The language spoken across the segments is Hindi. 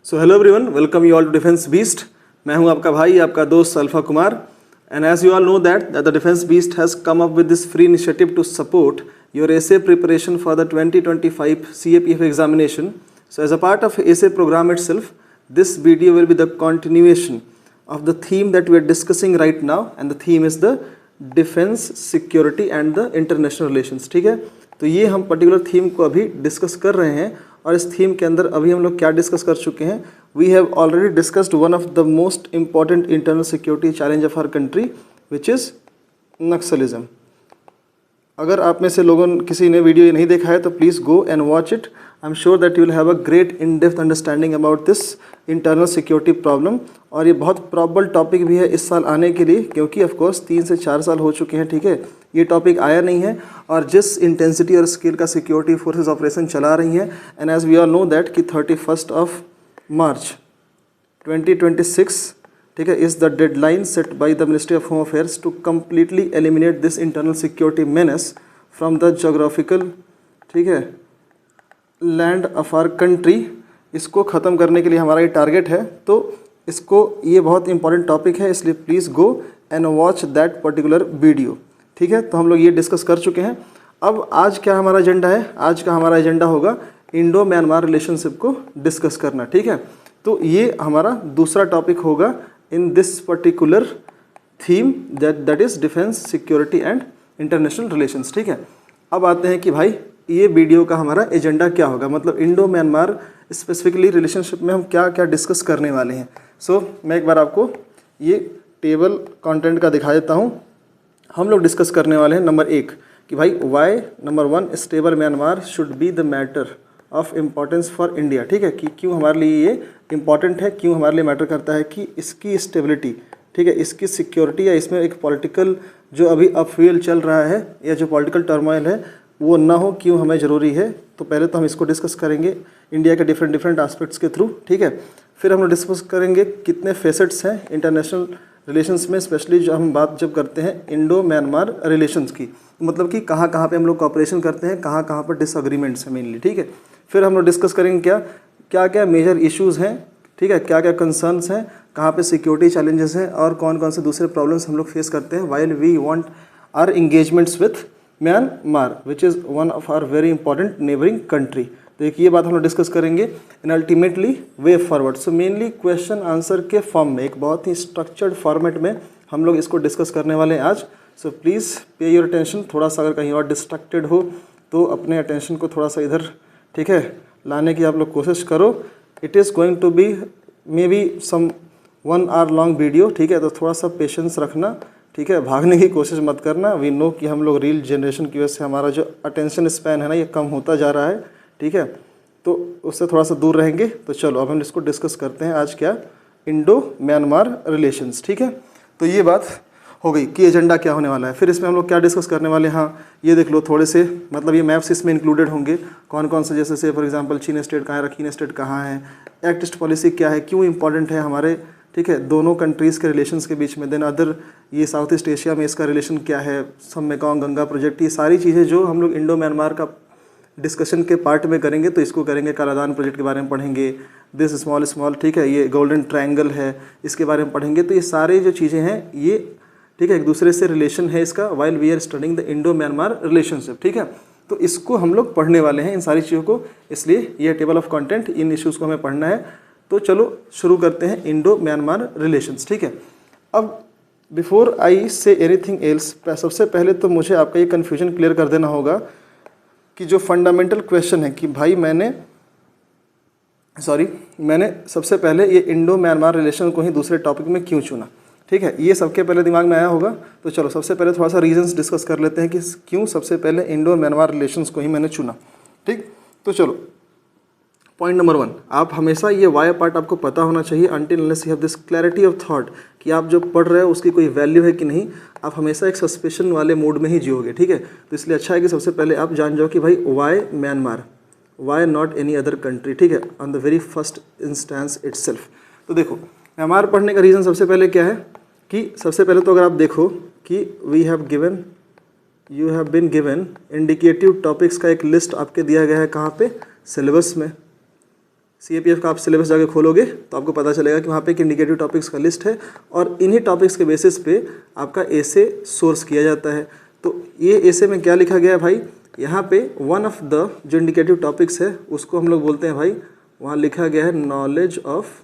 So hello everyone, welcome you all to Defence Beast. मैं हूं आपका भाई, आपका दोस्त Alpha Kumar. And as you all know that the Defence Beast has come up with this free initiative to support your essay preparation for the 2025 CAPF examination. So as a part of essay program itself, this video will be the continuation of the theme that we are discussing right now, and the theme is the defense, security and the international relations. ठीक है, तो ये हम पर्टिकुलर थीम को अभी डिस्कस कर रहे हैं और इस थीम के अंदर अभी हम लोग क्या डिस्कस कर चुके हैं। We have already discussed one of the most important internal security challenge of our country which is naxalism. अगर आप में से लोगों किसी ने वीडियो ये नहीं देखा है तो please go and watch it. I am sure that you will have a great in depth understanding about this internal security problem. और ये बहुत प्रॉबल टॉपिक भी है इस साल आने के लिए, क्योंकि ऑफ कोर्स 3 से 4 साल हो चुके हैं। ठीक है, ये टॉपिक आया नहीं है और जिस इंटेंसिटी और स्केल का सिक्योरिटी फोर्सेस ऑपरेशन चला रही हैं, and as we are know that कि 31 मार्च 2026 ठीक है is the deadline set by the ministry of home affairs to completely eliminate this internal security menace from the geographical ठीक है लैंड ऑफ आवर कंट्री। इसको ख़त्म करने के लिए हमारा ये टारगेट है, तो इसको ये बहुत इंपॉर्टेंट टॉपिक है, इसलिए please go and watch that particular video. ठीक है, तो हम लोग ये डिस्कस कर चुके हैं। अब आज क्या हमारा एजेंडा है? आज का हमारा एजेंडा होगा इंडो म्यांमार रिलेशनशिप को डिस्कस करना। ठीक है, तो ये हमारा दूसरा टॉपिक होगा in this particular theme that is defense, security and international relations। ठीक है, अब आते हैं कि भाई ये वीडियो का हमारा एजेंडा क्या होगा, मतलब इंडो म्यांमार स्पेसिफिकली रिलेशनशिप में हम क्या क्या डिस्कस करने वाले हैं। सो मैं एक बार आपको ये टेबल कंटेंट का दिखा देता हूँ। हम लोग डिस्कस करने वाले हैं नंबर 1 कि भाई why number 1 stable Myanmar should be the matter of importance for India. ठीक है, कि क्यों हमारे लिए ये इम्पॉर्टेंट है, क्यों हमारे लिए मैटर करता है कि इसकी स्टेबिलिटी, ठीक है, इसकी सिक्योरिटी या इसमें एक पॉलिटिकल जो अभी अपफ्यूल चल रहा है या जो पॉलिटिकल टर्मोइल है वो ना हो, क्यों हमें ज़रूरी है। तो पहले तो हम इसको डिस्कस करेंगे इंडिया के डिफरेंट एस्पेक्ट्स के थ्रू। ठीक है, फिर हम लोग डिस्कस करेंगे कितने फेसेट्स हैं इंटरनेशनल रिलेशंस में, स्पेशली जो हम बात जब करते हैं इंडो म्यांमार रिलेशंस की, मतलब कि कहाँ कहाँ पे हम लोग कॉपरेशन करते हैं, कहाँ कहाँ पर डिसएग्रीमेंट्स हैं मेनली। ठीक है, फिर हम लोग डिस्कस करेंगे क्या क्या मेजर इश्यूज़ हैं, ठीक है, क्या क्या कंसर्न्स हैं, कहाँ पे सिक्योरिटी चैलेंजेस हैं और कौन कौन से दूसरे प्रॉब्लम्स हम लोग फेस करते हैं while we want our engagements with Myanmar which is one of our very important neighbouring country. तो एक ये बात हम लोग डिस्कस करेंगे and ultimately way forward. So mainly question answer के फॉर्म में, एक बहुत ही स्ट्रक्चर्ड फॉर्मेट में हम लोग इसको डिस्कस करने वाले हैं आज। सो प्लीज़ पे योर अटेंशन। थोड़ा सा अगर कहीं और डिस्ट्रैक्टेड हो तो अपने अटेंशन को थोड़ा सा इधर ठीक है लाने की आप लोग कोशिश करो। It is going to be maybe some 1 hour long video. ठीक है, तो थोड़ा सा पेशेंस रखना। ठीक है, भागने की कोशिश मत करना। वी नो कि हम लोग रील जनरेशन की वजह से हमारा जो अटेंशन स्पैन है ना ये कम होता जा रहा है। ठीक है, तो उससे थोड़ा सा दूर रहेंगे। तो चलो अब हम इसको डिस्कस करते हैं आज क्या, इंडो म्यांमार रिलेशंस। ठीक है, तो ये बात हो गई कि एजेंडा क्या होने वाला है। फिर इसमें हम लोग क्या डिस्कस करने वाले हैं, हाँ ये देख लो थोड़े से, मतलब ये मैप्स इसमें इंक्लूडेड होंगे, कौन कौन से, जैसे से फॉर एग्जांपल चीन स्टेट कहाँ है, रखीन स्टेट कहाँ है, एक्ट ईस्ट पॉलिसी क्या है, क्यों इंपॉर्टेंट है हमारे ठीक है दोनों कंट्रीज़ के रिलेशंस के बीच में। देन अदर ये साउथ ईस्ट एशिया में इसका रिलेशन क्या है, सब मेकॉन्ग गंगा प्रोजेक्ट, ये सारी चीज़ें जो हम लोग इंडो म्यांमार का डिस्कशन के पार्ट में करेंगे। तो इसको करेंगे, कालादान प्रोजेक्ट के बारे में पढ़ेंगे, दिस स्मॉल ठीक है, ये गोल्डन ट्रायंगल है इसके बारे में पढ़ेंगे। तो ये सारे जो चीज़ें हैं ये ठीक है एक दूसरे से रिलेशन है इसका while we are studying the Indo Myanmar relationship. ठीक है, तो इसको हम लोग पढ़ने वाले हैं इन सारी चीज़ों को, इसलिए ये table of content in issues को हमें पढ़ना है। तो चलो शुरू करते हैं इंडो म्यांमार रिलेशंस। ठीक है, अब before I say anything else, सबसे पहले तो मुझे आपका ये कन्फ्यूजन क्लियर कर देना होगा कि जो फंडामेंटल क्वेश्चन है कि भाई मैंने सबसे पहले ये इंडो म्यांमार रिलेशन को ही दूसरे टॉपिक में क्यों चुना। ठीक है, ये सबके पहले दिमाग में आया होगा। तो चलो सबसे पहले थोड़ा सा रीजंस डिस्कस कर लेते हैं कि क्यों सबसे पहले इंडो म्यांमार रिलेशंस को ही मैंने चुना। ठीक, तो चलो पॉइंट नंबर 1, आप हमेशा ये वाई पार्ट आपको पता होना चाहिए until unless you have this clarity of thought कि आप जो पढ़ रहे हो उसकी कोई वैल्यू है कि नहीं। आप हमेशा एक सस्पेशन वाले मोड में ही जियोगे। ठीक है, तो इसलिए अच्छा है कि सबसे पहले आप जान जाओ कि भाई why Myanmar, why not any other country. ठीक है, on the very first instance itself. तो देखो म्यांमार पढ़ने का रीज़न सबसे पहले क्या है कि सबसे पहले तो अगर आप देखो कि you have been given indicative topics का एक लिस्ट आपके दिया गया है, कहाँ पे, सिलेबस में। CAPF का आप सिलेबस जाके खोलोगे तो आपको पता चलेगा कि वहाँ पे एक इंडिकेटिव टॉपिक्स का लिस्ट है और इन्हीं टॉपिक्स के बेसिस पे आपका एसे सोर्स किया जाता है। तो ये एसे में क्या लिखा गया है भाई, यहाँ पे वन ऑफ द जो इंडिकेटिव टॉपिक्स है उसको हम लोग बोलते हैं भाई, वहाँ लिखा गया है नॉलेज ऑफ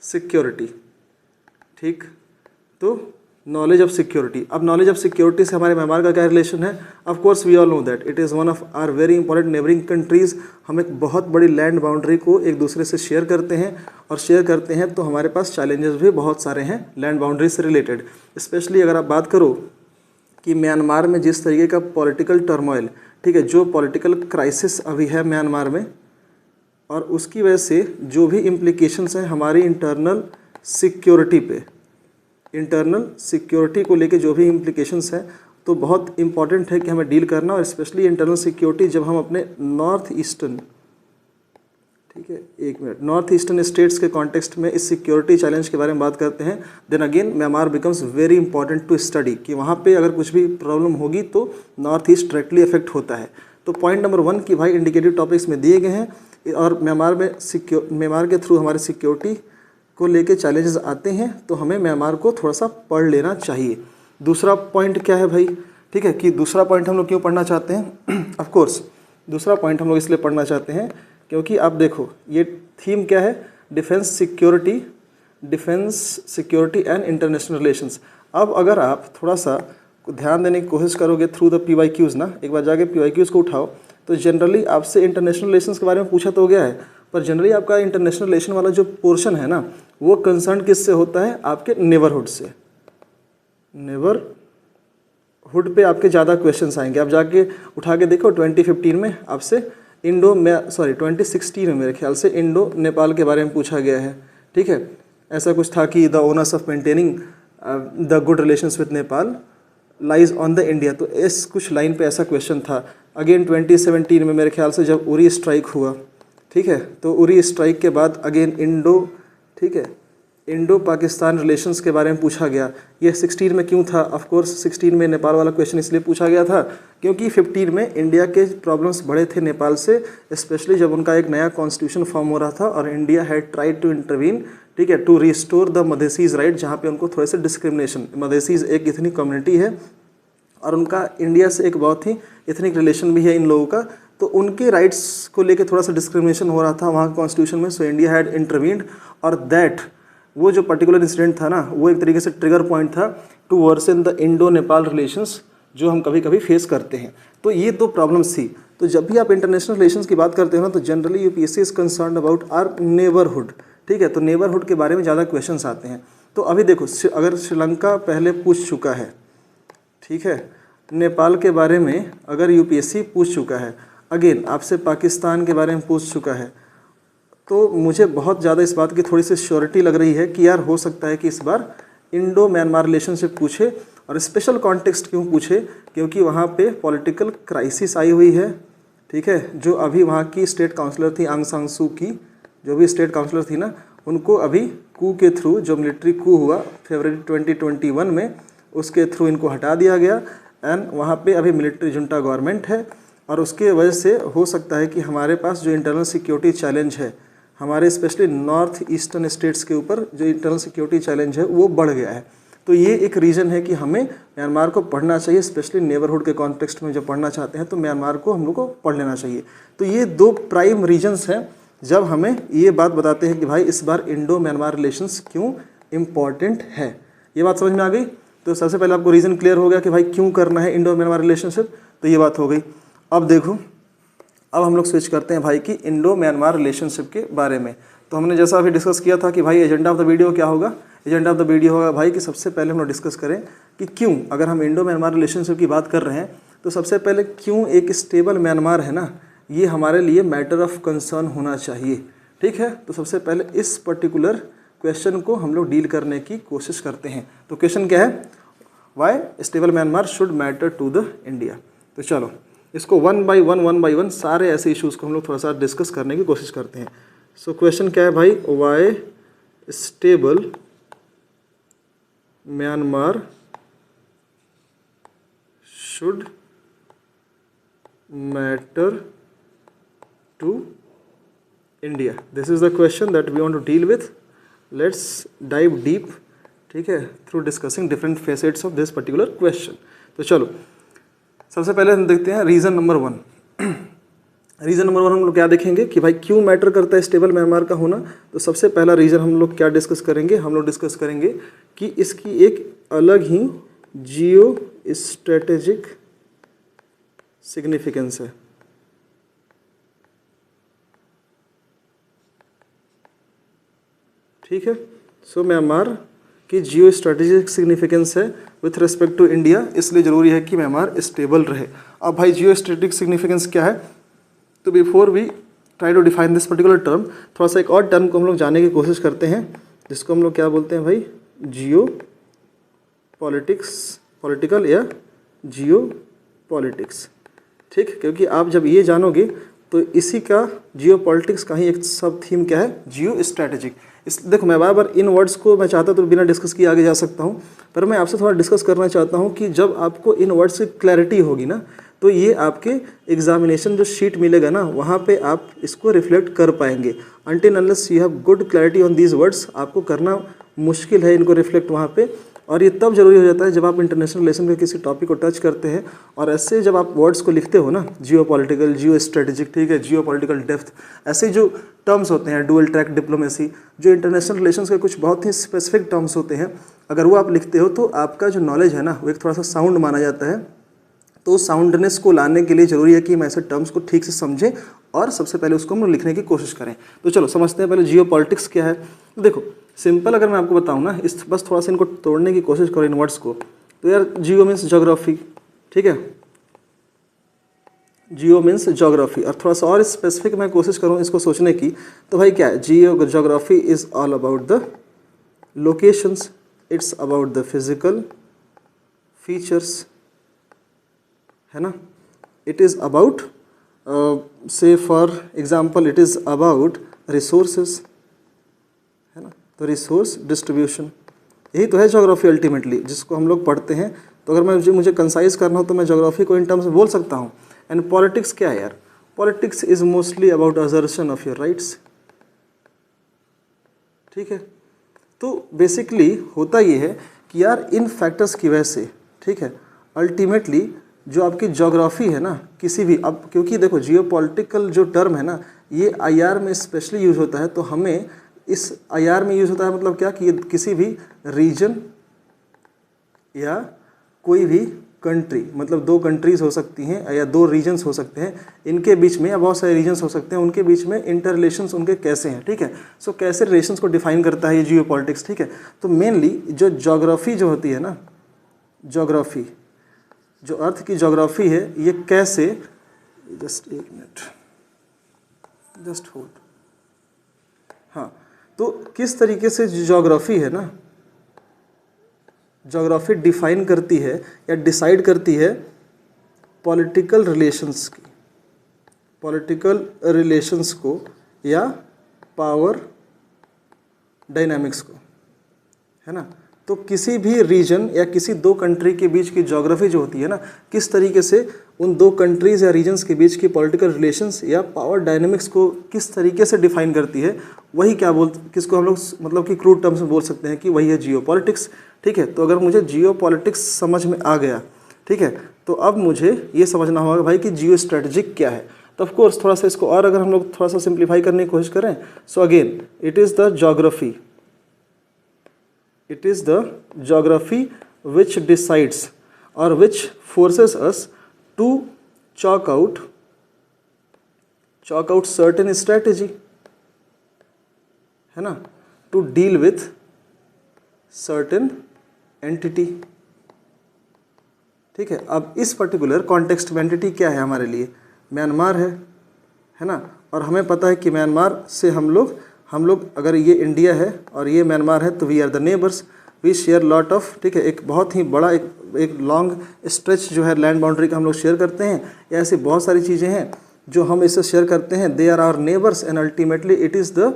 सिक्योरिटी। ठीक, तो नॉलेज ऑफ सिक्योरिटी। अब नॉलेज ऑफ सिक्योरिटी से हमारे म्यांमार का क्या रिलेशन है? Of course we all know that it is one of our very important neighbouring countries. हम एक बहुत बड़ी लैंड बाउंड्री को एक दूसरे से शेयर करते हैं, और शेयर करते हैं तो हमारे पास चैलेंजेस भी बहुत सारे हैं लैंड बाउंड्री से रिलेटेड। स्पेशली अगर आप बात करो कि म्यांमार में जिस तरीके का पॉलिटिकल टर्मोइल, ठीक है, जो पॉलिटिकल क्राइसिस अभी है म्यांमार में, और उसकी वजह से जो भी इम्प्लीकेशंस हैं हमारी इंटरनल सिक्योरिटी पे, इंटरनल सिक्योरिटी को लेके जो भी इम्प्लीकेशंस हैं, तो बहुत इंपॉर्टेंट है कि हमें डील करना। और स्पेशली इंटरनल सिक्योरिटी जब हम अपने नॉर्थ ईस्टर्न, ठीक है, एक मिनट, नॉर्थ ईस्टर्न स्टेट्स के कॉन्टेक्स्ट में इस सिक्योरिटी चैलेंज के बारे में बात करते हैं, then again Myanmar becomes very important to study कि वहाँ पे अगर कुछ भी प्रॉब्लम होगी तो नॉर्थ ईस्ट डायरेक्टली अफेक्ट होता है। तो पॉइंट नंबर 1 कि भाई इंडिकेटिव टॉपिक्स में दिए गए हैं और म्यांमार के थ्रू हमारे सिक्योरिटी को लेके चैलेंजेस आते हैं, तो हमें म्यांमार को थोड़ा सा पढ़ लेना चाहिए। दूसरा पॉइंट क्या है भाई, ठीक है, कि दूसरा पॉइंट हम लोग क्यों पढ़ना चाहते हैं? ऑफ कोर्स दूसरा पॉइंट हम लोग इसलिए पढ़ना चाहते हैं क्योंकि आप देखो ये थीम क्या है, defence security and international relations. अब अगर आप थोड़ा सा ध्यान देने की कोशिश करोगे थ्रू द PYQs ना, एक बार जाके PYQs को उठाओ, तो जनरली आपसे इंटरनेशनल रिलेशंस के बारे में पूछा तो गया है, पर जनरली आपका इंटरनेशनल रिलेशन वाला जो पोर्शन है ना, वो कंसर्न किससे होता है? आपके नेबरहुड से। नेबरहुड पे आपके ज़्यादा क्वेश्चंस आएंगे। आप जाके उठा के देखो 2015 में आपसे 2016 में मेरे ख्याल से इंडो नेपाल के बारे में पूछा गया है। ठीक है, ऐसा कुछ था कि the owners of maintaining the good relations with Nepal lies on the India, तो इस कुछ लाइन पे ऐसा क्वेश्चन था। अगेन 2017 में मेरे ख्याल से जब उरी स्ट्राइक हुआ, ठीक है, तो उरी स्ट्राइक के बाद अगेन इंडो पाकिस्तान रिलेशंस के बारे में पूछा गया। ये 16 में क्यों था? ऑफ कोर्स 16 में नेपाल वाला क्वेश्चन इसलिए पूछा गया था क्योंकि 15 में इंडिया के प्रॉब्लम्स बढ़े थे नेपाल से, स्पेशली जब उनका एक नया कॉन्स्टिट्यूशन फॉर्म हो रहा था और India had tried to intervene, ठीक है, to restore the Madhesis right, जहाँ पे उनको थोड़े से डिस्क्रिमिनेशन, मधेसीज एक इतनी कम्युनिटी है और उनका इंडिया से एक बहुत ही इथनिक रिलेशन भी है इन लोगों का, तो उनके राइट्स को लेके थोड़ा सा डिस्क्रिमिनेशन हो रहा था वहाँ के कॉन्स्टिट्यूशन में। सो इंडिया हैड इंटरवीन्ड, और दैट वो जो पर्टिकुलर इंसिडेंट था ना, वो एक तरीके से ट्रिगर पॉइंट था to worsen the Indo Nepal relations जो हम कभी कभी फेस करते हैं। तो ये दो प्रॉब्लम्स थी। तो जब भी आप इंटरनेशनल रिलेशंस की बात करते हो ना, तो generally UPSC is concern about are neighbourhood, ठीक है, तो नेबरहुड के बारे में ज़्यादा क्वेश्चंस आते हैं। तो अभी देखो, अगर श्रीलंका पहले पूछ चुका है, ठीक है, नेपाल के बारे में अगर यूपीएससी पूछ चुका है, अगेन आपसे पाकिस्तान के बारे में पूछ चुका है, तो मुझे बहुत ज़्यादा इस बात की थोड़ी सी श्योरिटी लग रही है कि यार हो सकता है कि इस बार इंडो म्यांमार रिलेशनशिप पूछे। और स्पेशल कॉन्टेक्स्ट क्यों पूछे? क्योंकि वहाँ पे पॉलिटिकल क्राइसिस आई हुई है, ठीक है, जो अभी वहाँ की स्टेट काउंसलर थी आंग सान सू की, जो भी स्टेट काउंसलर थी ना, उनको अभी कू के थ्रू, जो मिलिट्री कू हुआ फरवरी 2021 में, उसके थ्रू इनको हटा दिया गया। एंड वहाँ पे अभी मिलिट्री जुंटा गवर्नमेंट है, और उसके वजह से हो सकता है कि हमारे पास जो इंटरनल सिक्योरिटी चैलेंज है, हमारे स्पेशली नॉर्थ ईस्टर्न स्टेट्स के ऊपर जो इंटरनल सिक्योरिटी चैलेंज है वो बढ़ गया है। तो ये एक रीज़न है कि हमें म्यांमार को पढ़ना चाहिए, स्पेशली नेबरहुड के कॉन्टेक्स्ट में जब पढ़ना चाहते हैं तो म्यांमार को हम लोग को पढ़ लेना चाहिए। तो ये दो प्राइम रीजन्स हैं जब हमें ये बात बताते हैं कि भाई इस बार इंडो म्यांमार रिलेशंस क्यों इम्पॉर्टेंट है। ये बात समझ में आ गई? तो सबसे पहले आपको रीज़न क्लियर हो गया कि भाई क्यों करना है इंडो म्यांमार रिलेशनशिप, तो ये बात हो गई। अब देखो, अब हम लोग स्विच करते हैं भाई कि इंडो म्यांमार रिलेशनशिप के बारे में। तो हमने जैसा अभी डिस्कस किया था कि भाई एजेंडा ऑफ द वीडियो क्या होगा, एजेंडा ऑफ द वीडियो होगा भाई कि सबसे पहले हम लोग डिस्कस करें कि क्यों, अगर हम इंडो म्यांमार रिलेशनशिप की बात कर रहे हैं, तो सबसे पहले क्यों एक स्टेबल म्यांमार है ना, ये हमारे लिए मैटर ऑफ कंसर्न होना चाहिए। ठीक है, तो सबसे पहले इस पर्टिकुलर क्वेश्चन को हम लोग डील करने की कोशिश करते हैं। तो क्वेश्चन क्या है? Why stable Myanmar should matter to the India. तो चलो इसको वन बाय वन सारे ऐसे इश्यूज़ को हम लोग थोड़ा सा डिस्कस करने की कोशिश करते हैं। सो क्वेश्चन क्या है भाई? Why stable Myanmar should matter to India? This is the question that we want to deal with. Let's dive deep, ठीक है, through discussing different facets of this particular question. तो चलो सबसे पहले हम देखते हैं रीज़न नंबर 1. रीज़न नंबर 1 हम लोग क्या देखेंगे कि भाई क्यों मैटर करता है स्टेबल म्यांमार का होना. तो सबसे पहला रीज़न हम लोग क्या डिस्कस करेंगे, हम लोग डिस्कस करेंगे कि इसकी एक अलग ही जियो स्ट्रेटेजिक सिग्निफिकेंस है. ठीक है, सो म्यांमार की जियो स्ट्रेटेजिक सिग्निफिकेंस है विथ रिस्पेक्ट टू इंडिया, इसलिए ज़रूरी है कि म्यांमार स्टेबल रहे. अब भाई जियो स्ट्रेटेजिक सिग्निफिकेंस क्या है, तो before we try to define this particular term, थोड़ा सा एक और टर्म को हम लोग जानने की कोशिश करते हैं, जिसको हम लोग क्या बोलते हैं भाई, जियो पॉलिटिक्स, पॉलिटिकल या जियो पॉलिटिक्स. ठीक, क्योंकि आप जब ये जानोगे तो इसी का जियो पॉलिटिक्स का ही एक सब थीम क्या है, जियो स्ट्रैटेजिक. इस देखो मैं बार बार इन वर्ड्स को मैं चाहता तो बिना डिस्कस किए आगे जा सकता हूँ, पर मैं आपसे थोड़ा डिस्कस करना चाहता हूँ कि जब आपको इन वर्ड्स की क्लैरिटी होगी ना, तो ये आपके एग्जामिनेशन जो शीट मिलेगा ना, वहाँ पे आप इसको रिफ्लेक्ट कर पाएंगे. Until unless you have good clarity on these words, आपको करना मुश्किल है इनको रिफ्लेक्ट वहाँ पे. और ये तब जरूरी हो जाता है जब आप इंटरनेशनल रिलेशन के किसी टॉपिक को टच करते हैं, और ऐसे जब आप वर्ड्स को लिखते हो ना, जियो पॉलिटिकल, जियो स्ट्रेटेजिक, ठीक है, जियो पॉलिटिकल डेप्थ, ऐसे जो टर्म्स होते हैं, डुअल ट्रैक डिप्लोमेसी, जो इंटरनेशनल रिलेशंस के कुछ बहुत ही स्पेसिफिक टर्म्स होते हैं, अगर वो आप लिखते हो तो आपका जो नॉलेज है ना, वो एक थोड़ा सा साउंड माना जाता है. तो साउंडनेस को लाने के लिए ज़रूरी है कि हम ऐसे टर्म्स को ठीक से समझें और सबसे पहले उसको हम लिखने की कोशिश करें. तो चलो समझते हैं पहले जियो पॉलिटिक्स क्या है. तो देखो सिंपल अगर मैं आपको बताऊं ना, इस बस थोड़ा सा इनको तोड़ने की कोशिश करो इन वर्ड्स को, तो यार जियो मीन्स ज्योग्राफी, ठीक है, जियो मीन्स ज्योग्राफी. और थोड़ा सा और स्पेसिफिक मैं कोशिश करूँ इसको सोचने की, तो भाई क्या है, geo geography is all about the locations, it's about the physical features, है ना. It is about say for example it is about resources, है ना, तो रिसोर्स डिस्ट्रीब्यूशन, यही तो है ज्योग्राफी अल्टीमेटली, जिसको हम लोग पढ़ते हैं. तो अगर मुझे कंसाइज करना हो तो मैं ज्योग्राफी को इन टर्म्स में बोल सकता हूँ. एंड पॉलिटिक्स क्या है यार, politics is mostly about assertion of your rights. ठीक है, तो बेसिकली होता ये है कि यार इन फैक्टर्स की वजह से, ठीक है, अल्टीमेटली जो आपकी ज्योग्राफी है ना, किसी भी, अब क्योंकि देखो जियो पॉलिटिकल जो टर्म है ना, ये IR में स्पेशली यूज होता है, तो हमें इस IR में यूज होता है मतलब क्या कि ये किसी भी रीजन या कोई भी कंट्री, मतलब 2 कंट्रीज़ हो सकती हैं या 2 रीजन्स हो सकते हैं, इनके बीच में या बहुत सारे रीजन्स हो सकते हैं, उनके बीच में इंटर रिलेशंस उनके कैसे हैं. ठीक है, सो कैसे रिलेशंस को डिफाइन करता है ये जियो पॉलिटिक्स. ठीक है, तो मेनली जो ज्योग्राफी जो होती है ना, ज्योग्राफी जो अर्थ की ज्योग्राफी है, ये कैसे, जस्ट एक मिनट, जस्ट होल्ड, हाँ, तो किस तरीके से ज्योग्राफी है ना, ज्योग्राफी डिफाइन करती है या डिसाइड करती है पॉलिटिकल रिलेशंस की, पॉलिटिकल रिलेशंस को या पावर डायनामिक्स को, है ना. तो किसी भी रीजन या किसी 2 कंट्री के बीच की ज्योग्राफी जो होती है ना, किस तरीके से उन 2 कंट्रीज़ या रीजन्स के बीच की पॉलिटिकल रिलेशंस या पावर डायनामिक्स को किस तरीके से डिफाइन करती है, वही क्या किसको हम लोग मतलब कि क्रूड टर्म्स में बोल सकते हैं कि वही है जियो पॉलिटिक्स. ठीक है, तो अगर मुझे जियो पॉलिटिक्स समझ में आ गया, ठीक है, तो अब मुझे ये समझना होगा भाई कि जियो स्ट्रेटेजिक क्या है. तो ऑफ कोर्स थोड़ा सा इसको और अगर हम लोग थोड़ा सा सिंप्लीफाई करने की कोशिश करें, सो again it is the geography, it is the geography which decides or which forces us to chalk out certain strategy, है ना, to deal with certain entity. ठीक है, अब इस पर्टिकुलर कॉन्टेक्स्ट में एंटिटी क्या है हमारे लिए, म्यांमार है ना, और हमें पता है कि म्यांमार से हम लोग अगर ये इंडिया है और ये म्यांमार है, तो we are the neighbours, we share lot of, ठीक है, एक बहुत ही बड़ा एक लॉन्ग स्ट्रेच जो है लैंड बाउंड्री का हम लोग शेयर करते हैं, या ऐसी बहुत सारी चीज़ें हैं जो हम इससे शेयर करते हैं. They are our neighbours and ultimately it is the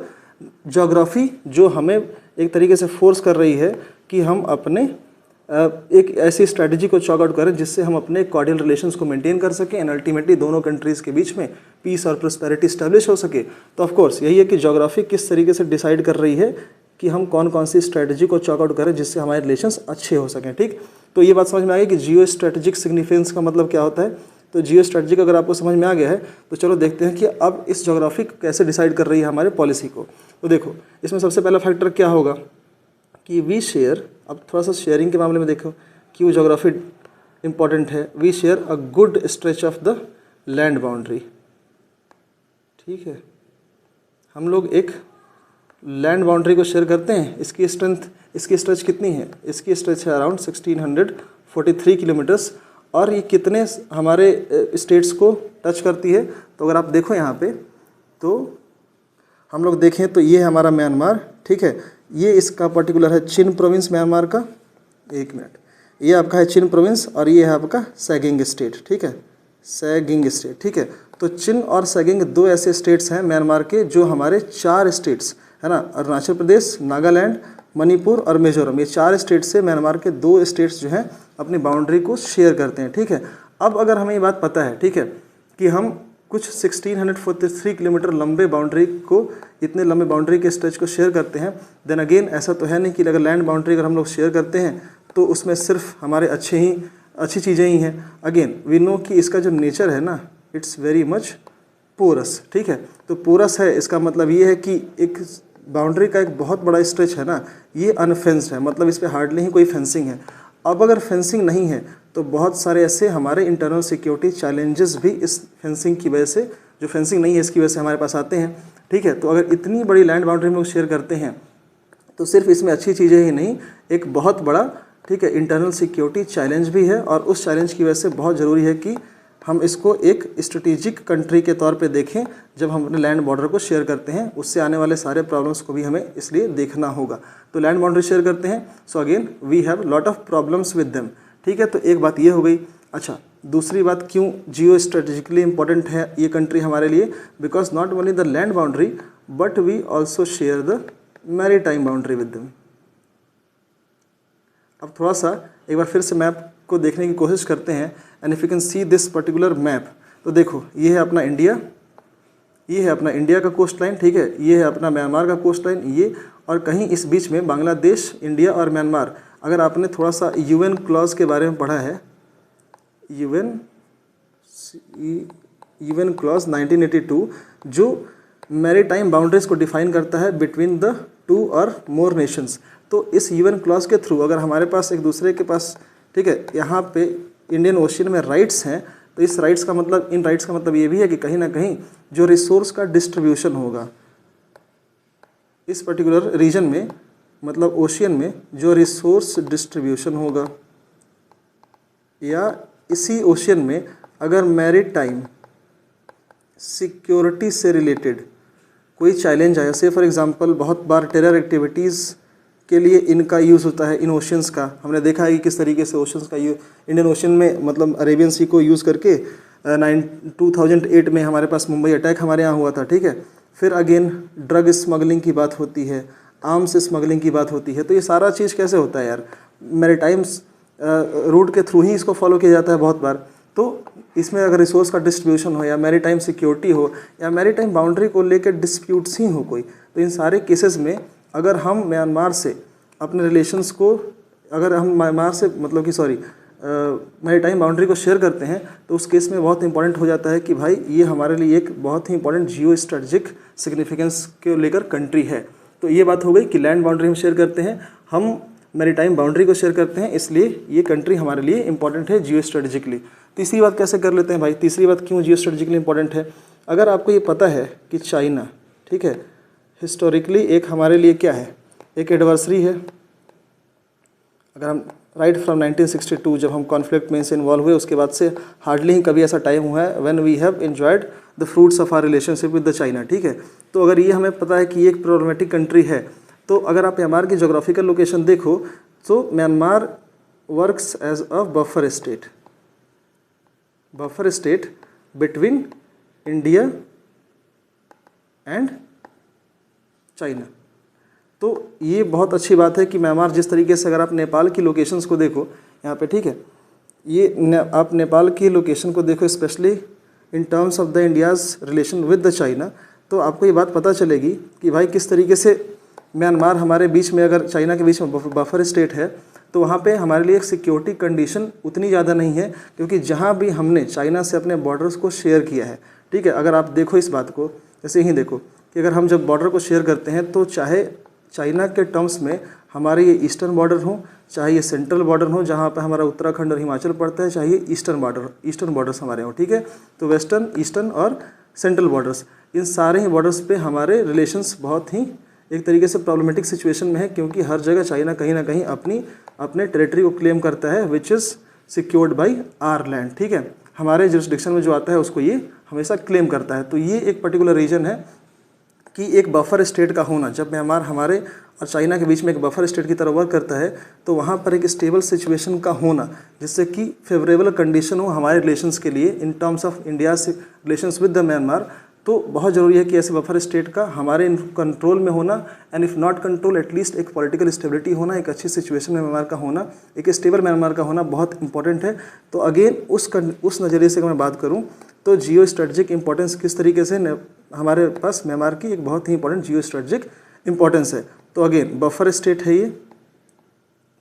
geography जो हमें एक तरीके से फोर्स कर रही है कि हम अपने एक ऐसी स्ट्रैटेजी को चॉक आउट करें जिससे हम अपने कॉर्डियल रिलेशंस को मेंटेन कर सकें एंड अल्टीमेटली दोनों कंट्रीज़ के बीच में पीस और प्रोस्पेरिटी स्टैब्लिश हो सके। तो ऑफ कोर्स यही है कि ज्योग्राफी किस तरीके से डिसाइड कर रही है कि हम कौन कौन सी स्ट्रैटेजी को चॉक आउट करें जिससे हमारे रिलेशंस अच्छे हो सकें। ठीक, तो ये बात समझ में आ गई कि जियो स्ट्रैटेजिक सिग्निफिकेंस का मतलब क्या होता है। तो जियो स्ट्रैटेजिक अगर आपको समझ में आ गया है तो चलो देखते हैं कि अब इस ज्योग्राफी कैसे डिसाइड कर रही है हमारे पॉलिसी को। तो देखो, इसमें सबसे पहला फैक्टर क्या होगा कि वी शेयर, अब थोड़ा सा शेयरिंग के मामले में देखो क्यों ज्योग्राफी इंपॉर्टेंट है। We share a good stretch of the land boundary. ठीक है, हम लोग एक लैंड बाउंड्री को शेयर करते हैं। इसकी स्ट्रेंथ, इसकी स्ट्रेच कितनी है? इसकी स्ट्रेच है अराउंड 1643 किलोमीटर्स। और ये कितने हमारे स्टेट्स को टच करती है? तो अगर आप देखो यहाँ पे, तो हम लोग देखें तो ये है हमारा म्यांमार। ठीक है, ये इसका पर्टिकुलर है चिन प्रोविंस म्यांमार का। एक मिनट, ये आपका है चिन प्रोविंस और ये है आपका सैगिंग स्टेट। ठीक है, सैगिंग स्टेट। ठीक है, तो चिन और सैगिंग दो ऐसे स्टेट्स हैं म्यांमार के जो हमारे 4 स्टेट्स है ना, अरुणाचल प्रदेश, नागालैंड, मणिपुर और मिजोरम, ये 4 स्टेट से म्यांमार के 2 स्टेट्स जो हैं अपनी बाउंड्री को शेयर करते हैं। ठीक है, अब अगर हमें ये बात पता है, ठीक है, कि हम कुछ 1643 किलोमीटर लंबे बाउंड्री को, इतने लंबे बाउंड्री के स्ट्रेच को शेयर करते हैं, देन अगेन ऐसा तो है नहीं कि अगर लैंड बाउंड्री अगर हम लोग शेयर करते हैं तो उसमें सिर्फ हमारे अच्छी चीज़ें ही हैं। अगेन वी नो कि इसका जो नेचर है ना, इट्स वेरी मच पोरस। ठीक है, तो पोरस है, इसका मतलब ये है कि एक बाउंड्री का एक बहुत बड़ा स्ट्रेच है ना, ये अनफेंस्ड है, मतलब इस पर हार्डली ही कोई फेंसिंग है। अब अगर फेंसिंग नहीं है तो बहुत सारे ऐसे हमारे इंटरनल सिक्योरिटी चैलेंजेस भी इस फेंसिंग की वजह से, जो फेंसिंग नहीं है इसकी वजह से हमारे पास आते हैं। ठीक है, तो अगर इतनी बड़ी लैंड बाउंड्री हम लोग शेयर करते हैं तो सिर्फ इसमें अच्छी चीज़ें ही नहीं, एक बहुत बड़ा, ठीक है, इंटरनल सिक्योरिटी चैलेंज भी है। और उस चैलेंज की वजह से बहुत ज़रूरी है कि हम इसको एक स्ट्रेटेजिक कंट्री के तौर पे देखें जब हम अपने लैंड बॉर्डर को शेयर करते हैं। उससे आने वाले सारे प्रॉब्लम्स को भी हमें इसलिए देखना होगा। तो लैंड बाउंड्री शेयर करते हैं, so again we have lot of problems with them. ठीक है, तो एक बात ये हो गई। अच्छा, दूसरी बात क्यों जियो स्ट्रेटेजिकली इंपॉर्टेंट है ये कंट्री हमारे लिए? Because not only the land boundary but we also share the maritime boundary with them. अब थोड़ा सा एक बार फिर से मैप को देखने की कोशिश करते हैं and if you can see this particular map, तो देखो ये है अपना इंडिया, ये है अपना इंडिया का कोस्ट लाइन। ठीक है, ये है अपना म्यांमार का कोस्ट लाइन, ये, और कहीं इस बीच में बांग्लादेश, इंडिया और म्यांमार। अगर आपने थोड़ा सा यूएन क्लॉज के बारे में पढ़ा है, यूएन क्लॉज 1982 जो मैरीटाइम बाउंड्रीज को डिफाइन करता है बिटवीन द 2 और मोर नेशंस। तो इस यूएन क्लॉज के थ्रू अगर हमारे पास एक दूसरे के पास, ठीक है, यहाँ पे इंडियन ओशियन में राइट्स हैं, तो इस राइट्स का मतलब, इन राइट्स का मतलब ये भी है कि कहीं ना कहीं जो रिसोर्स का डिस्ट्रीब्यूशन होगा इस पर्टिकुलर रीजन में, मतलब ओशियन में जो रिसोर्स डिस्ट्रीब्यूशन होगा, या इसी ओशियन में अगर मैरीटाइम सिक्योरिटी से रिलेटेड कोई चैलेंज आया, से फॉर एग्जांपल बहुत बार टेरर एक्टिविटीज़ के लिए इनका यूज़ होता है, इन ओशंस का। हमने देखा है कि किस तरीके से ओशंस का इंडियन ओशन में, मतलब अरेबियन सी को यूज़ करके 2008 में हमारे पास मुंबई अटैक हमारे यहाँ हुआ था। ठीक है, फिर अगेन ड्रग स्मगलिंग की बात होती है, आर्म्स स्मगलिंग की बात होती है। तो ये सारा चीज़ कैसे होता है यार? मैरीटाइम्स रूट के थ्रू ही इसको फॉलो किया जाता है बहुत बार। तो इसमें अगर रिसोर्स का डिस्ट्रीब्यूशन हो, या मैरीटाइम सिक्योरिटी हो, या मैरीटाइम बाउंड्री को लेकर डिस्प्यूट्स ही हो कोई, तो इन सारे केसेस में अगर हम म्यांमार से अपने रिलेशंस को, अगर हम म्यांमार से मतलब कि मैरीटाइम बाउंड्री को शेयर करते हैं, तो उस केस में बहुत इंपॉर्टेंट हो जाता है कि भाई ये हमारे लिए एक बहुत ही इंपॉर्टेंट जियो स्ट्रेटजिक सिग्निफिकेंस के लेकर कंट्री है। तो ये बात हो गई कि लैंड बाउंड्री हम शेयर करते हैं, हम मैरीटाइम बाउंड्री को शेयर करते हैं, इसलिए ये कंट्री हमारे लिए इंपॉर्टेंट है जियो स्ट्रेटजिकली। तीसरी बात कैसे कर लेते हैं भाई? तीसरी बात क्यों जियो स्ट्रेटजिकली इंपॉर्टेंट है? अगर आपको ये पता है कि चाइना, ठीक है, हिस्टोरिकली एक हमारे लिए क्या है, एक एडवर्सरी है। अगर हम राइट फ्रॉम 1962 जब हम कॉन्फ्लिक्ट में से इन्वॉल्व हुए, उसके बाद से हार्डली ही कभी ऐसा टाइम हुआ है when we have enjoyed the fruits of our relationship with the China. ठीक है, तो अगर ये हमें पता है कि ये एक प्रॉब्लमेटिक कंट्री है, तो अगर आप म्यांमार की जोग्राफिकल लोकेशन देखो तो Myanmar works as a buffer state between India and China. तो ये बहुत अच्छी बात है कि म्यांमार जिस तरीके से, अगर आप नेपाल की लोकेशंस को देखो यहाँ पे, ठीक है, ये आप नेपाल की लोकेशन को देखो specially in terms of the India's relation with the China, तो आपको ये बात पता चलेगी कि भाई किस तरीके से म्यांमार हमारे बीच में, अगर चाइना के बीच में बफर स्टेट है, तो वहाँ पे हमारे लिए एक सिक्योरिटी कंडीशन उतनी ज़्यादा नहीं है, क्योंकि जहाँ भी हमने चाइना से अपने बॉर्डर्स को शेयर किया है, ठीक है, अगर आप देखो इस बात को, जैसे ही देखो कि अगर हम जब बॉर्डर को शेयर करते हैं तो चाहे चाइना के टर्म्स में हमारे ये ईस्टर्न बॉर्डर हो, चाहे ये सेंट्रल बॉर्डर हो जहाँ पे हमारा उत्तराखंड और हिमाचल पड़ता है, चाहे ये ईस्टर्न बॉर्डर्स हमारे हो, ठीक है, तो वेस्टर्न, ईस्टर्न और सेंट्रल बॉर्डर्स, इन सारे ही बॉर्डर्स पे हमारे रिलेशंस बहुत ही एक तरीके से प्रॉब्लमेटिक सिचुएशन में है, क्योंकि हर जगह चाइना कहीं ना कहीं अपने टेरिटरी को क्लेम करता है, which is secured by our land, ठीक है, हमारे जुरिस्डिक्शन में जो आता है उसको ये हमेशा क्लेम करता है। तो ये एक पर्टिकुलर रीजन है कि एक बफर स्टेट का होना, जब म्यांमार हमारे और चाइना के बीच में एक बफर स्टेट की तरह वर्क करता है, तो वहाँ पर एक स्टेबल सिचुएशन का होना, जिससे कि फेवरेबल कंडीशन हो हमारे रिलेशंस के लिए इन टर्म्स ऑफ इंडिया से रिलेशंस विद द म्यांमार, तो बहुत ज़रूरी है कि ऐसे बफर स्टेट का हमारे कंट्रोल में होना, and if not control at least एक पॉलिटिकल स्टेबिलिटी होना, एक अच्छी सिचुएशन में म्यांमार का होना, एक स्टेबल म्यांमार का होना बहुत इंपॉर्टेंट है। तो अगेन उस नज़रिए से अगर मैं बात करूँ तो जियो स्ट्रेटजिक इंपॉर्टेंस किस तरीके से हमारे पास म्यांमार की एक बहुत ही इंपॉर्टेंट जियो स्ट्रेटजिक इंपॉर्टेंस है। तो अगेन बफर स्टेट है, ये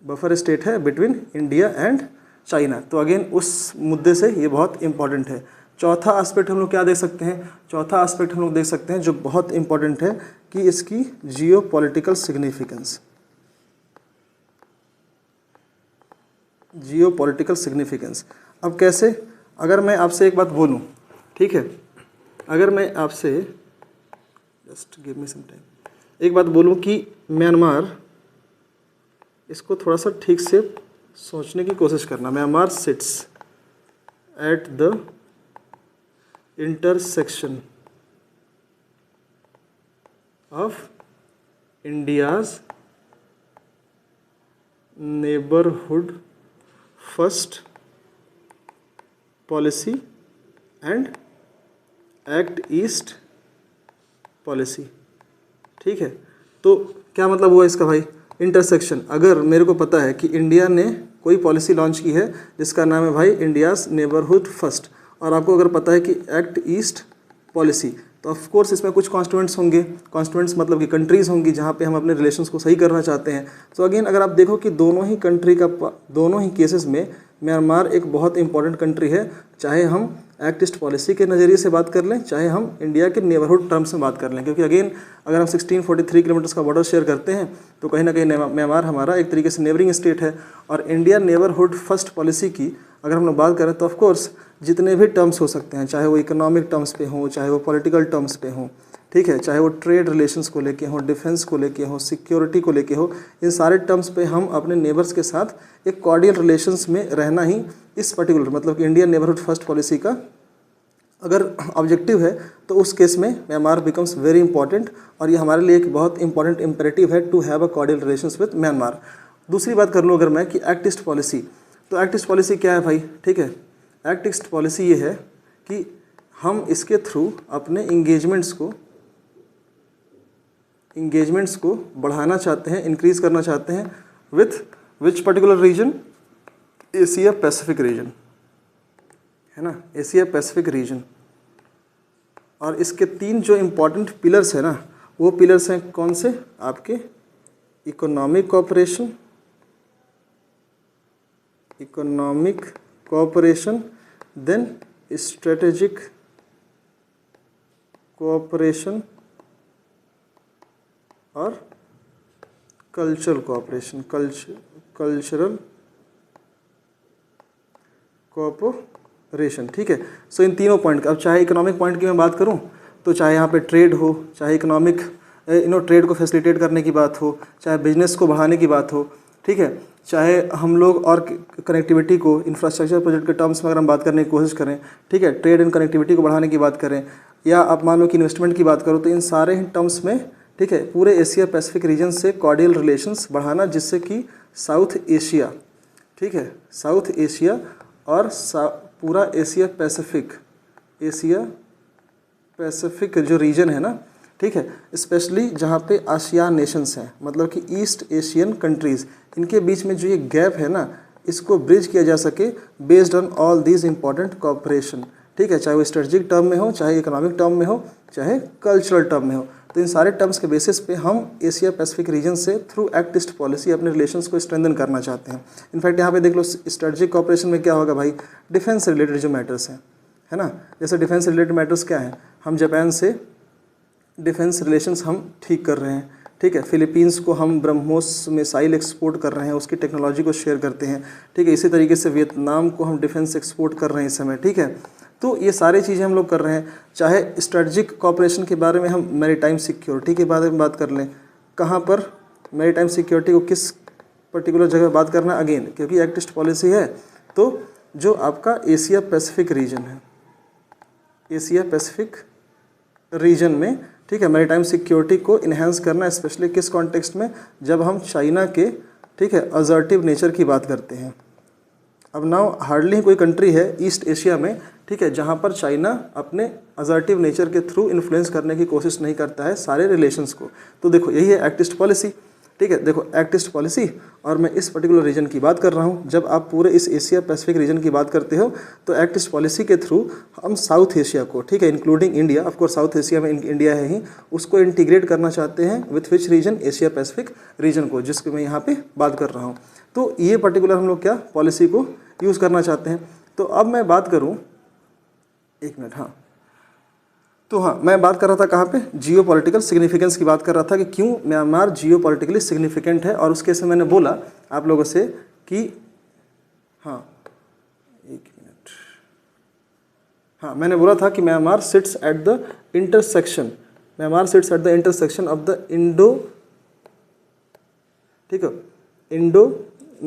बफर स्टेट है बिटवीन इंडिया एंड चाइना, तो अगेन उस मुद्दे से ये बहुत इंपॉर्टेंट है। चौथा एस्पेक्ट हम लोग क्या देख सकते हैं, चौथा एस्पेक्ट हम लोग देख सकते हैं जो बहुत इंपॉर्टेंट है कि इसकी जियो पॉलिटिकल सिग्निफिकेंस, जियो पॉलिटिकल सिग्निफिकेंस। अब कैसे, अगर मैं आपसे एक बात बोलूं, ठीक है, अगर मैं आपसे just give me some time, एक बात बोलूं कि म्यांमार, इसको थोड़ा सा ठीक से सोचने की कोशिश करना, Myanmar seats at the intersection of India's neighborhood first policy and Act East policy, ठीक है। तो क्या मतलब हुआ इसका भाई, इंटरसेक्शन, अगर मेरे को पता है कि इंडिया ने कोई पॉलिसी लॉन्च की है जिसका नाम है भाई इंडियाज़ नेबरहुड फर्स्ट, और आपको अगर पता है कि एक्ट ईस्ट पॉलिसी, तो ऑफ कोर्स इसमें कुछ कॉन्स्टिट्यूएंट्स होंगे, कॉन्स्टिट्यूएंट्स मतलब कि कंट्रीज़ होंगी जहाँ पे हम अपने रिलेशंस को सही करना चाहते हैं। तो अगेन अगर आप देखो कि दोनों ही कंट्री का, दोनों ही केसेस में म्यांमार एक बहुत इंपॉर्टेंट कंट्री है, चाहे हम एक्ट ईस्ट पॉलिसी के नज़रिए से बात कर लें, चाहे हम इंडिया के नेबरहुड टर्म्स में बात कर लें, क्योंकि अगेन अगर हम 1643 किलोमीटर्स का बॉर्डर शेयर करते हैं तो कहीं ना कहीं म्यांमार हमारा एक तरीके से नेबरिंग स्टेट है। और इंडिया नेबरहुड फर्स्ट पॉलिसी की अगर हम लोग बात करें तो ऑफकोर्स जितने भी टर्म्स हो सकते हैं, चाहे वो इकोनॉमिक टर्म्स पे हों, चाहे वो पॉलिटिकल टर्म्स पे हों, ठीक है, चाहे वो ट्रेड रिलेशंस को लेके हों, डिफेंस को लेके हों, सिक्योरिटी को लेके हो, इन सारे टर्म्स पे हम अपने नेबर्स के साथ एक कॉर्डियल रिलेशंस में रहना ही इस पर्टिकुलर, मतलब कि इंडियन नेबरहुड फर्स्ट पॉलिसी का अगर ऑब्जेक्टिव है, तो उस केस में म्यांमार बिकम्स वेरी इंपॉर्टेंट, और ये हमारे लिए एक बहुत इंपॉर्टेंट इम्पेरेटिव है to have a cordial relations with Myanmar. दूसरी बात कर लूँ अगर मैं कि एक्ट ईस्ट पॉलिसी, तो एक्ट ईस्ट पॉलिसी क्या है भाई, ठीक है, एक्ट ईस्ट पॉलिसी ये है कि हम इसके थ्रू अपने इंगेजमेंट्स को बढ़ाना चाहते हैं, इंक्रीज़ करना चाहते हैं with which particular region, Asia Pacific region, है ना, एशिया पैसिफिक रीजन। और इसके तीन जो इम्पॉर्टेंट पिलर्स हैं ना, वो पिलर्स हैं कौन से, आपके economic cooperation, then strategic cooperation और कल्चरल कोऑपरेशन, कल्चरल कोऑपरेशन, ठीक है। सो इन तीनों पॉइंट का, अब चाहे इकोनॉमिक पॉइंट की मैं बात करूं तो चाहे यहाँ पे ट्रेड हो, चाहे इकोनॉमिक ट्रेड को फैसिलिटेट करने की बात हो, चाहे बिजनेस को बढ़ाने की बात हो, ठीक है, चाहे हम लोग और कनेक्टिविटी को इंफ्रास्ट्रक्चर प्रोजेक्ट के टर्म्स में अगर हम बात करने की कोशिश करें, ठीक है, ट्रेड एंड कनेक्टिविटी को बढ़ाने की बात करें, या आप मान लो कि इन्वेस्टमेंट की बात करो, तो इन सारे टर्म्स में, ठीक है, पूरे एशिया पैसिफिक रीजन से कॉर्डियल रिलेशंस बढ़ाना, जिससे कि साउथ एशिया, ठीक है, साउथ एशिया और पूरा एशिया पैसिफिक जो रीजन है ना, ठीक है, स्पेशली जहाँ पे आसियान नेशंस हैं, मतलब कि ईस्ट एशियन कंट्रीज़, इनके बीच में जो ये गैप है ना, इसको ब्रिज किया जा सके based on all these important cooperation. ठीक है, चाहे वो स्ट्रेटजिक टर्म में हो, चाहे इकोनॉमिक टर्म में हो, चाहे कल्चरल टर्म में हो। तो इन सारे टर्म्स के बेसिस पे हम एशिया पैसिफिक रीजन से थ्रू एक्ट ईस्ट पॉलिसी अपने रिलेशंस को स्ट्रेंथन करना चाहते हैं। इनफैक्ट यहाँ पे देख लो, स्ट्रेटजिक कॉपरेशन में क्या होगा भाई, डिफेंस से रिलेटेड जो मैटर्स हैं, है ना, जैसे डिफेंस से रिलेटेड मैटर्स क्या हैं, हम जापान से डिफेंस रिलेशंस हम ठीक कर रहे हैं। ठीक है, फिलीपींस को हम ब्रह्मोस मिसाइल एक्सपोर्ट कर रहे हैं, उसकी टेक्नोलॉजी को शेयर करते हैं। ठीक है, इसी तरीके से वियतनाम को हम डिफेंस एक्सपोर्ट कर रहे हैं इस समय। ठीक है, तो ये सारी चीज़ें हम लोग कर रहे हैं। चाहे स्ट्रेटजिक कॉपरेशन के बारे में हम मैरीटाइम सिक्योरिटी के बारे में बात कर लें, कहाँ पर मैरीटाइम सिक्योरिटी को किस पर्टिकुलर जगह बात करना, अगेन क्योंकि एक्ट ईस्ट पॉलिसी है, तो जो आपका एशिया पैसिफिक रीजन है, एशिया पैसिफिक रीजन में, ठीक है, मैरीटाइम सिक्योरिटी को इन्हेंस करना, स्पेशली किस कॉन्टेक्स्ट में, जब हम चाइना के, ठीक है, असर्टिव नेचर की बात करते हैं। अब नाउ हार्डली कोई कंट्री है ईस्ट एशिया में, ठीक है, जहाँ पर चाइना अपने असर्टिव नेचर के थ्रू इन्फ्लुएंस करने की कोशिश नहीं करता है सारे रिलेशंस को। तो देखो यही है एक्ट ईस्ट पॉलिसी। ठीक है, देखो एक्ट ईस्ट पॉलिसी, और मैं इस पर्टिकुलर रीजन की बात कर रहा हूँ। जब आप पूरे इस एशिया पैसिफिक रीजन की बात करते हो तो एक्ट ईस्ट पॉलिसी के थ्रू हम साउथ एशिया को, ठीक है, including India, of course south Asia में इंडिया है ही, उसको इंटीग्रेट करना चाहते हैं with which region, Asia Pacific reason को, जिसकी मैं यहाँ पे बात कर रहा हूँ। तो ये पर्टिकुलर हम लोग क्या पॉलिसी को यूज़ करना चाहते हैं। तो अब मैं बात करूँ, एक मिनट, हाँ, तो हाँ, मैं बात कर रहा था कहाँ पे, जियो पॉलिटिकल सिग्निफिकेंस की बात कर रहा था कि क्यों म्यांमार जियो पॉलिटिकली सिग्निफिकेंट है। और उसके से मैंने बोला आप लोगों से कि हाँ, एक मिनट, हाँ, मैंने बोला था कि Myanmar seats at the intersection, Myanmar seats at the intersection of the Indo, ठीक है,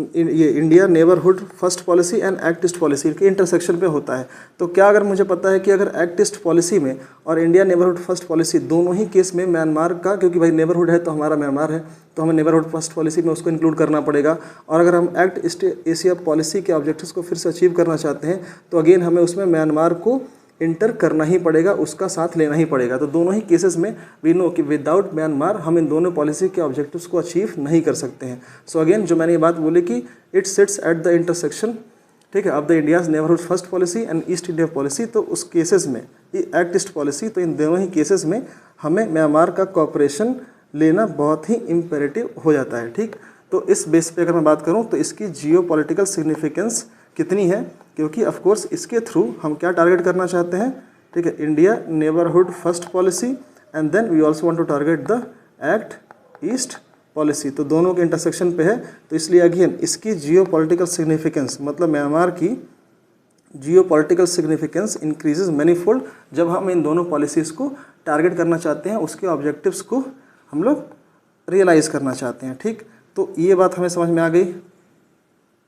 ये India neighbourhood first policy and act east policy के इंटरसेक्शन पे होता है। तो क्या अगर मुझे पता है कि अगर एक्ट ईस्ट पॉलिसी में और इंडिया नेबरहुड फर्स्ट पॉलिसी दोनों ही केस में म्यांमार का, क्योंकि भाई नेबरहुड है तो हमारा म्यांमार है, तो हमें नेबरहुड फर्स्ट पॉलिसी में उसको इंक्लूड करना पड़ेगा। और अगर हम एक्ट ईस्ट एशिया पॉलिसी के ऑब्जेक्टिव्स को फिर से अचीव करना चाहते हैं तो अगेन हमें उसमें म्यांमार को इंटर करना ही पड़ेगा, उसका साथ लेना ही पड़ेगा। तो दोनों ही केसेस में वी नो कि विदाउट म्यांमार हम इन दोनों पॉलिसी के ऑब्जेक्टिव्स को अचीव नहीं कर सकते हैं। सो अगेन जो मैंने ये बात बोली कि it sits at the intersection, ठीक है, of the India's neighbourhood first policy and east India policy. तो उस केसेस में ये एक्ट ईस्ट पॉलिसी, तो इन दोनों ही केसेस में हमें म्यांमार का कॉपरेशन लेना बहुत ही इम्पेरेटिव हो जाता है। ठीक, तो इस बेस पे अगर मैं बात करूँ तो इसकी जियो पॉलिटिकल सिग्निफिकेंस कितनी है, क्योंकि ऑफ कोर्स इसके थ्रू हम क्या टारगेट करना चाहते हैं, ठीक है, India neighbourhood first policy and then we also want to target the act east policy. तो दोनों के इंटरसेक्शन पे है, तो इसलिए अगेन इसकी जियो पॉलिटिकल सिग्निफिकेंस, मतलब म्यांमार की जियो पॉलिटिकल सिग्निफिकेंस इंक्रीजेज मैनीफोल्ड जब हम इन दोनों पॉलिसीज़ को टारगेट करना चाहते हैं, उसके ऑब्जेक्टिव्स को हम लोग रियलाइज़ करना चाहते हैं। ठीक, तो ये बात हमें समझ में आ गई।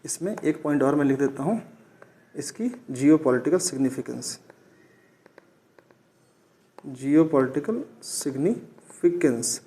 इसमें एक पॉइंट और मैं लिख देता हूँ, इसकी जियो पॉलिटिकल सिग्निफिकेंस, जियो पॉलिटिकल सिग्निफिकेंस।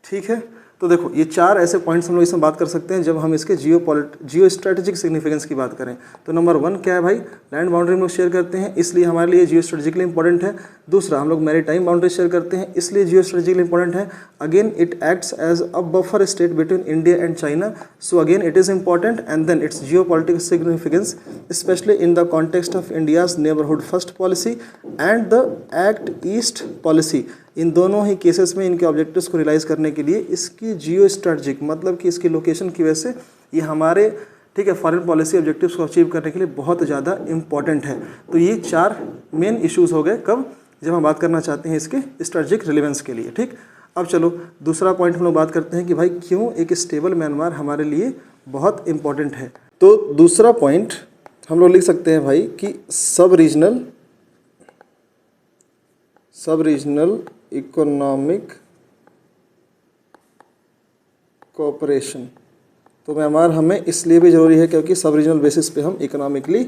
ठीक है, तो देखो ये चार ऐसे पॉइंट्स हम लोग इसमें बात कर सकते हैं जब हम इसके जियो स्ट्रेटेजिक सिग्निफिकेंस की बात करें। तो नंबर 1 क्या है भाई, लैंड बाउंड्री हम लोग शेयर करते हैं, इसलिए हमारे लिए जियो स्ट्रेटेजिकली इंपॉर्टेंट है। दूसरा, हम लोग मैरीटाइम बाउंड्री शेयर करते हैं, इसलिए जियो स्ट्रेटेजिकली इंपॉर्टेंट है। Again it acts as a buffer state between India and China, so again it is important. And then it's geo political significance specially in the context of India's neighbourhood first policy and the act east policy. इन दोनों ही केसेस में इनके ऑब्जेक्टिव्स को रियलाइज़ करने के लिए इसकी जियो स्ट्रेटजिक, मतलब कि इसकी लोकेशन की वजह से ये हमारे, ठीक है, फॉरेन पॉलिसी ऑब्जेक्टिव्स को अचीव करने के लिए बहुत ज़्यादा इंपॉर्टेंट है। तो ये 4 मेन इश्यूज़ हो गए, कब, जब हम बात करना चाहते हैं इसके स्ट्रेटजिक रिलेवेंस के लिए। ठीक, अब चलो दूसरा पॉइंट हम लोग बात करते हैं कि भाई क्यों एक स्टेबल म्यांमार हमारे लिए बहुत इंपॉर्टेंट है। तो दूसरा पॉइंट हम लोग लिख सकते हैं भाई कि सब रीजनल इकोनॉमिक कोऑपरेशन। तो म्यांमार हमें इसलिए भी ज़रूरी है क्योंकि सब रीजनल बेसिस पे हम इकोनॉमिकली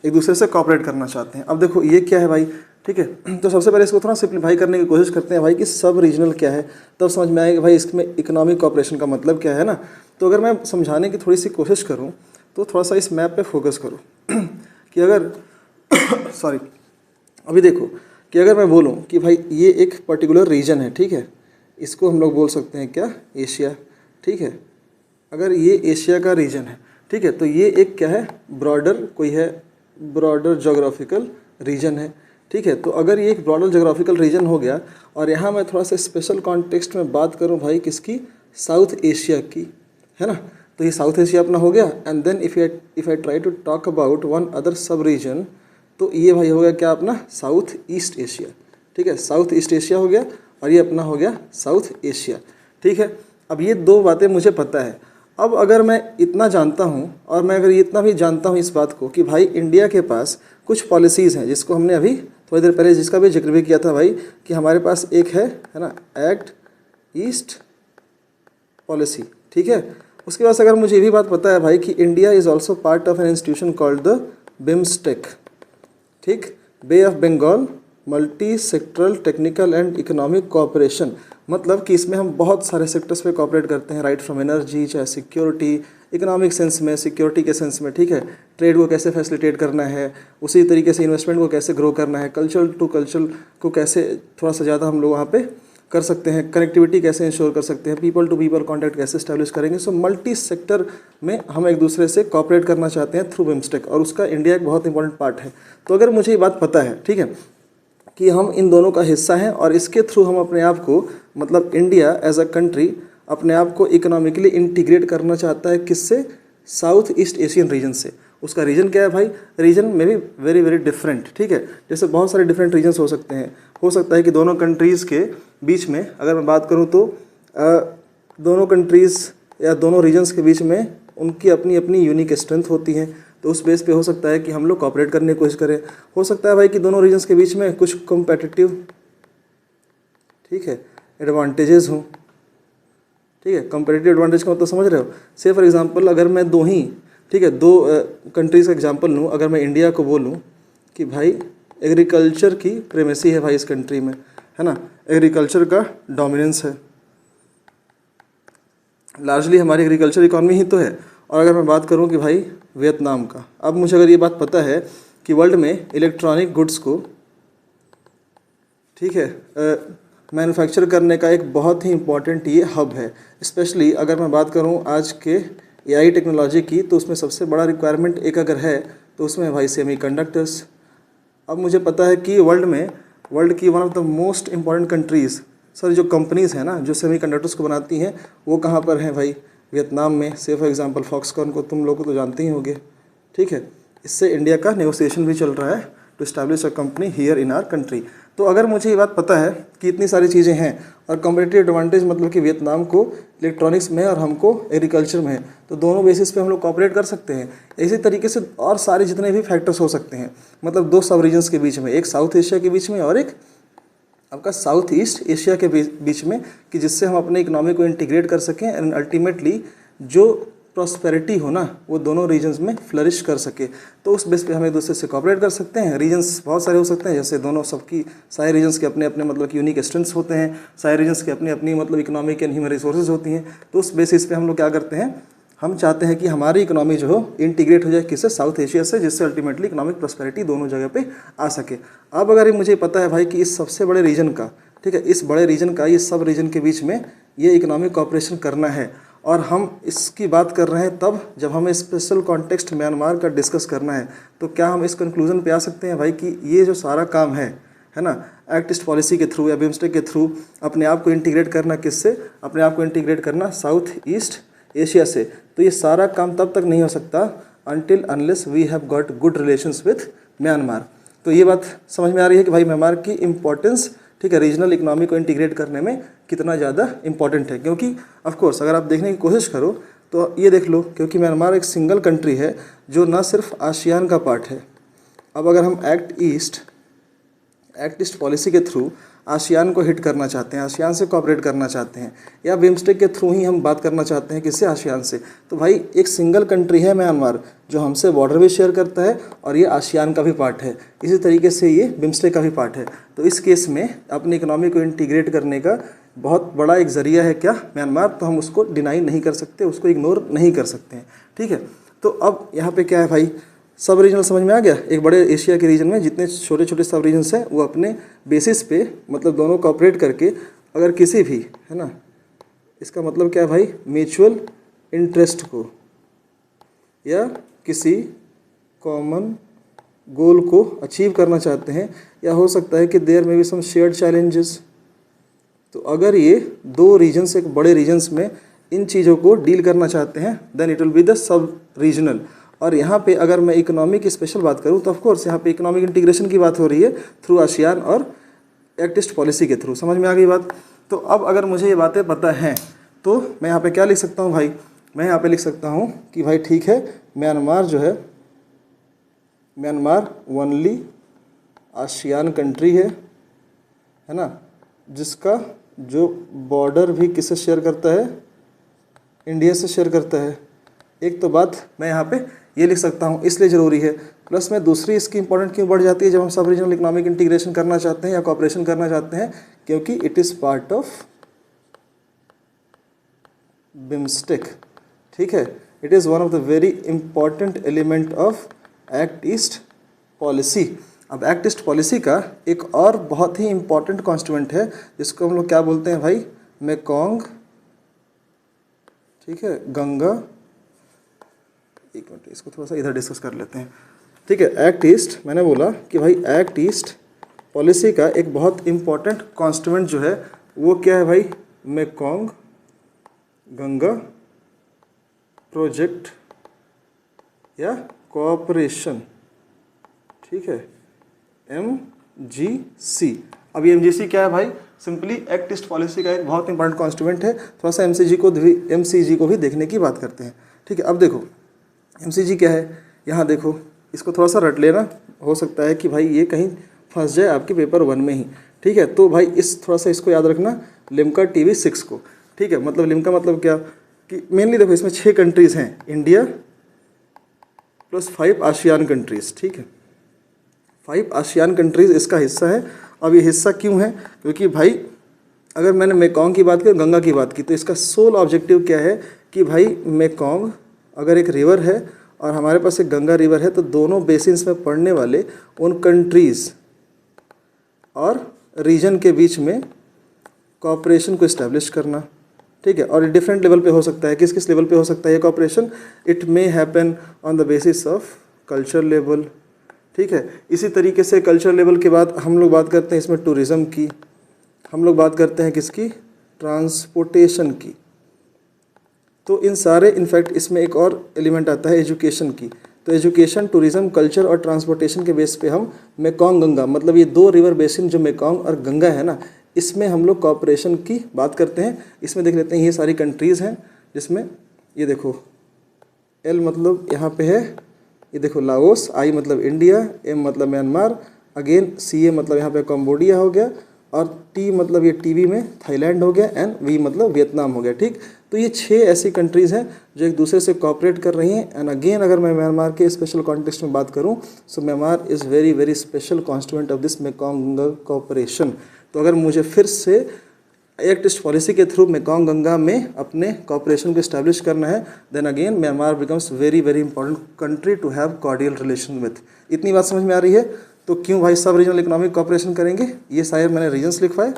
एक दूसरे से कोऑपरेट करना चाहते हैं। अब देखो ये क्या है भाई, ठीक है, तो सबसे पहले इसको थोड़ा सिंप्लीफाई करने की कोशिश करते हैं भाई कि सब रीजनल क्या है, तब समझ में आएगा भाई इसमें इकोनॉमिक कोऑपरेशन का मतलब क्या है ना। तो अगर मैं समझाने की थोड़ी सी कोशिश करूँ तो थोड़ा सा इस मैप पे फोकस करूँ कि अगर सॉरी, अभी देखो कि अगर मैं बोलूँ कि भाई ये एक पर्टिकुलर रीजन है, ठीक है, इसको हम लोग बोल सकते हैं क्या, एशिया, ठीक है। अगर ये एशिया का रीजन है, ठीक है, तो ये एक क्या है, ब्रॉडर कोई है, ब्रॉडर जोग्राफिकल रीजन है, ठीक है। तो अगर ये एक ब्रॉडर जोग्राफिकल रीजन हो गया और यहाँ मैं थोड़ा सा स्पेशल कॉन्टेक्स्ट में बात करूँ भाई किसकी, साउथ एशिया की, है ना। तो ये साउथ एशिया अपना हो गया। And then if I try to talk about one other sub region, तो ये भाई हो गया क्या अपना, साउथ ईस्ट एशिया, ठीक है। साउथ ईस्ट एशिया हो गया और ये अपना हो गया साउथ एशिया, ठीक है। अब ये दो बातें मुझे पता है। अब अगर मैं इतना जानता हूँ और मैं अगर इतना भी जानता हूँ इस बात को कि भाई इंडिया के पास कुछ पॉलिसीज़ हैं, जिसको हमने अभी थोड़ी देर पहले जिसका भी जिक्र भी किया था भाई, कि हमारे पास एक है ना, एक्ट ईस्ट पॉलिसी, ठीक है। उसके बाद अगर मुझे ये भी बात पता है भाई कि India is also part of an institution called the BIMSTEC, ठीक, bay of Bengal multi sectoral technical and economic cooperation, मतलब कि इसमें हम बहुत सारे सेक्टर्स पे कोऑपरेट करते हैं, राइट फ्रॉम एनर्जी, चाहे सिक्योरिटी, इकोनॉमिक सेंस में, सिक्योरिटी के सेंस में, ठीक है, ट्रेड को कैसे फैसिलिटेट करना है, उसी तरीके से इन्वेस्टमेंट को कैसे ग्रो करना है, कल्चर टू कल्चर को कैसे थोड़ा सा ज़्यादा हम लोग वहाँ पे कर सकते हैं, कनेक्टिविटी कैसे इंश्योर कर सकते हैं, पीपल टू पीपल कॉन्टैक्ट कैसे इस्टेब्लिश करेंगे। सो मल्टी सेक्टर में हम एक दूसरे से कॉपरेट करना चाहते हैं थ्रू बिम्स्टेक, और उसका इंडिया एक बहुत इंपॉर्टेंट पार्ट है। तो अगर मुझे ये बात पता है, ठीक है, कि हम इन दोनों का हिस्सा हैं और इसके थ्रू हम अपने आप को, मतलब इंडिया एज अ कंट्री अपने आप को इकोनॉमिकली इंटीग्रेट करना चाहता है, किससे, साउथ ईस्ट एशियन रीजन से। उसका रीजन क्या है भाई, रीजन में भी वेरी वेरी डिफरेंट, ठीक है। जैसे बहुत सारे डिफरेंट रीजन्स हो सकते हैं, हो सकता है कि दोनों कंट्रीज़ के बीच में अगर मैं बात करूं तो दोनों कंट्रीज़ या दोनों रीजन्स के बीच में उनकी अपनी अपनी यूनिक स्ट्रेंथ होती हैं, तो उस बेस पे हो सकता है कि हम लोग कॉपरेट करने की कोशिश करें। हो सकता है भाई कि दोनों रीजन्स के बीच में कुछ कॉम्पिटिटिव, ठीक है, एडवांटेजेस हों, ठीक है। कॉम्पिटिटिव एडवांटेज का मतलब समझ रहे हो, से फॉर एग्जांपल अगर मैं दो ही, ठीक है, दो कंट्रीज़ का एग्जांपल लूँ, अगर मैं इंडिया को बोलूँ कि भाई एग्रीकल्चर की प्रेमेसी है भाई इस कंट्री में, है ना, एग्रीकल्चर का डोमिनेंस है, लार्जली हमारी एग्रीकल्चर इकॉनमी ही तो है। और अगर मैं बात करूं कि भाई वियतनाम का, अब मुझे अगर ये बात पता है कि वर्ल्ड में इलेक्ट्रॉनिक गुड्स को, ठीक है, मैन्युफैक्चर करने का एक बहुत ही इम्पॉर्टेंट ये हब है। स्पेशली अगर मैं बात करूं आज के एआई टेक्नोलॉजी की, तो उसमें सबसे बड़ा रिक्वायरमेंट एक अगर है तो उसमें है भाई सेमीकंडक्टर्स। अब मुझे पता है कि वर्ल्ड की one of the most important countries, sir जो कंपनीज़ हैं ना जो सेमीकंडक्टर्स को बनाती हैं, वो कहाँ पर हैं भाई, वियतनाम में। से फॉर एग्जांपल फॉक्सकॉन को तुम लोग को तो जानते ही होंगे, ठीक है। इससे इंडिया का नेगोशिएशन भी चल रहा है to establish a company here in our country. तो अगर मुझे ये बात पता है कि इतनी सारी चीज़ें हैं और कॉम्पिटिटिव एडवांटेज मतलब कि वियतनाम को इलेक्ट्रॉनिक्स में और हमको एग्रीकल्चर में है, तो दोनों बेसिस पे हम लोग कॉपरेट कर सकते हैं। इसी तरीके से और सारे जितने भी फैक्टर्स हो सकते हैं, मतलब दो सब रीजन्स के बीच में, एक साउथ एशिया के बीच में और एक आपका साउथ ईस्ट एशिया के बीच में, कि जिससे हम अपने इकोनॉमी को इंटीग्रेट कर सकें एंड अल्टीमेटली जो प्रॉस्पेरिटी हो ना वो दोनों रीजन्स में फ्लरिश कर सके। तो उस बेस पे हम एक दूसरे से कॉपरेट कर सकते हैं। रीजन्स बहुत सारे हो सकते हैं, जैसे दोनों सबकी सारे रीजन्स के अपने अपने मतलब कि यूनिक स्ट्रेंथ्स होते हैं, सारे रीजन्स के अपनी अपनी मतलब इकोनॉमिक एंड ह्यूमन रिसोर्सेज होती हैं। तो उस बेसिस पे हम लोग क्या करते हैं, हम चाहते हैं कि हमारी इकोनॉमी जो हो इंटीग्रेट हो जाए किससे, साउथ एशिया से, जिससे अल्टीमेटली इकोनॉमिक प्रॉस्पेरिटी दोनों जगह पे आ सके। अब अगर मुझे पता है भाई कि इस सबसे बड़े रीजन का, ठीक है, इस बड़े रीजन का ये सब रीजन के बीच में ये इकोनॉमिक कॉपरेशन करना है और हम इसकी बात कर रहे हैं तब जब हमें स्पेशल कॉन्टेक्स्ट म्यांमार का डिस्कस करना है, तो क्या हम इस कंक्लूजन पे आ सकते हैं भाई कि ये जो सारा काम है ना, एक्ट ईस्ट पॉलिसी के थ्रू या बिम्स्टेक के थ्रू अपने आप को इंटीग्रेट करना किससे, अपने आप को इंटीग्रेट करना साउथ ईस्ट एशिया से। तो ये सारा काम तब तक नहीं हो सकता until unless we have got good relations with Myanmar. तो ये बात समझ में आ रही है कि भाई म्यांमार की इम्पोर्टेंस, ठीक है, रीजनल इकोनॉमी को इंटीग्रेट करने में कितना ज़्यादा इंपॉर्टेंट है। क्योंकि ऑफ कोर्स अगर आप देखने की कोशिश करो तो ये देख लो, क्योंकि म्यांमार एक सिंगल कंट्री है जो ना सिर्फ आसियान का पार्ट है। अब अगर हम एक्ट ईस्ट पॉलिसी के थ्रू आसियान को हिट करना चाहते हैं, आसियान से कोऑपरेट करना चाहते हैं, या बिम्स्टेक के थ्रू ही हम बात करना चाहते हैं किससे, आसियान से, तो भाई एक सिंगल कंट्री है म्यांमार जो हमसे बॉर्डर भी शेयर करता है और ये आसियान का भी पार्ट है। इसी तरीके से ये बिम्स्टेक का भी पार्ट है। तो इस केस में अपनी इकोनॉमी को इंटीग्रेट करने का बहुत बड़ा एक ज़रिया है क्या, म्यांमार। तो हम उसको डिनाई नहीं कर सकते, उसको इग्नोर नहीं कर सकते हैं, ठीक है। तो अब यहाँ पे क्या है भाई, सब रीजनल समझ में आ गया। एक बड़े एशिया के रीजन में जितने छोटे छोटे सब रीजन्स हैं वो अपने बेसिस पे मतलब दोनों कोऑपरेट करके अगर किसी भी, है ना, इसका मतलब क्या है भाई, म्यूचुअल इंटरेस्ट को या किसी कॉमन गोल को अचीव करना चाहते हैं, या हो सकता है कि देयर में भी सम शेयर्ड चैलेंजेस। तो अगर ये दो रीजन्स, एक बड़े रीजन्स में इन चीज़ों को डील करना चाहते हैं, then it will be the sub regional. और यहाँ पे अगर मैं इकोनॉमिक की स्पेशल बात करूँ तो ऑफकोर्स यहाँ पे इकोनॉमिक इंटीग्रेशन की बात हो रही है थ्रू आसियान और एक्ट ईस्ट पॉलिसी के थ्रू। समझ में आ गई बात। तो अब अगर मुझे ये बातें पता हैं तो मैं यहाँ पे क्या लिख सकता हूँ भाई, मैं यहाँ पे लिख सकता हूँ कि भाई ठीक है, म्यांमार जो है, म्यांमार ओनली आसियान कंट्री है ना, जिसका जो बॉर्डर भी किससे शेयर करता है, इंडिया से शेयर करता है। एक तो बात मैं यहाँ पे ये लिख सकता हूँ, इसलिए ज़रूरी है। प्लस में दूसरी इसकी इंपॉर्टेंट क्यों बढ़ जाती है जब हम सब रीजनल इकोनॉमिक इंटीग्रेशन करना चाहते हैं या कोऑपरेशन करना चाहते हैं, क्योंकि it is part of BIMSTEC. ठीक है, it is one of the very important element of act east policy. अब एक्ट ईस्ट पॉलिसी का एक और बहुत ही इंपॉर्टेंट कॉन्स्टिट्यूएंट है जिसको हम लोग क्या बोलते हैं भाई, मेकोंग, ठीक है, गंगा। एक मिनट, इसको थोड़ा सा इधर डिस्कस कर लेते हैं। ठीक है, एक्ट ईस्ट, मैंने बोला कि भाई एक्ट ईस्ट पॉलिसी का एक बहुत इंपॉर्टेंट कॉन्स्टिट्यूएंट जो है वो क्या है भाई, मेकोंग गंगा प्रोजेक्ट या कोऑपरेशन। ठीक है, MGC। अब ये MGC क्या है भाई, सिंपली एक्ट ईस्ट पॉलिसी का एक बहुत इंपॉर्टेंट कॉन्स्टिट्यूएंट है। थोड़ा सा MCG को भी देखने की बात करते हैं। ठीक है, अब देखो MCG क्या है, यहाँ देखो, इसको थोड़ा सा रट लेना, हो सकता है कि भाई ये कहीं फंस जाए आपके पेपर 1 में ही। ठीक है, तो भाई इस थोड़ा सा इसको याद रखना, लिम्का TV6 को। ठीक है, मतलब लिम्का मतलब क्या कि मेनली देखो इसमें 6 कंट्रीज़ हैं, इंडिया प्लस 5 आसियान कंट्रीज़। ठीक है, 5 आसियान कंट्रीज़ इसका हिस्सा है। अब ये हिस्सा क्यों है, क्योंकि भाई अगर मैंने मेकोंग की बात की और गंगा की बात की तो इसका सोल ऑब्जेक्टिव क्या है कि भाई मेकोंग अगर एक रिवर है और हमारे पास एक गंगा रिवर है, तो दोनों बेसिन्स में पड़ने वाले उन कंट्रीज़ और रीजन के बीच में कोऑपरेशन को इस्टेब्लिश करना। ठीक है, और डिफरेंट लेवल पे हो सकता है। किस किस लेवल पे हो सकता है ये cooperation, it may happen on the basis of culture level. ठीक है, इसी तरीके से कल्चर लेवल के बाद हम लोग बात करते हैं इसमें टूरिज़्म की, हम लोग बात करते हैं किसकी, ट्रांसपोर्टेशन की। तो इन सारे, इनफैक्ट इसमें एक और एलिमेंट आता है एजुकेशन की। तो एजुकेशन, टूरिज़्म, कल्चर और ट्रांसपोर्टेशन के बेस पे हम मेकोंग गंगा, मतलब ये 2 रिवर बेसिन जो मेकोंग और गंगा है ना, इसमें हम लोग कोऑपरेशन की बात करते हैं। इसमें देख लेते हैं ये सारी कंट्रीज़ हैं जिसमें ये देखो L मतलब यहाँ पे है, ये देखो लाओस, I मतलब इंडिया, M मतलब म्यांमार, अगेन CA मतलब यहाँ पे कंबोडिया हो गया, और T मतलब ये TV में थाईलैंड हो गया, एंड V मतलब वियतनाम हो गया। ठीक, तो ये 6 ऐसी कंट्रीज़ हैं जो एक दूसरे से कोऑपरेट कर रही हैं। एंड अगेन अगर मैं म्यांमार के स्पेशल कॉन्टेक्स्ट में बात करूँ, so Myanmar is very very special constituent of this Mekong Ganga cooperation. तो अगर मुझे फिर से एक्ट ईस्ट पॉलिसी के थ्रू मेकोंग गंगा में अपने कोऑपरेशन को इस्टेब्लिश करना है, then again Myanmar becomes very very important country to have cordial relation with. इतनी बात समझ में आ रही है। तो क्यों भाई सब रीजनल इकोनॉमिक कोऑपरेशन करेंगे, ये शायद मैंने रीजन्स लिखवाए।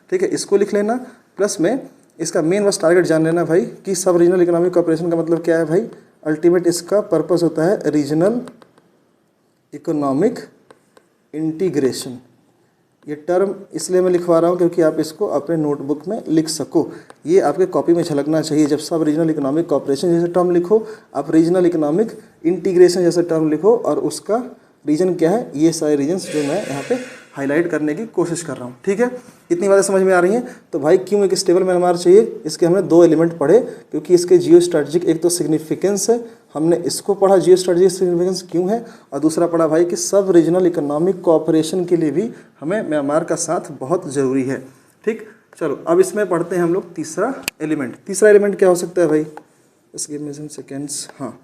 ठीक है, इसको लिख लेना, प्लस में इसका मेन बस टारगेट जान लेना भाई कि सब रीजनल इकोनॉमिक कोऑपरेशन का मतलब क्या है भाई। अल्टीमेट इसका पर्पस होता है रीजनल इकोनॉमिक इंटीग्रेशन। ये टर्म इसलिए मैं लिखवा रहा हूँ क्योंकि आप इसको अपने नोटबुक में लिख सको, ये आपके कॉपी में झलकना चाहिए। जब सब रीजनल इकोनॉमिक कोऑपरेशन जैसे टर्म लिखो, आप रीजनल इकोनॉमिक इंटीग्रेशन जैसे टर्म लिखो, और उसका रीजन क्या है, ये सारे रीजन्स जो मैं यहाँ पे हाईलाइट करने की कोशिश कर रहा हूँ। ठीक है, इतनी बातें समझ में आ रही हैं। तो भाई क्यों एक स्टेबल म्यांमार चाहिए, इसके हमने 2 एलिमेंट पढ़े, क्योंकि इसके जियो स्ट्रेटजिक एक तो सिग्निफिकेंस है, हमने इसको पढ़ा जियो स्ट्रेटजिक सिग्निफिकेंस क्यों है, और दूसरा पढ़ा भाई कि सब रीजनल इकोनॉमिक कोऑपरेशन के लिए भी हमें म्यांमार का साथ बहुत ज़रूरी है। ठीक, चलो अब इसमें पढ़ते हैं हम लोग तीसरा एलिमेंट। तीसरा एलिमेंट क्या हो सकता है भाई, बस गिव मी सम सेकेंड्स। हाँ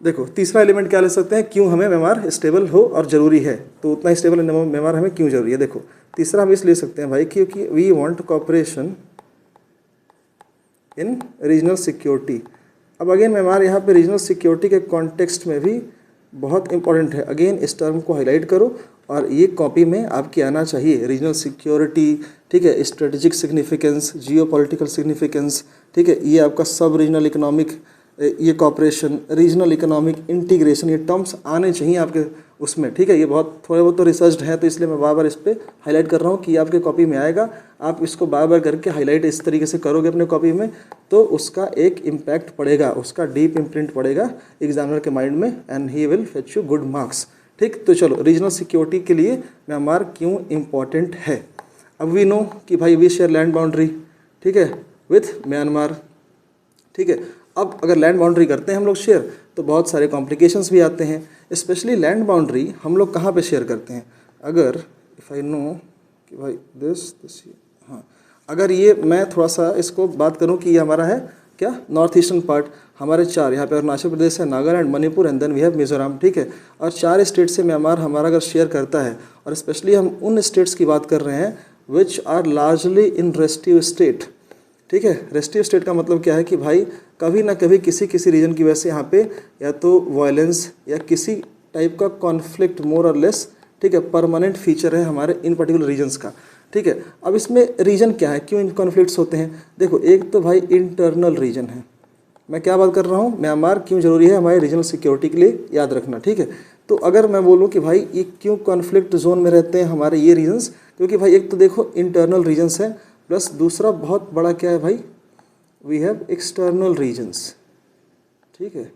देखो, तीसरा एलिमेंट क्या ले सकते हैं, क्यों हमें म्यांमार स्टेबल हो और ज़रूरी है, तो उतना स्टेबल म्यांमार हमें क्यों ज़रूरी है। देखो, तीसरा हम इसलिए सकते हैं भाई क्योंकि we want cooperation in regional security. अब अगेन म्यांमार यहाँ पे रीजनल सिक्योरिटी के कॉन्टेक्स्ट में भी बहुत इंपॉर्टेंट है। अगेन इस टर्म को हाईलाइट करो और ये कॉपी में आपकी आना चाहिए। रीजनल सिक्योरिटी, ठीक है, स्ट्रेटेजिक सिग्निफिकेंस, जियो पॉलिटिकल सिग्निफिकेंस, ठीक है, ये आपका सब रीजनल इकोनॉमिक, ये कॉपरेशन, रीजनल इकोनॉमिक इंटीग्रेशन, ये टर्म्स आने चाहिए आपके उसमें, ठीक है। ये बहुत थोड़े बहुत तो रिसर्च्ड है, तो इसलिए मैं बार बार इस पर हाईलाइट कर रहा हूँ कि ये आपके कॉपी में आएगा। आप इसको बार बार करके हाईलाइट इस तरीके से करोगे अपने कॉपी में, तो उसका एक इम्पैक्ट पड़ेगा, उसका डीप इम्प्रिंट पड़ेगा एग्जामिनर के माइंड में, and he will fetch you good marks, ठीक। तो चलो, रीजनल सिक्योरिटी के लिए म्यांमार क्यों इम्पॉर्टेंट है। अब वी नो कि भाई वी शेयर लैंड बाउंड्री, ठीक है, विथ म्यांमार, ठीक है। अब अगर लैंड बाउंड्री करते हैं हम लोग शेयर, तो बहुत सारे कॉम्प्लिकेशंस भी आते हैं। स्पेशली लैंड बाउंड्री हम लोग कहाँ पे शेयर करते हैं, अगर इफ़ आई नो कि भाई दिस, हाँ, अगर ये मैं थोड़ा सा इसको बात करूँ कि ये हमारा है क्या, नॉर्थ ईस्टर्न पार्ट, हमारे चार यहाँ पे अरुणाचल प्रदेश है, Nagaland, Manipur and then we have Mizoram, ठीक है। और 4 स्टेट से म्यांमार हमारा अगर शेयर करता है, और स्पेशली हम उन स्टेट्स की बात कर रहे हैं which are largely in restive state, ठीक है। रेस्टिव स्टेट का मतलब क्या है कि भाई कभी ना कभी किसी रीजन की वजह से यहाँ पे या तो वायलेंस या किसी टाइप का कॉन्फ्लिक्ट मोर और लेस, ठीक है, परमानेंट फीचर है हमारे इन पर्टिकुलर रीजन्स का, ठीक है। अब इसमें रीजन क्या है, क्यों इन कॉन्फ्लिक्ट्स होते हैं। देखो, एक तो भाई इंटरनल रीजन है, मैं क्या बात कर रहा हूँ, म्यांमार क्यों ज़रूरी है हमारे रीजनल सिक्योरिटी के लिए, याद रखना, ठीक है। तो अगर मैं बोलूँ कि भाई ये क्यों कॉन्फ्लिक्ट जोन में रहते हैं हमारे ये रीजन्स, क्योंकि भाई एक तो देखो इंटरनल रीजन्स है, प्लस दूसरा बहुत बड़ा क्या है भाई, वी हैव एक्सटर्नल रीजन्स, ठीक है।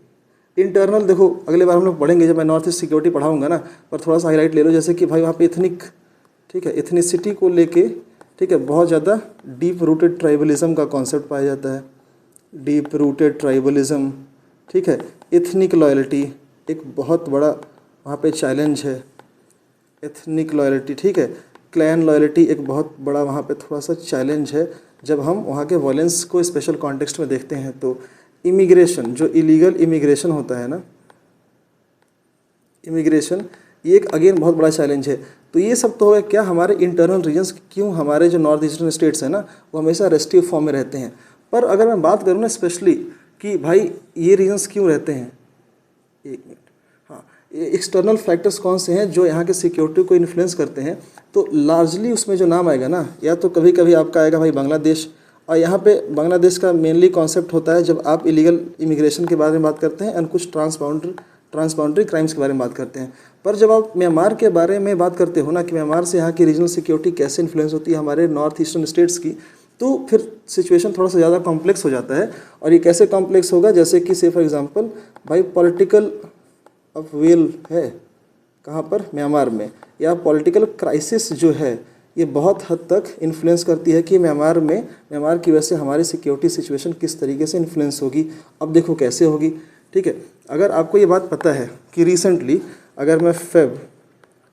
इंटरनल देखो अगले बार हम लोग पढ़ेंगे जब मैं नॉर्थ ईस्ट सिक्योरिटी पढ़ाऊंगा ना, पर थोड़ा सा हाईलाइट ले लो, जैसे कि भाई वहाँ पे एथनिक, ठीक है, एथनिसिटी को लेके, ठीक है, बहुत ज़्यादा डीप रूटेड ट्राइबलिज्म का कॉन्सेप्ट पाया जाता है, डीप रूटेड ट्राइबलिज्म, ठीक है। एथनिक लॉयल्टी एक बहुत बड़ा वहाँ पे चैलेंज है, एथनिक लॉयल्टी, ठीक है। क्लैन लॉयल्टी एक बहुत बड़ा वहाँ पे थोड़ा सा चैलेंज है जब हम वहाँ के वायलेंस को स्पेशल कॉन्टेक्स्ट में देखते हैं। तो इमिग्रेशन, जो इलीगल इमिग्रेशन होता है ना, इमिग्रेशन, ये एक अगेन बहुत बड़ा चैलेंज है। तो ये सब तो है क्या, हमारे इंटरनल रीजन्स, क्यों हमारे जो नॉर्थ ईस्टर्न स्टेट्स हैं ना वो हमेशा रेस्टिव फॉर्म में रहते हैं। पर अगर मैं बात करूँ ना स्पेशली कि भाई ये रीजन्स क्यों रहते हैं, एक मिनट, हाँ, ये एक्सटर्नल फैक्टर्स कौन से हैं जो यहाँ के सिक्योरिटी को इन्फ्लुएंस करते हैं, तो लार्जली उसमें जो नाम आएगा ना, या तो कभी कभी आपका आएगा भाई बांग्लादेश, और यहाँ पे बांग्लादेश का मेनली कॉन्सेप्ट होता है जब आप इलीगल इमिग्रेशन के बारे में बात करते हैं एंड कुछ ट्रांसबाउंड्री क्राइम्स के बारे में बात करते हैं। पर जब आप म्यांमार के बारे में बात करते हो ना कि म्यांमार से यहाँ की रीजनल सिक्योरिटी कैसे इन्फ्लुएंस होती है हमारे नॉर्थ ईस्टर्न स्टेट्स की, तो फिर सिचुएशन थोड़ा सा ज़्यादा कॉम्प्लेक्स हो जाता है। और ये कैसे कॉम्प्लेक्स होगा, जैसे कि से फॉर एग्जांपल भाई पॉलिटिकल ऑफ विल है कहाँ पर, म्यांमार में, या पॉलिटिकल क्राइसिस जो है ये बहुत हद तक इन्फ्लुएंस करती है कि म्यांमार की वजह से हमारी सिक्योरिटी सिचुएशन किस तरीके से इन्फ्लुएंस होगी। अब देखो कैसे होगी, ठीक है। अगर आपको ये बात पता है कि रिसेंटली अगर मैं फेब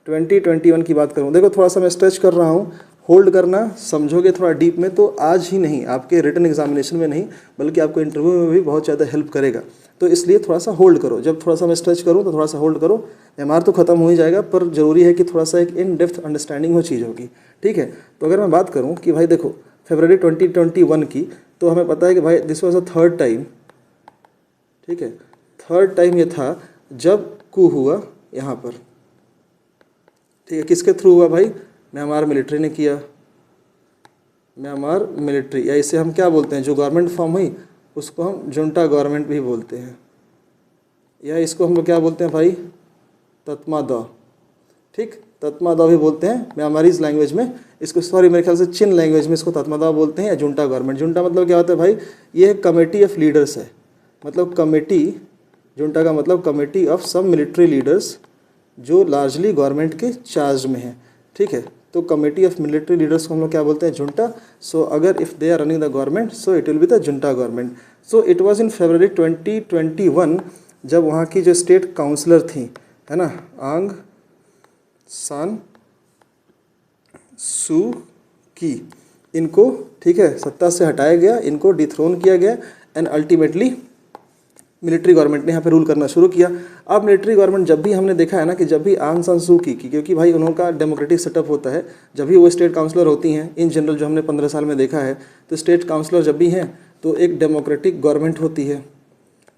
2021 की बात करूँ, देखो थोड़ा सा मैं स्ट्रेच कर रहा हूँ, होल्ड करना, समझोगे थोड़ा डीप में तो आज ही नहीं, आपके रिटन एग्जामिनेशन में नहीं बल्कि आपको इंटरव्यू में भी बहुत ज़्यादा हेल्प करेगा। तो इसलिए थोड़ा सा होल्ड करो, जब थोड़ा सा मैं स्ट्रेच करूँ तो थोड़ा सा होल्ड करो। म्यांमार तो ख़त्म हो ही जाएगा, पर ज़रूरी है कि थोड़ा सा एक इन डेप्थ अंडरस्टैंडिंग हो चीज़ होगी, ठीक है। तो अगर मैं बात करूँ कि भाई देखो फरवरी 2021 की, तो हमें पता है कि भाई this was a third time, ठीक है, थर्ड टाइम ये था जब कू हुआ यहाँ पर, ठीक है। किसके थ्रू हुआ भाई, म्यांमार मिलिट्री ने किया, म्यांमार मिलिट्री, या इसे हम क्या बोलते हैं, जो गवर्नमेंट फॉर्म हुई उसको हम जुंटा गवर्नमेंट भी बोलते हैं, या इसको हम लोग क्या बोलते हैं भाई, तत्मादा, ठीक, तत्मादा भी बोलते हैं म्यांमारीज लैंग्वेज में इसको, सॉरी मेरे ख्याल से चिन लैंग्वेज में इसको तत्मादा बोलते हैं, या जुंटा गवर्नमेंट। जुंटा मतलब क्या होता है भाई, ये कमेटी ऑफ लीडर्स है, मतलब कमेटी, जुंटा का मतलब committee of some military leaders जो लार्जली गवर्नमेंट के चार्ज में है, ठीक है। तो कमेटी ऑफ मिलिट्री लीडर्स को हम लोग क्या बोलते हैं, जुंटा। सो अगर if they are running the government so it will be the junta government. So it was in February 2021 जब वहाँ की जो स्टेट काउंसलर थी, है ना, आंग सान सू की, इनको, ठीक है, सत्ता से हटाया गया, इनको डिथ्रोन किया गया एंड अल्टीमेटली मिलिट्री गवर्नमेंट ने यहाँ पे रूल करना शुरू किया। अब मिलिट्री गवर्नमेंट जब भी हमने देखा है ना कि जब भी आंग सान सू की, क्योंकि भाई उनका डेमोक्रेटिक सेटअप होता है, जब भी वो स्टेट काउंसलर होती हैं, इन जनरल जो हमने 15 साल में देखा है, तो स्टेट काउंसलर जब भी हैं तो एक डेमोक्रेटिक गवर्नमेंट होती है।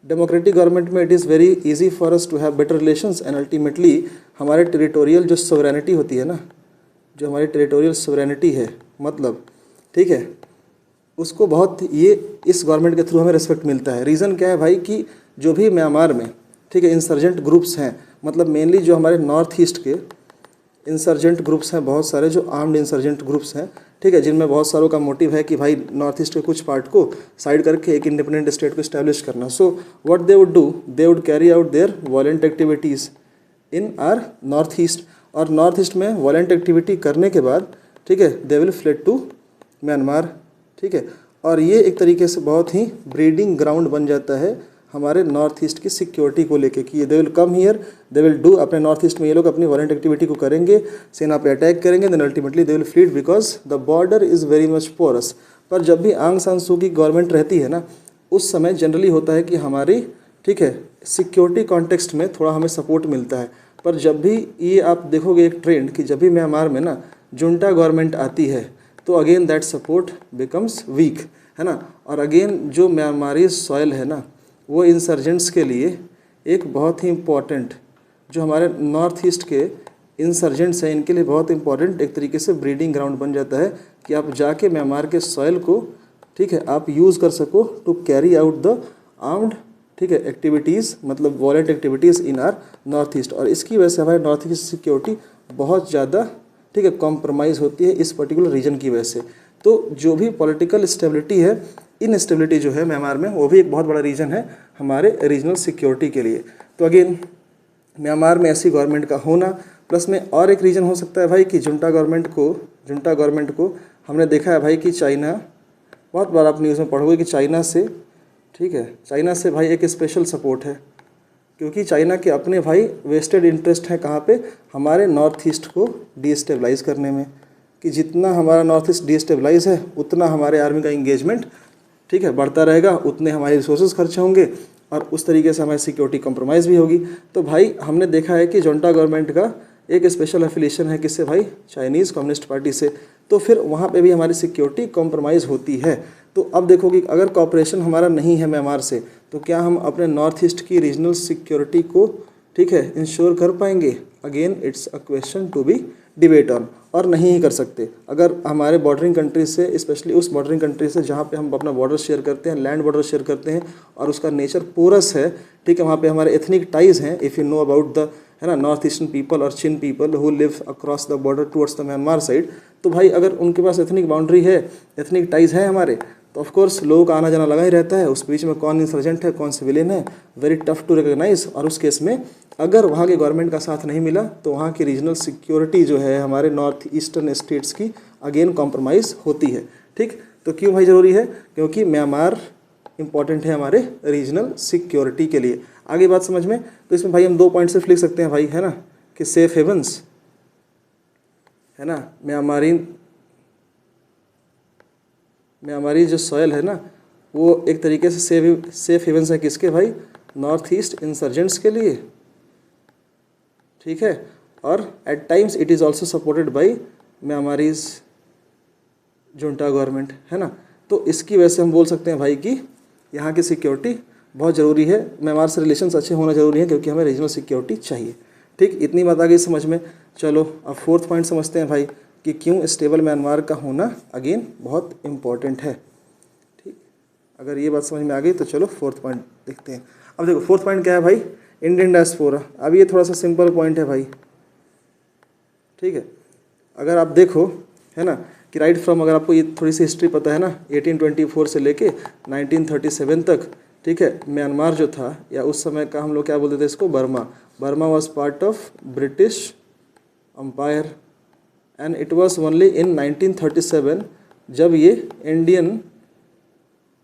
डेमोक्रेटिक गवर्नमेंट में it is very easy for us to have better relations and ultimately हमारे टेरिटोरियल जो सोवरेनिटी होती है ना, जो हमारी टेरिटोरियल सोवरेनिटी है, मतलब ठीक है, उसको बहुत ये इस गवर्नमेंट के थ्रू हमें रिस्पेक्ट मिलता है। रीज़न क्या है भाई कि जो भी म्यांमार में ठीक है इंसर्जेंट ग्रुप्स हैं, मतलब मेनली जो हमारे नॉर्थ ईस्ट के इंसर्जेंट ग्रुप्स हैं, बहुत सारे जो आर्म्ड इंसर्जेंट ग्रुप्स हैं, ठीक है, जिनमें बहुत सारों का मोटिव है कि भाई नॉर्थ ईस्ट के कुछ पार्ट को साइड करके एक इंडिपेंडेंट स्टेट को इस्टेब्लिश करना। So what they would do, they would carry out their violent activities in our north east, और नॉर्थ ईस्ट में वॉलेंट एक्टिविटी करने के बाद ठीक है they will fled to Myanmar, ठीक है, और ये एक तरीके से बहुत ही ब्रीडिंग ग्राउंड बन जाता है हमारे नॉर्थ ईस्ट की सिक्योरिटी को लेके कि they will come here, they will do, अपने नॉर्थ ईस्ट में ये लोग अपनी वॉलेंट एक्टिविटी को करेंगे, सेना पे अटैक करेंगे, then ultimately they will flee because the border is very much porous. पर जब भी आंग सान सू की गवर्नमेंट रहती है ना, उस समय जनरली होता है कि हमारी ठीक है सिक्योरिटी कॉन्टेक्स्ट में थोड़ा हमें सपोर्ट मिलता है। पर जब भी ये आप देखोगे एक ट्रेंड कि जब भी म्यांमार में ना जुंटा गवर्नमेंट आती है तो again that support becomes week, है ना, और अगेन जो म्यांमारी सॉइल है ना वो इंसर्जेंट्स के लिए एक बहुत ही इम्पॉर्टेंट, जो हमारे नॉर्थ ईस्ट के इंसर्जेंट्स हैं इनके लिए बहुत इंपॉर्टेंट एक तरीके से ब्रीडिंग ग्राउंड बन जाता है कि आप जाके म्यांमार के सॉइल को ठीक है आप यूज़ कर सको to carry out the armed ठीक है एक्टिविटीज़, मतलब violent activities in our north east. और इसकी वजह से हमारे नॉर्थ ईस्ट सिक्योरिटी बहुत ज़्यादा ठीक है कॉम्प्रोमाइज़ होती है इस पर्टिकुलर रीजन की वजह से। तो जो भी पॉलिटिकल स्टेबिलिटी है, इनस्टेबिलिटी जो है म्यांमार में, वो भी एक बहुत बड़ा रीज़न है हमारे रीजनल सिक्योरिटी के लिए। तो अगेन म्यांमार में ऐसी गवर्नमेंट का होना, प्लस में और एक रीज़न हो सकता है भाई कि जुंटा गवर्नमेंट को हमने देखा है भाई कि चाइना, बहुत बार आप न्यूज़ में पढ़ोगे कि चाइना से ठीक है, चाइना से भाई एक स्पेशल सपोर्ट है, क्योंकि चाइना के अपने भाई वेस्टेड इंटरेस्ट हैं कहाँ पे, हमारे नॉर्थ ईस्ट को डीस्टेबलाइज करने में, कि जितना हमारा नॉर्थ ईस्ट डीस्टेबलाइज है उतना हमारे आर्मी का इंगेजमेंट ठीक है बढ़ता रहेगा, उतने हमारे रिसोर्सेज खर्च होंगे और उस तरीके से हमारी सिक्योरिटी कॉम्प्रोमाइज़ भी होगी। तो भाई हमने देखा है कि जुंटा गवर्नमेंट का एक स्पेशल एफिलिएशन है किससे भाई, चाइनीज़ कम्युनिस्ट पार्टी से, तो फिर वहाँ पे भी हमारी सिक्योरिटी कॉम्प्रोमाइज़ होती है। तो अब देखो कि अगर कॉपरेशन हमारा नहीं है म्यांमार से, तो क्या हम अपने नॉर्थ ईस्ट की रीजनल सिक्योरिटी को ठीक है इंश्योर कर पाएंगे? Again it's a question to be debate on, और नहीं ही कर सकते। अगर हमारे बॉर्डरिंग कंट्री से, स्पेशली उस बॉर्डरिंग कंट्री से जहाँ पे हम अपना बॉर्डर शेयर करते हैं, लैंड बॉर्डर शेयर करते हैं, और उसका नेचर पोरस है, ठीक है, वहाँ पे हमारे एथनिक टाइज़ हैं, if you know about the है ना नॉर्थ ईस्टर्न पीपल और Chin people who live across the border towards the Myanmar side, तो भाई अगर उनके पास एथनिक बाउंड्री है, एथनिक टाइज़ है हमारे, तो ऑफकोर्स लोगों का आना जाना लगा ही रहता है, उस बीच में कौन इंसर्जेंट है कौन सिविलियन है, वेरी टफ टू रिकॉग्नाइज। और उस केस में अगर वहाँ के गवर्नमेंट का साथ नहीं मिला तो वहाँ की रीजनल सिक्योरिटी जो है हमारे नॉर्थ ईस्टर्न स्टेट्स की अगेन कॉम्प्रोमाइज़ होती है। ठीक, तो क्यों भाई ज़रूरी है? क्योंकि म्यांमार इंपॉर्टेंट है हमारे रीजनल सिक्योरिटी के लिए। आगे बात समझ में? तो इसमें भाई हम 2 पॉइंट सिर्फ लिख सकते हैं भाई, है ना, कि सेफ हेवंस है ना, म्यांमारी जो सॉयल है ना वो एक तरीके से सेफ हेवंस है किसके भाई? नॉर्थ ईस्ट इंसर्जेंट्स के लिए। ठीक है, और at times it is also supported by Myanmarese junta government, है ना। तो इसकी वजह से हम बोल सकते हैं भाई कि यहाँ की सिक्योरिटी बहुत ज़रूरी है, म्यांमार से रिलेशंस अच्छे होना ज़रूरी है, क्योंकि हमें रीजनल सिक्योरिटी चाहिए। ठीक, इतनी बात आ गई समझ में। चलो अब 4th पॉइंट समझते हैं भाई कि क्यों स्टेबल म्यांमार का होना अगेन बहुत इम्पॉर्टेंट है। ठीक, अगर ये बात समझ में आ गई तो चलो 4th पॉइंट देखते हैं। अब देखो 4th पॉइंट क्या है भाई? Indian diaspora. अब ये थोड़ा सा सिंपल पॉइंट है भाई। ठीक है, अगर आप देखो है ना कि राइट फ्रॉम, अगर आपको ये थोड़ी सी हिस्ट्री पता है ना, 1824 से लेके 1937 तक, ठीक है, म्यांमार जो था, या उस समय का हम लोग क्या बोलते थे इसको, Burma was part of British empire, and it was only in 1937 जब ये इंडियन,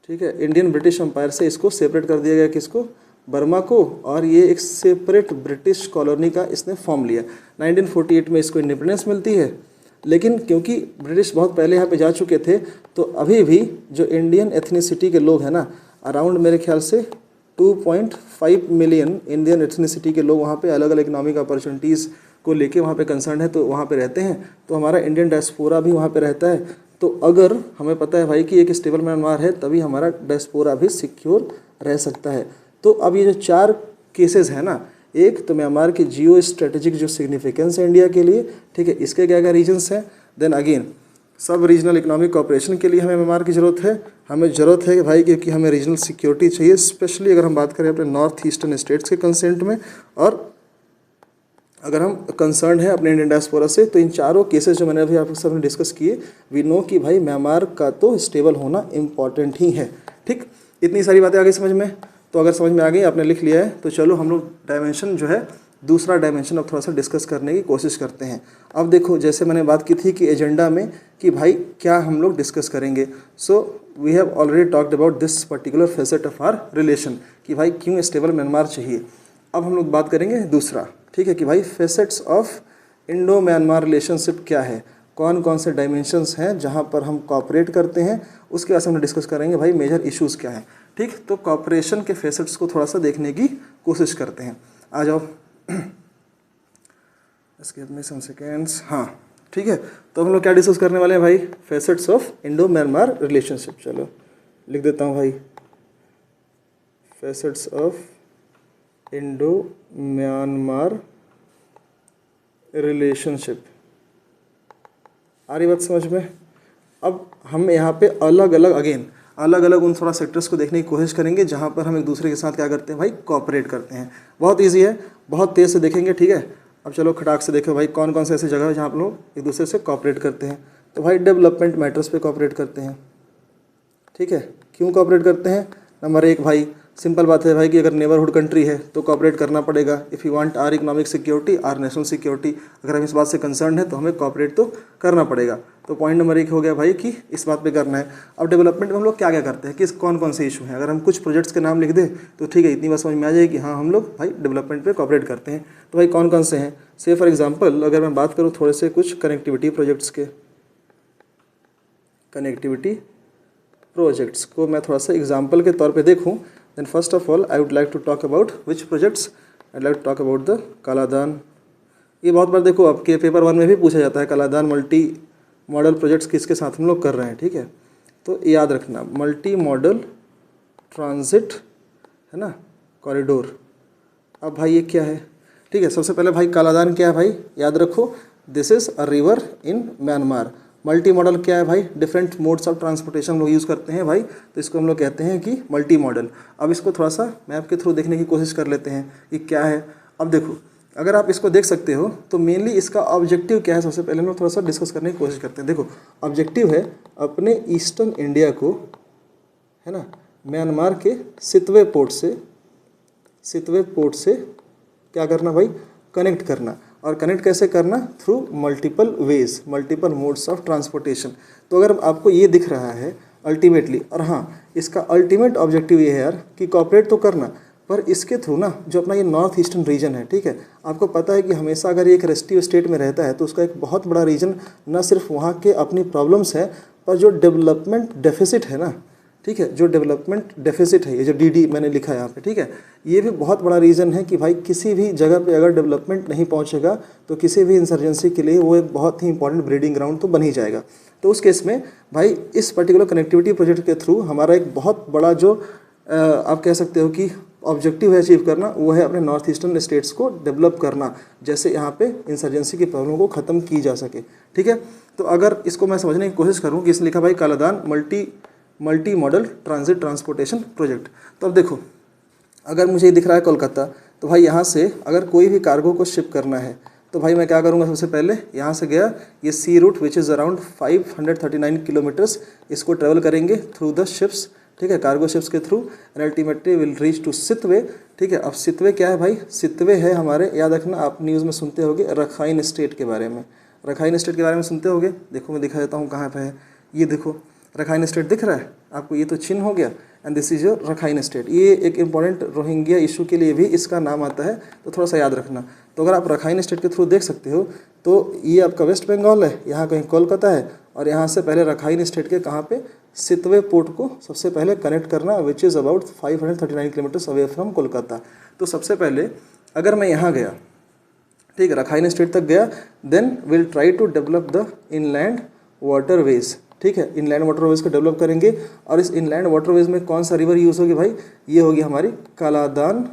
ठीक है, इंडियन ब्रिटिश अम्पायर से इसको सेपरेट कर दिया गया, किसको? बर्मा को, और ये एक सेपरेट ब्रिटिश कॉलोनी का इसने फॉर्म लिया। 1948 में इसको इंडिपेंडेंस मिलती है, लेकिन क्योंकि ब्रिटिश बहुत पहले यहाँ पे जा चुके थे, तो अभी भी जो इंडियन एथनिसिटी के लोग हैं ना, अराउंड मेरे ख्याल से 2.5 मिलियन इंडियन एथनिसिटी के लोग वहाँ पे अलग अलग इकोनॉमिक अपॉर्चुनिटीज़ को लेके वहाँ पे कंसर्न है, तो वहाँ पे रहते हैं। तो हमारा इंडियन डायस्पोरा भी वहाँ पे रहता है। तो अगर हमें पता है भाई कि एक स्टेबल म्यांमार है, तभी हमारा डायस्पोरा भी सिक्योर रह सकता है। तो अब ये जो 4 केसेस हैं ना, एक तो म्यांमार की जियो स्ट्रेटेजिक जो सिग्निफिकेंस है इंडिया के लिए, ठीक है, इसके क्या क्या रीजन्स हैं। देन अगेन सब रीजनल इकोनॉमिक कोऑपरेशन के लिए हमें म्यांमार की ज़रूरत है। हमें ज़रूरत है कि भाई क्योंकि हमें रीजनल सिक्योरिटी चाहिए, स्पेशली अगर हम बात करें अपने नॉर्थ ईस्टर्न स्टेट्स के कंसेंट में, और अगर हम कंसर्न है अपने इंडियन डायस्पोरा से, तो इन चारों केसेस जो मैंने अभी आपके सामने डिस्कस किए, वी नो कि भाई म्यांमार का तो स्टेबल होना इम्पॉर्टेंट ही है। ठीक, इतनी सारी बातें आ गई समझ में। तो अगर समझ में आ गई, आपने लिख लिया है, तो चलो हम लोग डायमेंशन जो है, दूसरा डायमेंशन अब थोड़ा सा डिस्कस करने की कोशिश करते हैं। अब देखो, जैसे मैंने बात की थी कि एजेंडा में कि भाई क्या हम लोग डिस्कस करेंगे, so we have already talked about this particular facet of our relation कि भाई क्यों स्टेबल म्यांमार चाहिए। अब हम लोग बात करेंगे दूसरा, ठीक है, कि भाई facets of Indo Myanmar relationship क्या है, कौन कौन से डायमेंशंस हैं जहाँ पर हम कॉपरेट करते हैं, उसके बाद हम डिस्कस करेंगे भाई मेजर इश्यूज़ क्या हैं। ठीक, तो कॉपरेशन के फेसेट्स को थोड़ा सा देखने की कोशिश करते हैं। आ जाओ, Excuse me some seconds। हाँ ठीक है, तो हम लोग क्या डिस्कस करने वाले हैं भाई, facets of Indo Myanmar relationship. चलो लिख देता हूँ भाई, facets of Indo Myanmar relationship. आ रही बात समझ में। अब हम यहाँ पे अलग अलग उन थोड़ा सेक्टर्स को देखने की कोशिश करेंगे जहाँ पर हम एक दूसरे के साथ क्या करते हैं भाई, कोऑपरेट करते हैं। बहुत इजी है, बहुत तेज़ से देखेंगे, ठीक है। अब चलो खटाक से देखो भाई, कौन कौन से ऐसे जगह है जहाँ आप लोग एक दूसरे से कोऑपरेट करते हैं। तो भाई डेवलपमेंट मैटर्स पे कोऑपरेट करते हैं, ठीक है। क्यों कोऑपरेट करते हैं, नंबर 1 भाई सिंपल बात है भाई कि अगर नेबरहुड कंट्री है तो कोऑपरेट करना पड़ेगा। If you want our economic security, our national security, अगर हम इस बात से कंसर्न है तो हमें कोऑपरेट तो करना पड़ेगा। तो पॉइंट नंबर 1 हो गया भाई कि इस बात पे करना है। अब डेवलपमेंट में हम लोग क्या क्या करते हैं, किस कौन कौन से इशू हैं, अगर हम कुछ प्रोजेक्ट्स के नाम लिख दें तो ठीक है, इतनी बात समझ में आ जाएगी कि हाँ हम लोग भाई डेवलपमेंट पे कोऑपरेट करते हैं। तो भाई कौन कौन से हैं, से फॉर एग्जांपल अगर मैं बात करूँ थोड़े से कुछ कनेक्टिविटी प्रोजेक्ट्स के, कनेक्टिविटी प्रोजेक्ट्स को मैं थोड़ा सा एग्जांपल के तौर पे देखूं, then first of all I would like to talk about which projects। I'd like to talk about the Kaladan. ये बहुत बार देखो आपके पेपर 1 में भी पूछा जाता है, कालादान मल्टी मॉडल प्रोजेक्ट्स किसके साथ हम लोग कर रहे हैं, ठीक है। तो याद रखना, मल्टी मॉडल ट्रांजिट है ना, कॉरिडोर। अब भाई ये क्या है, ठीक है। सबसे पहले भाई कालादान क्या है भाई, याद रखो, this is a river in Myanmar. Multi modal क्या है भाई, डिफरेंट मोड्स ऑफ ट्रांसपोर्टेशन हम लोग यूज़ करते हैं भाई, तो इसको हम लोग कहते हैं कि मल्टी मॉडल। अब इसको थोड़ा सा मैप के थ्रू देखने की कोशिश कर लेते हैं कि क्या है। अब देखो, अगर आप इसको देख सकते हो तो मेनली इसका ऑब्जेक्टिव क्या है, सबसे पहले हम लोग थोड़ा सा डिस्कस करने की कोशिश करते हैं। देखो ऑब्जेक्टिव है अपने ईस्टर्न इंडिया को, है ना, म्यांमार के सितवे पोर्ट से क्या करना भाई, कनेक्ट करना। और कनेक्ट कैसे करना, through multiple ways, multiple modes of transportation. तो अगर आपको ये दिख रहा है अल्टीमेटली, और हाँ इसका अल्टीमेट ऑब्जेक्टिव ये है यार कि कॉपरेट तो करना, पर इसके थ्रू ना जो अपना ये नॉर्थ ईस्टर्न रीजन है, ठीक है, आपको पता है कि हमेशा अगर ये एक रेस्टिव स्टेट में रहता है तो उसका एक बहुत बड़ा रीजन न सिर्फ वहाँ के अपनी प्रॉब्लम्स हैं, पर जो डेवलपमेंट डेफिसिट है ना, ठीक है, जो डेवलपमेंट डेफिसिट है, ये जो डीडी मैंने लिखा है यहाँ पे, ठीक है, ये भी बहुत बड़ा रीज़न है कि भाई किसी भी जगह पे अगर डेवलपमेंट नहीं पहुँचेगा तो किसी भी इंसर्जेंसी के लिए वो एक बहुत ही इंपॉर्टेंट ब्रीडिंग ग्राउंड तो बन ही जाएगा। तो उस केस में भाई इस पर्टिकुलर कनेक्टिविटी प्रोजेक्ट के थ्रू हमारा एक बहुत बड़ा जो आप कह सकते हो कि ऑब्जेक्टिव है अचीव करना, वो है अपने नॉर्थ ईस्टर्न स्टेट्स को डेवलप करना, जैसे यहाँ पे इंसर्जेंसी की प्रॉब्लम को ख़त्म की जा सके, ठीक है। तो अगर इसको मैं समझने की कोशिश करूँ कि इसने लिखा भाई Kaladan multi modal transit transportation project. तो अब देखो, अगर मुझे दिख रहा है कोलकाता, तो भाई यहाँ से अगर कोई भी कार्गो को शिप करना है तो भाई मैं क्या करूँगा, सबसे पहले यहाँ से गया ये sea route which is around 539 kilometres, इसको ट्रेवल करेंगे थ्रू द शिप्स, ठीक है, कार्गो शिप्स के through, and ultimately will reach to Sittwe, ठीक है। अब सितवे क्या है भाई, सितवे है हमारे, याद रखना आप न्यूज़ में सुनते होगे रखाइन स्टेट के बारे में, रखाइन स्टेट के बारे में सुनते होगे। देखो मैं दिखा देता हूँ कहाँ पे है, ये देखो रखाइन स्टेट दिख रहा है आपको, ये तो चिन्ह हो गया, and this is your Rakhine state. ये एक इंपॉर्टेंट रोहिंग्या इशू के लिए भी इसका नाम आता है, तो थोड़ा सा याद रखना। तो अगर आप रखाइन स्टेट के थ्रू देख सकते हो तो ये आपका वेस्ट बंगाल है, यहाँ कहीं कोलकाता है, और यहाँ से पहले रखाइन स्टेट के कहाँ पे, सितवे पोर्ट को सबसे पहले कनेक्ट करना, which is about 539 kilometres away from Kolkata. तो सबसे पहले अगर मैं यहाँ गया, ठीक है, रखाइन स्टेट तक गया, then will try to develop the inland waterways, ठीक है, इनलैंड वाटरवेज को डेवलप करेंगे। और इस इनलैंड वाटरवेज में कौन सा रिवर यूज़ होगी भाई, ये होगी हमारी कालादान,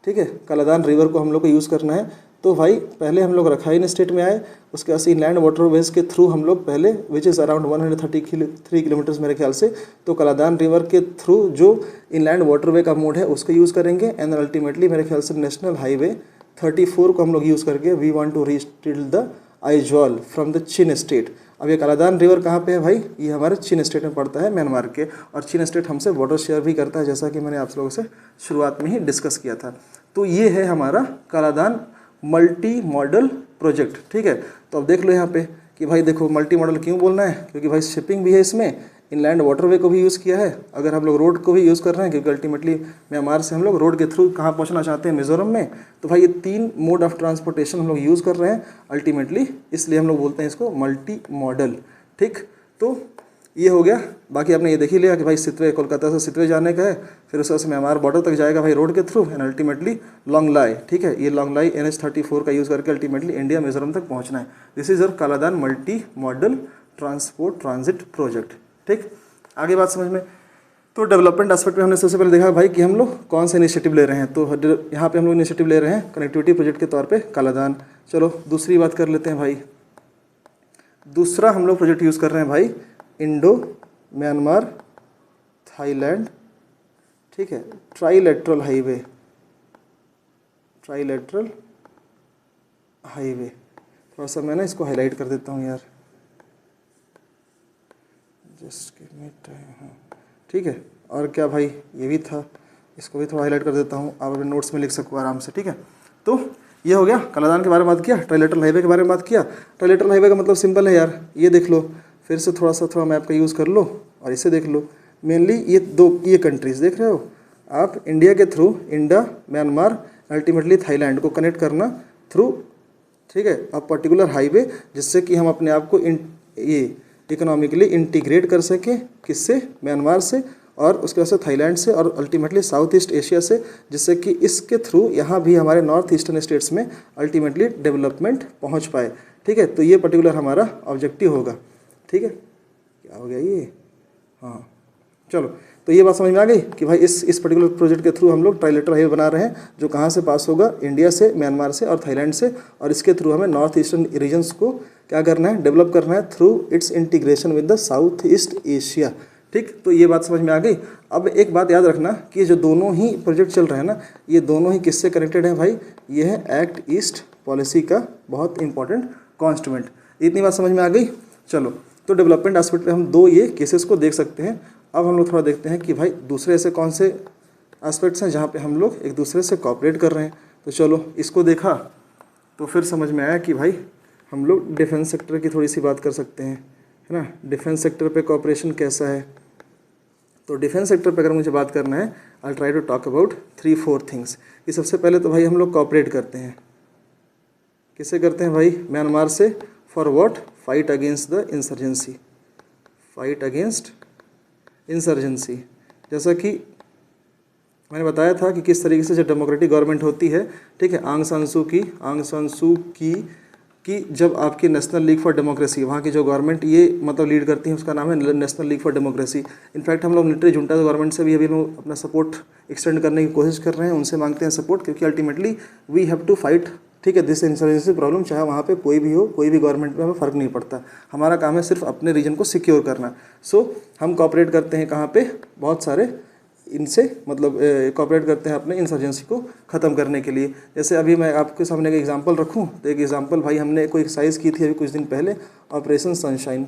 ठीक है, कालादान रिवर को हम लोग को यूज़ करना है। तो भाई पहले हम लोग रखाइन स्टेट में आए, उसके बाद इनलैंड वाटरवेज के थ्रू हम लोग पहले विच इज़ अराउंड 133 किलोमीटर्स मेरे ख्याल से, तो कालादान रिवर के थ्रू जो इनलैंड वाटरवे का मोड है उसको यूज़ करेंगे। एंड अल्टीमेटली मेरे ख्याल से नेशनल हाईवे 34 को हम लोग यूज़ करके we want to reach till the Aizawl from the Chin state. अब ये कालादान रिवर कहाँ पे है भाई, ये हमारे चिन स्टेट में पड़ता है, म्यांमार के। और चिन स्टेट हमसे वाटर शेयर भी करता है, जैसा कि मैंने आप लोगों से शुरुआत में ही डिस्कस किया था। तो ये है हमारा कालादान मल्टी मॉडल प्रोजेक्ट, ठीक है। तो अब देख लो यहाँ पे कि भाई देखो मल्टी मॉडल क्यों बोलना है, क्योंकि भाई शिपिंग भी है इसमें, इनलैंड वाटरवे को भी यूज़ किया है, अगर हम लोग रोड को भी यूज़ कर रहे हैं, क्योंकि अल्टीमेटली म्यांमार से हम लोग रोड के थ्रू कहाँ पहुँचना चाहते हैं, मिजोरम में। तो भाई ये 3 मोड ऑफ ट्रांसपोर्टेशन हम लोग यूज़ कर रहे हैं अल्टीमेटली, इसलिए हम लोग बोलते हैं इसको मल्टी मॉडल, ठीक। तो ये हो गया। बाकी आपने ये देख ही लिया कि भाई सितवे, कोलकाता से सितवे जाने का है, फिर उसके बाद म्यांमार बॉर्डर तक जाएगा भाई रोड के थ्रू, एंड अल्टीमेटली लॉन्ग लाई, ठीक है, ये लॉन्ग लाई NH34 का यूज़ करके अल्टीमेटली इंडिया मिजोरम तक पहुंचना है। This is our Kaladan multi modal transport transit project, ठीक। आगे बात समझ में, तो डेवलपमेंट एस्पेक्ट में हमने सबसे पहले देखा भाई कि हम लोग कौन सा इनिशिएटिव ले रहे हैं। तो यहाँ पे हम लोग इनिशिएटिव ले रहे हैं कनेक्टिविटी प्रोजेक्ट के तौर पे कालादान। चलो दूसरी बात कर लेते हैं भाई। दूसरा हम लोग प्रोजेक्ट यूज़ कर रहे हैं भाई इंडो म्यांमार थाईलैंड, ठीक है, ट्राईलेटरल हाईवे, ट्राईलेटरल हाईवे। थोड़ा सा मैं ना इसको हाईलाइट कर देता हूँ यार, जस्ट गिव मी टाइम। हाँ ठीक है, और क्या भाई ये भी था, इसको भी थोड़ा हाईलाइट कर देता हूँ, आप अपने नोट्स में लिख सको आराम से, ठीक है। तो ये हो गया, कालादान के बारे में बात किया, ट्राईलेटरल हाईवे के बारे में बात किया। ट्राईलेटरल हाईवे का मतलब सिंपल है यार, ये देख लो, फिर से थोड़ा मैप का यूज़ कर लो और इसे देख लो। मेनली ये कंट्रीज़ देख रहे हो आप, इंडिया के through India, Myanmar, ultimately Thailand को कनेक्ट करना थ्रू, ठीक है, अ पर्टिकुलर हाईवे, जिससे कि हम अपने आप को ये इकोनॉमिकली इंटीग्रेट कर सकें, किससे, म्यांमार से, और उसके बाद से थाईलैंड से, और अल्टीमेटली साउथ ईस्ट एशिया से, जिससे कि इसके थ्रू यहाँ भी हमारे नॉर्थ ईस्टर्न स्टेट्स में अल्टीमेटली डेवलपमेंट पहुँच पाए, ठीक है। तो ये पर्टिकुलर हमारा ऑब्जेक्टिव होगा, ठीक है। क्या हो गया ये, हाँ चलो, तो ये बात समझ में आ गई कि भाई इस पर्टिकुलर प्रोजेक्ट के थ्रू हम लोग ट्राईलेटरल हाईवे बना रहे हैं, जो कहाँ से पास होगा, इंडिया से, म्यांमार से और थाईलैंड से, और इसके थ्रू हमें नॉर्थ ईस्टर्न रीजन्स को क्या करना है, डेवलप करना है through it's integration with the south East Asia, ठीक। तो ये बात समझ में आ गई। अब एक बात याद रखना कि जो दोनों ही प्रोजेक्ट चल रहे हैं ना, ये दोनों ही किससे कनेक्टेड हैं भाई, ये है एक्ट ईस्ट पॉलिसी का बहुत इंपॉर्टेंट कॉन्स्टिट्यूएंट। इतनी बात समझ में आ गई। चलो, तो डेवलपमेंट एस्पेक्ट पे हम 2 ये केसेस को देख सकते हैं। अब हम लोग थोड़ा देखते हैं कि भाई दूसरे ऐसे कौन से एस्पेक्ट्स हैं जहाँ पे हम लोग एक दूसरे से कॉपरेट कर रहे हैं। तो चलो इसको देखा तो फिर समझ में आया कि भाई हम लोग डिफेंस सेक्टर की थोड़ी सी बात कर सकते हैं, है ना। डिफेंस सेक्टर पे कॉपरेशन कैसा है, तो डिफेंस सेक्टर पे अगर मुझे बात करना है, I try to talk about 3-4 things. कि सबसे पहले तो भाई हम लोग कॉपरेट करते हैं, किससे करते हैं भाई, म्यांमार से, for what, fight against the insurgency, fight against insurgency. जैसा कि मैंने बताया था कि किस तरीके से जब डेमोक्रेटिक गवर्नमेंट होती है, ठीक है, आंग सान सू की जब आपकी नेशनल लीग फॉर डेमोक्रेसी, वहाँ की जो गवर्नमेंट ये मतलब लीड करती है, उसका नाम है national league for democracy. In fact हम लोग मिलिट्री जुंटा गवर्नमेंट से भी अभी लोग अपना सपोर्ट एक्सटेंड करने की कोशिश कर रहे हैं, उनसे मांगते हैं सपोर्ट, क्योंकि ultimately we have to fight, ठीक है, दिस इंसर्जेंसी प्रॉब्लम, चाहे वहाँ पे कोई भी हो, कोई भी गवर्नमेंट में हमें फ़र्क नहीं पड़ता। हमारा काम है सिर्फ अपने रीजन को सिक्योर करना। सो हम कॉपरेट करते हैं कहाँ पे, बहुत सारे इनसे मतलब कॉपरेट करते हैं अपने इंसर्जेंसी को ख़त्म करने के लिए। जैसे अभी मैं आपके सामने एक एग्जांपल रखूं, तो एक एग्जांपल भाई हमने कोई एक्सरसाइज की थी अभी कुछ दिन पहले, ऑपरेशन सनशाइन,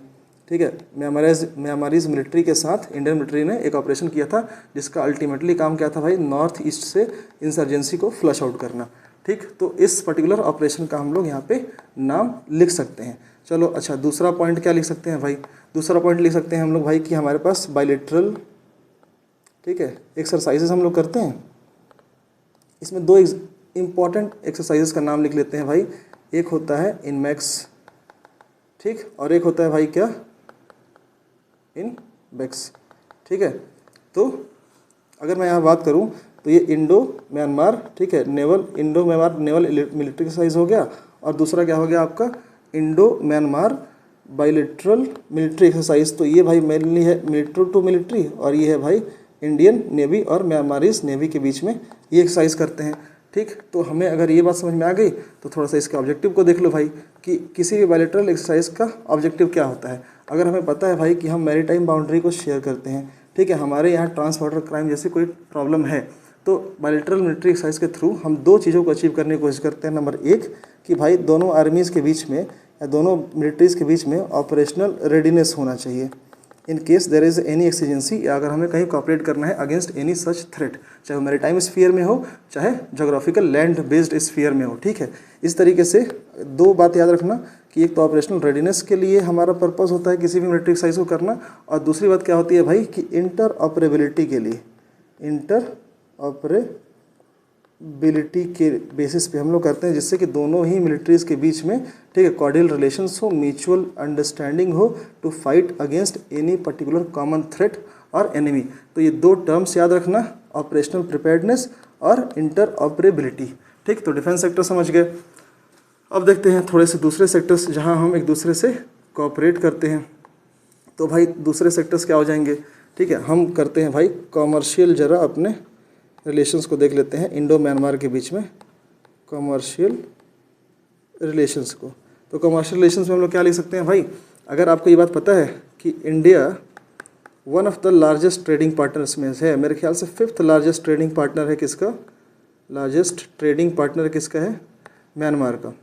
ठीक है। म्यांमारीज मिलिट्री के साथ इंडियन मिलिट्री ने एक ऑपरेशन किया था, जिसका अल्टीमेटली काम क्या था भाई, नॉर्थ ईस्ट से इंसर्जेंसी को फ्लश आउट करना, ठीक। तो इस पर्टिकुलर ऑपरेशन का हम लोग यहाँ पे नाम लिख सकते हैं। चलो अच्छा, दूसरा पॉइंट क्या लिख सकते हैं भाई, दूसरा पॉइंट लिख सकते हैं हम लोग भाई कि हमारे पास बायलैटरल, ठीक है, एक्सरसाइजेस हम लोग करते हैं। इसमें 2 इम्पॉर्टेंट एक्सरसाइजेस का नाम लिख लेते हैं भाई। एक होता है इनमैक्स, ठीक, और एक होता है भाई क्या, इनबैक्स, ठीक है। तो अगर मैं यहाँ बात करूँ तो ये इंडो म्यांमार, ठीक है, Indo Myanmar naval military exercise हो गया, और दूसरा क्या हो गया आपका, Indo Myanmar bilateral military exercise, तो ये भाई मेनली है मिलिट्री टू मिलिट्री, और ये है भाई इंडियन नेवी और म्यांमारीज नेवी के बीच में ये एक्सरसाइज करते हैं। ठीक, तो हमें अगर ये बात समझ में आ गई तो थोड़ा सा इसके ऑब्जेक्टिव को देख लो भाई कि किसी भी बायलैटरल एक्सरसाइज का ऑब्जेक्टिव क्या होता है। अगर हमें पता है भाई कि हम मैरीटाइम बाउंड्री को शेयर करते हैं, ठीक है, हमारे यहाँ ट्रांस बॉर्डर क्राइम जैसी कोई प्रॉब्लम है, तो बायलैटरल मिलिट्री एक्सरसाइज के थ्रू हम दो चीज़ों को अचीव करने की कोशिश करते हैं। नंबर एक कि भाई दोनों आर्मीज़ के बीच में या दोनों मिलिट्रीज़ के बीच में ऑपरेशनल रेडीनेस होना चाहिए in case there is any exigency, या अगर हमें कहीं कॉपरेट करना है अगेंस्ट एनी सच थ्रेट, चाहे वो मैरीटाइम स्फीयर में हो चाहे जोग्राफिकल लैंड बेस्ड स्फीयर में हो। ठीक है, इस तरीके से दो बात याद रखना कि एक तो ऑपरेशनल रेडीनेस के लिए हमारा पर्पस होता है किसी भी मिलिट्री एक्सरसाइज को करना, और दूसरी बात क्या होती है भाई कि इंटर ऑपरेबिलिटी के लिए, इंटर ऑपरेबिलिटी के बेसिस पे हम लोग करते हैं, जिससे कि दोनों ही मिलिट्रीज़ के बीच में, ठीक है, कॉर्डियल रिलेशंस हो, म्यूचुअल अंडरस्टैंडिंग हो to fight against any particular common threat और एनिमी। तो ये दो टर्म्स याद रखना, ऑपरेशनल प्रिपेयर्डनेस और इंटर ऑपरेबिलिटी। ठीक, तो डिफेंस सेक्टर समझ गए। अब देखते हैं थोड़े से दूसरे सेक्टर्स जहां हम एक दूसरे से कोऑपरेट करते हैं। तो भाई दूसरे सेक्टर्स क्या हो जाएंगे, ठीक है, हम करते हैं भाई कॉमर्शियल, जरा अपने रिलेशंस को देख लेते हैं इंडो म्यांमार के बीच में, कॉमर्शियल रिलेशंस को। तो कॉमर्शियल रिलेशंस में हम लोग क्या लिख सकते हैं भाई, अगर आपको ये बात पता है कि India one of the largest trading partners में है, मेरे ख्याल से 5th लार्जेस्ट ट्रेडिंग पार्टनर है किसका, लार्जेस्ट ट्रेडिंग पार्टनर किसका है, म्यांमार का।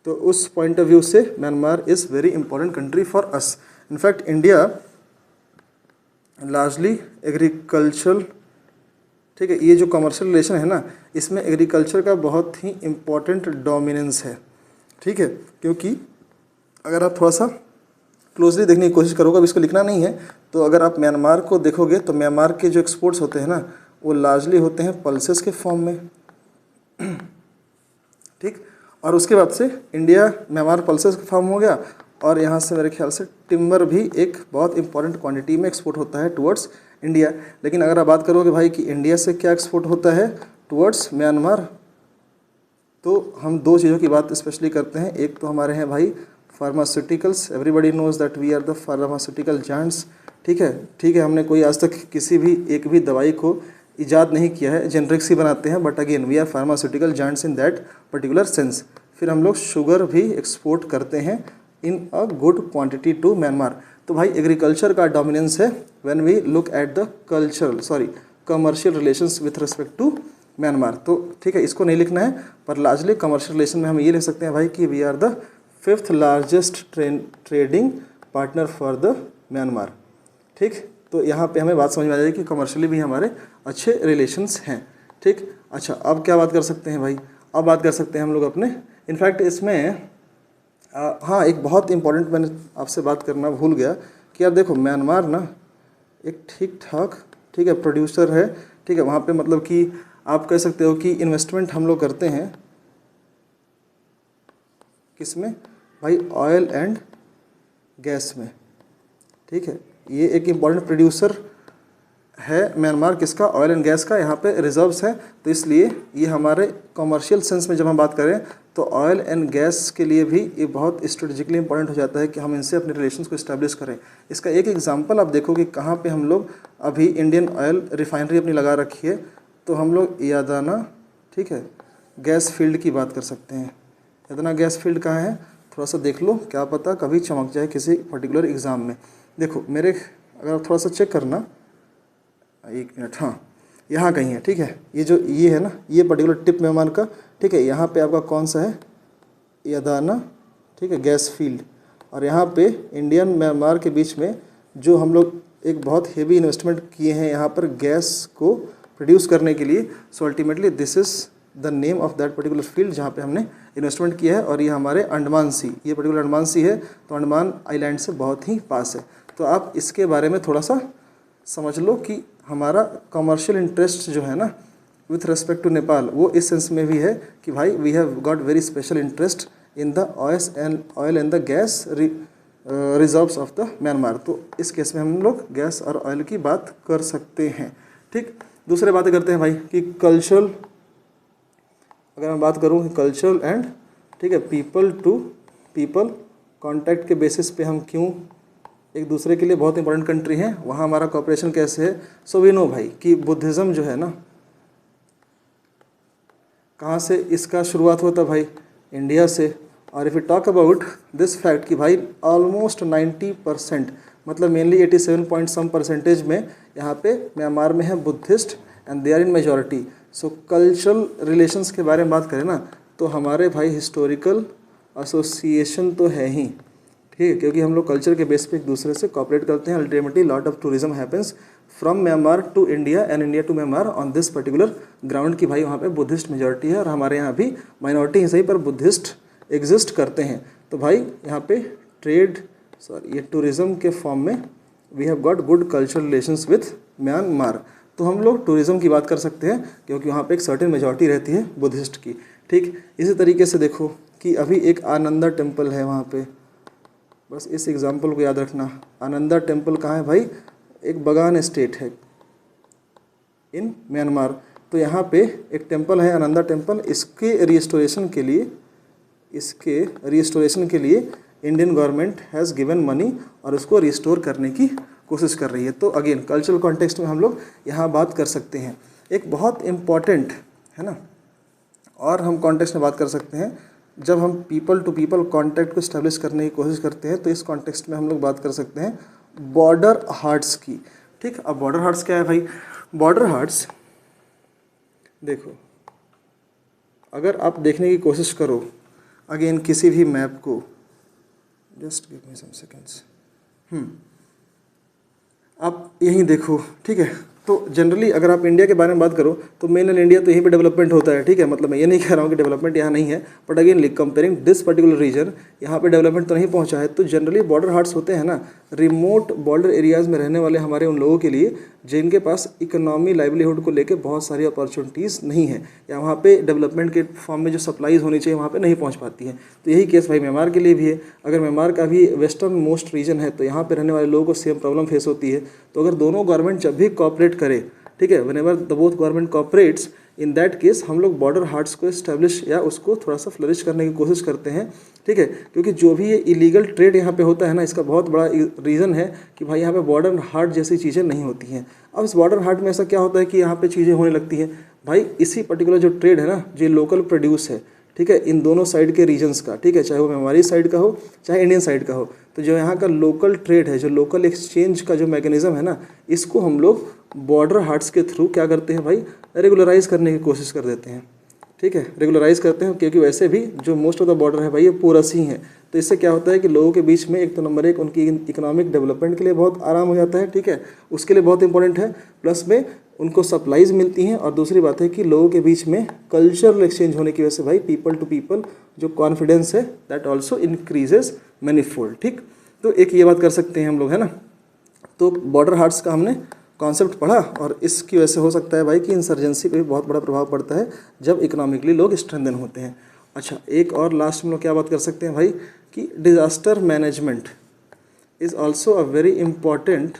तो उस पॉइंट ऑफ व्यू से Myanmar is very important country for us. In fact India largely agricultural, ठीक है, ये जो कमर्शियल रिलेशन है ना, इसमें एग्रीकल्चर का बहुत ही इम्पॉर्टेंट डोमिनेंस है। ठीक है, क्योंकि अगर आप थोड़ा सा क्लोजली देखने की कोशिश करोगे, अब इसको लिखना नहीं है, तो अगर आप म्यांमार को देखोगे तो म्यांमार के जो एक्सपोर्ट्स होते हैं ना, वो लार्जली होते हैं पल्सेस के फॉर्म में। ठीक, और उसके बाद से इंडिया म्यांमार पल्सेस का फॉर्म हो गया, और यहाँ से मेरे ख्याल से टिम्बर भी एक बहुत इंपॉर्टेंट क्वांटिटी में एक्सपोर्ट होता है टुवर्ड्स इंडिया। लेकिन अगर आप बात करोगे भाई कि इंडिया से क्या एक्सपोर्ट होता है टुवर्ड्स म्यांमार, तो हम दो चीज़ों की बात स्पेशली करते हैं। एक तो हमारे हैं भाई pharmaceuticals, everybody knows that we are the pharmaceutical giants. ठीक है, ठीक है, हमने कोई आज तक किसी भी एक भी दवाई को ईजाद नहीं किया है, जेनरिक्स ही बनाते हैं, but again we are pharmaceutical giants in that particular sense. फिर हम लोग शुगर भी एक्सपोर्ट करते हैं in a good quantity to Myanmar. तो भाई एग्रीकल्चर का डोमिनेंस है when we look at the commercial relations with respect to Myanmar. तो ठीक है, इसको नहीं लिखना है, पर लार्जली कमर्शियल रिलेशन में हम ये लिख सकते हैं भाई कि we are the 5th largest trading partner for the Myanmar. ठीक, तो यहाँ पे हमें बात समझ में आ जाएगी कि कमर्शियली भी हमारे अच्छे रिलेशंस हैं। ठीक, अच्छा, अब क्या बात कर सकते हैं भाई, अब बात कर सकते हैं हम लोग अपने, इनफैक्ट इसमें हाँ एक बहुत इंपॉर्टेंट मैंने आपसे बात करना भूल गया कि यार देखो म्यांमार ना एक ठीक ठाक, ठीक है, प्रोड्यूसर है। ठीक है, वहाँ पे मतलब कि आप कह सकते हो कि इन्वेस्टमेंट हम लोग करते हैं किसमें भाई, ऑयल एंड गैस में। ठीक है, ये एक इम्पॉर्टेंट प्रोड्यूसर है म्यांमार, किसका, ऑयल एंड गैस का। यहाँ पे रिजर्व्स हैं, तो इसलिए ये हमारे कमर्शियल सेंस में जब हम बात करें तो ऑयल एंड गैस के लिए भी ये बहुत स्ट्रेटेजिकली इंपॉर्टेंट हो जाता है कि हम इनसे अपने रिलेशंस को इस्टेब्लिश करें। इसका एक एग्जांपल आप देखो कि कहाँ पे हम लोग अभी इंडियन ऑयल रिफाइनरी अपनी लगा रखी है, तो हम लोग यादाना, ठीक है, गैस फील्ड की बात कर सकते हैं। यादाना गैस फील्ड कहाँ है, थोड़ा सा देख लो, क्या पता कभी चमक जाए किसी पर्टिकुलर एग्ज़ाम में। देखो मेरे, अगर थोड़ा सा चेक करना, एक मिनट, हाँ यहाँ कहीं है। ठीक है, ये जो ये है ना, ये पर्टिकुलर टिप म्यांमार का। ठीक है, यहाँ पे आपका कौन सा है, यादाना, ठीक है, गैस फील्ड। और यहाँ पे इंडियन म्यांमार के बीच में जो हम लोग एक बहुत हेवी इन्वेस्टमेंट किए हैं यहाँ पर गैस को प्रोड्यूस करने के लिए। So ultimately this is the name of that particular field जहाँ पे हमने इन्वेस्टमेंट किया है, और ये हमारे अंडमान सी, ये पर्टिकुलर अंडमान सी है, तो अंडमान आइलैंड से बहुत ही पास है। तो आप इसके बारे में थोड़ा सा समझ लो कि हमारा कमर्शियल इंटरेस्ट जो है ना विथ रिस्पेक्ट टू नेपाल, वो इस सेंस में भी है कि भाई we have got very special interest in the oil and the gas reserves of the Myanmar. तो इस केस में हम लोग गैस और ऑयल की बात कर सकते हैं। ठीक, दूसरे बातें करते हैं भाई कि कल्चरल, अगर मैं बात करूँ कल्चरल एंड, ठीक है, पीपल टू पीपल कॉन्टैक्ट के बेसिस पे हम क्यों एक दूसरे के लिए बहुत इंपॉर्टेंट कंट्री हैं, वहाँ हमारा कॉपरेशन कैसे है। सो वी नो भाई कि बुद्धिज़्म जो है ना, कहाँ से इसका शुरुआत हुआ था भाई, इंडिया से। और if you talk about this fact कि भाई ऑलमोस्ट 90% मतलब मेनली 87 पॉइंट सम परसेंटेज में यहाँ पे म्यांमार में है Buddhist and they are in majority. So cultural relations के बारे में बात करें ना, तो हमारे भाई हिस्टोरिकल एसोसिएशन तो है ही, ठीक है, क्योंकि हम लोग कल्चर के बेस पे एक दूसरे से कॉपरेट करते हैं। Ultimately lot of tourism happens from Myanmar to India and India to Myanmar on this particular ground की भाई वहाँ पे बुद्धिस्ट मेजॉरिटी है, और हमारे यहाँ भी माइनॉरिटी ही सही पर बुद्धिस्ट एग्जिस्ट करते हैं। तो भाई यहाँ पे ये टूरिज़्म के फॉर्म में we have got good cultural relations with Myanmar. तो हम लोग टूरिज़्म की बात कर सकते हैं क्योंकि वहाँ पे एक सर्टेन मेजॉरिटी रहती है बुद्धिस्ट की, ठीक। इसी तरीके से देखो कि अभी एक आनंदा टेम्पल है वहाँ पे, बस इस एग्जाम्पल को याद रखना। आनंदा टेम्पल कहाँ है भाई, एक बगान स्टेट है इन म्यांमार। तो यहाँ पे एक टेम्पल है आनंदा टेम्पल, इसके रिस्टोरेशन के लिए Indian government has given money और उसको रिस्टोर करने की कोशिश कर रही है। तो अगेन कल्चरल कॉन्टेक्स्ट में हम लोग यहाँ बात कर सकते हैं। एक बहुत इम्पॉर्टेंट है ना, और हम कॉन्टेक्स्ट में बात कर सकते हैं जब हम पीपल टू पीपल कॉन्टैक्ट को इस्टेब्लिश करने की कोशिश करते हैं, तो इस कॉन्टेक्स्ट में हम लोग बात कर सकते हैं बॉर्डर हार्ट्स की, ठीक। अब बॉर्डर हार्ट्स क्या है भाई, बॉर्डर हार्ट्स देखो, अगर आप देखने की कोशिश करो अगेन किसी भी मैप को, just give me some seconds, आप यहीं देखो, ठीक है। तो जनरली अगर आप इंडिया के बारे में बात करो तो मेन इन इंडिया तो यहीं पे डेवलपमेंट होता है, ठीक है। मतलब मैं ये नहीं कह रहा हूँ कि डेवलपमेंट यहाँ नहीं है, but again comparing this particular region, यहाँ पे डेवलपमेंट तो नहीं पहुँचा है। तो जनरली बॉर्डर हार्ट्स होते हैं ना, रिमोट बॉर्डर एरियाज़ में रहने वाले हमारे उन लोगों के लिए जिनके पास इकोनॉमी लाइवलीहुड को लेकर बहुत सारी अपॉर्चुनिटीज़ नहीं है, या वहाँ पे डेवलपमेंट के फॉर्म में जो सप्लाईज होनी चाहिए वहाँ पे नहीं पहुँच पाती हैं। तो यही केस भाई म्यांमार के लिए भी है। अगर म्यांमार का भी वेस्टर्न मोस्ट रीजन है तो यहाँ पे रहने वाले लोगों को सेम प्रॉब्लम फेस होती है। तो अगर दोनों गवर्नमेंट जब भी कॉपरेट करे, ठीक है, whenever the both government corporates, in that case हम लोग बॉर्डर हार्ट्स को इस्टेब्लिश या उसको थोड़ा सा फ्लरिश करने की कोशिश करते हैं, ठीक है। क्योंकि जो भी ये इलीगल ट्रेड यहाँ पे होता है ना, इसका बहुत बड़ा रीज़न है कि भाई यहाँ पे बॉर्डर हार्ट जैसी चीज़ें नहीं होती हैं। अब इस बॉर्डर हार्ट में ऐसा क्या होता है कि यहाँ पे चीज़ें होने लगती हैं भाई, इसी पर्टिकुलर जो ट्रेड है ना, जो लोकल प्रोड्यूस है, ठीक है, इन दोनों साइड के रीजन्स का, ठीक है, चाहे वो म्यांमारी साइड का हो चाहे इंडियन साइड का हो। तो जो यहाँ का लोकल ट्रेड है, जो लोकल एक्सचेंज का जो मैकेनिज्म है ना, इसको हम लोग बॉर्डर हार्ट्स के थ्रू क्या करते हैं भाई, रेगुलराइज करने की कोशिश कर देते हैं, ठीक है, रेगुलराइज करते हैं। क्योंकि वैसे भी जो मोस्ट ऑफ द बॉर्डर है भाई ये पोरस ही हैं। तो इससे क्या होता है कि लोगों के बीच में एक तो नंबर एक उनकी इकोनॉमिक डेवलपमेंट के लिए बहुत आराम हो जाता है, ठीक है, उसके लिए बहुत इंपॉर्टेंट है। प्लस में उनको सप्लाईज मिलती हैं, और दूसरी बात है कि लोगों के बीच में कल्चरल एक्सचेंज होने की वजह से भाई पीपल टू पीपल जो कॉन्फिडेंस है दैट ऑल्सो इंक्रीजेज मैनीफोल्ड, ठीक। तो एक ये बात कर सकते हैं हम लोग, है ना। तो बॉर्डर हार्ट्स का हमने कॉन्सेप्ट पढ़ा, और इसकी वजह से हो सकता है भाई कि इंसर्जेंसी पे भी बहुत बड़ा प्रभाव पड़ता है जब इकोनॉमिकली लोग स्ट्रेंथन होते हैं। अच्छा, एक और लास्ट में लोग क्या बात कर सकते हैं भाई कि disaster management is also a very important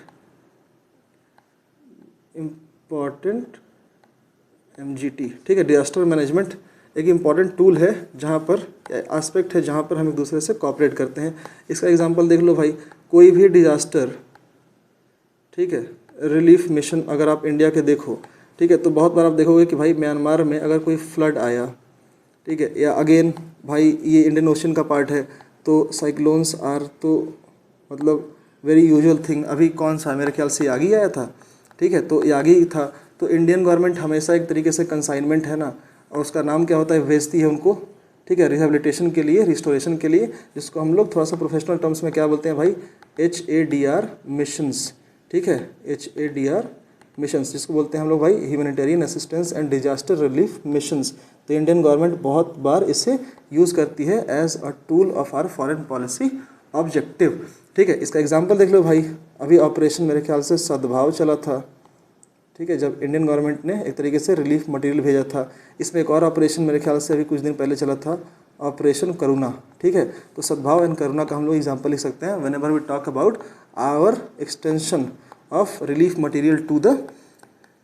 MGT, ठीक है। डिज़ास्टर मैनेजमेंट एक इम्पॉर्टेंट टूल है जहाँ पर एस्पेक्ट है जहाँ पर हम एक दूसरे से कॉपरेट करते हैं। इसका एग्जांपल देख लो भाई, कोई भी डिज़ास्टर, ठीक है, रिलीफ मिशन अगर आप इंडिया के देखो, ठीक है, तो बहुत बार आप देखोगे कि भाई म्यांमार में अगर कोई फ्लड आया, ठीक है, या अगेन भाई ये इंडियन ओशन का पार्ट है, तो साइक्लोन्स आर तो मतलब वेरी यूजुअल थिंग। अभी कौन सा मेरे ख्याल से यागी आया था, ठीक है, तो यागी था। तो इंडियन गवर्नमेंट हमेशा एक तरीके से कंसाइनमेंट है ना, और उसका नाम क्या होता है, भेजती है उनको, ठीक है, रिहेबिलिटेशन के लिए, रिस्टोरेशन के लिए, जिसको हम लोग थोड़ा सा प्रोफेशनल टर्म्स में क्या बोलते हैं भाई, HADR मिशंस, ठीक है, HADR मिशंस, जिसको बोलते हैं हम लोग भाई humanitarian assistance and disaster relief missions. तो इंडियन गवर्नमेंट बहुत बार इसे यूज़ करती है as a tool of our foreign policy objective, ठीक है। इसका एग्जांपल देख लो भाई, अभी ऑपरेशन मेरे ख्याल से सद्भाव चला था, ठीक है, जब इंडियन गवर्नमेंट ने एक तरीके से रिलीफ मटेरियल भेजा था। इसमें एक और ऑपरेशन मेरे ख्याल से अभी कुछ दिन पहले चला था, ऑपरेशन करुणा, ठीक है। तो सद्भाव एंड करुणा का हम लोग एग्जांपल लिख सकते हैं whenever we talk about our extension of relief material to the,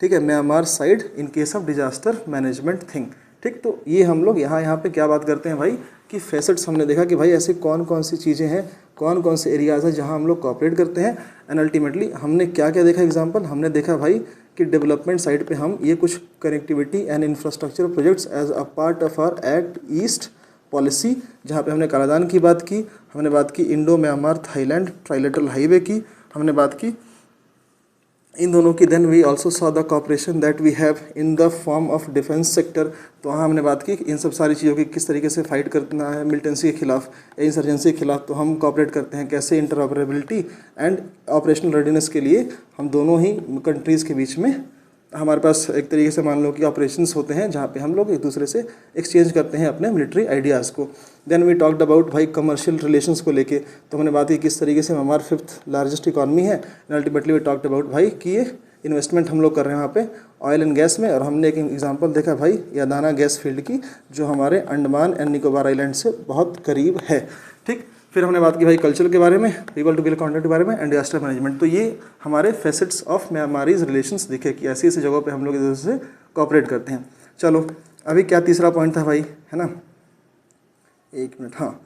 ठीक है, Myanmar side in case of disaster management thing, ठीक, तो ये हम लोग यहाँ पे क्या बात करते हैं भाई कि फेसेट्स हमने देखा कि भाई ऐसे कौन कौन सी चीज़ें हैं, कौन कौन से एरियाज़ हैं जहाँ हम लोग कॉपरेट करते हैं। एंड अल्टीमेटली हमने क्या क्या देखा एग्जांपल, हमने देखा भाई कि डेवलपमेंट साइड पे हम ये कुछ connectivity and infrastructure projects as a part of our act east policy, जहाँ पे हमने कालादान की बात की, हमने बात की Indo Myanmar Thailand trilateral highway की, हमने बात की इन दोनों की। Then we also saw the cooperation that we have in the form of defence sector, तो वहाँ हमने बात की कि इन सब सारी चीज़ों की किस तरीके से फाइट करना है मिलिटेंसी के खिलाफ, इंसर्जेंसी के खिलाफ, तो हम कॉपरेट करते हैं कैसे, इंटरऑपरेबिलिटी एंड ऑपरेशनल रेडीनेस के लिए हम दोनों ही कंट्रीज़ के बीच में हमारे पास एक तरीके से मान लो कि ऑपरेशंस होते हैं जहाँ पे हम लोग एक दूसरे से एक्सचेंज करते हैं अपने मिलिट्री आइडियाज़ को। देन वी टॉक्ड अबाउट भाई कमर्शियल रिलेशंस को लेके, तो हमने बात की किस तरीके से हमारा 5th लार्जेस्ट इकॉनमी है। And ultimately we talked about भाई कि ये इन्वेस्टमेंट हम लोग कर रहे हैं वहाँ पे ऑयल एंड गैस में, और हमने एक एग्जांपल देखा भाई यादाना गैस फील्ड की जो हमारे अंडमान एंड निकोबार आइलैंड से बहुत करीब है। ठीक, फिर हमने बात की भाई कल्चर के बारे में, पीपल टू पीपल कॉन्टैक्ट के बारे में एंड डिजास्टर मैनेजमेंट। तो ये हमारे फेसेट्स ऑफ म्यांमारीज रिलेशंस दिखे कि ऐसी ऐसी जगहों पे हम लोग एक दूसरे से कॉपरेट करते हैं। चलो अभी क्या तीसरा पॉइंट था भाई, है ना, 1 मिनट, हाँ,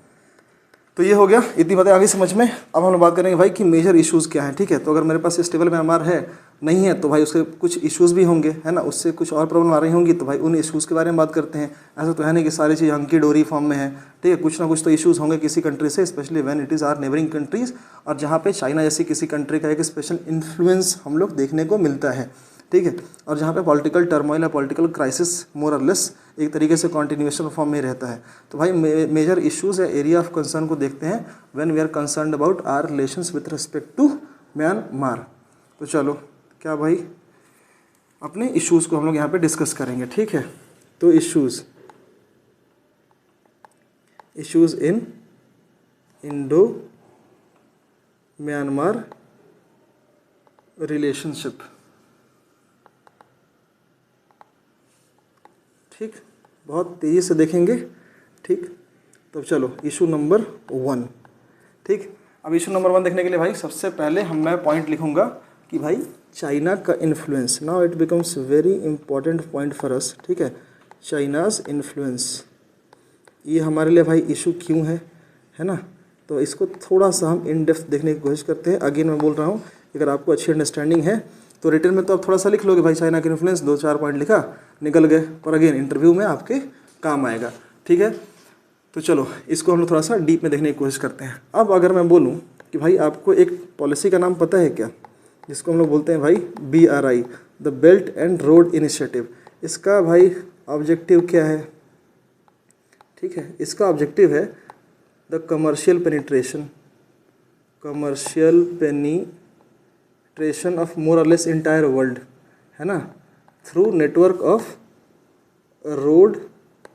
तो ये हो गया, इतनी बातें आगे समझ में। अब हम लोग बात करेंगे भाई कि मेजर इश्यूज़ क्या हैं। ठीक है, तो अगर मेरे पास स्टेबल म्यांमार है नहीं है तो भाई उसके कुछ इश्यूज़ भी होंगे, है ना, उससे कुछ और प्रॉब्लम आ रही होंगी, तो भाई उन इश्यूज़ के बारे में बात करते हैं। ऐसा तो है नहीं कि सारी चीज़ हंकी डोरी फॉर्म में है। ठीक है, कुछ ना कुछ तो इश्यूज़ होंगे किसी कंट्री से, specially when it is our neighbouring countries, और जहाँ पे चाइना जैसी किसी कंट्री का एक स्पेशल इन्फ्लुएंस हम लोग देखने को मिलता है। ठीक है, और जहाँ पे पॉलिटिकल टर्मोइल या पॉलिटिकल क्राइसिस मोर और लेस एक तरीके से कॉन्टिन्यूएशन फॉर्म में रहता है। तो भाई मेजर इश्यूज़ या एरिया ऑफ कंसर्न को देखते हैं when we are concerned about our relations with respect to Myanmar. तो चलो क्या भाई अपने इश्यूज़ को हम लोग यहाँ पे डिस्कस करेंगे। ठीक है, तो इश्यूज़ इन इंडो म्यांमार रिलेशनशिप। ठीक, बहुत तेज़ी से देखेंगे। ठीक, तो चलो इशू नंबर 1। ठीक, अब इशू नंबर 1 देखने के लिए भाई सबसे पहले मैं पॉइंट लिखूंगा कि भाई चाइना का influence, now it becomes very important point for us. ठीक है, चाइनाज इन्फ्लुएंस, ये हमारे लिए भाई इशू क्यों है ना, तो इसको थोड़ा सा हम इन डेप्थ देखने की कोशिश करते हैं। अगेन मैं बोल रहा हूँ, अगर आपको अच्छी अंडरस्टैंडिंग है तो रिटर्न में तो आप थोड़ा सा लिख लोगे भाई चाइना का इन्फ्लुएंस, 2-4 पॉइंट लिखा निकल गए, पर अगेन इंटरव्यू में आपके काम आएगा। ठीक है, तो चलो इसको हम लोग थोड़ा सा डीप में देखने की कोशिश करते हैं। अब अगर मैं बोलूँ कि भाई आपको एक पॉलिसी का नाम पता है क्या, जिसको हम लोग बोलते हैं भाई BRI, the belt and road initiative, इसका भाई ऑब्जेक्टिव क्या है। ठीक है, इसका ऑब्जेक्टिव है the commercial penetration of more और लेस इंटायर वर्ल्ड, है ना, through network of road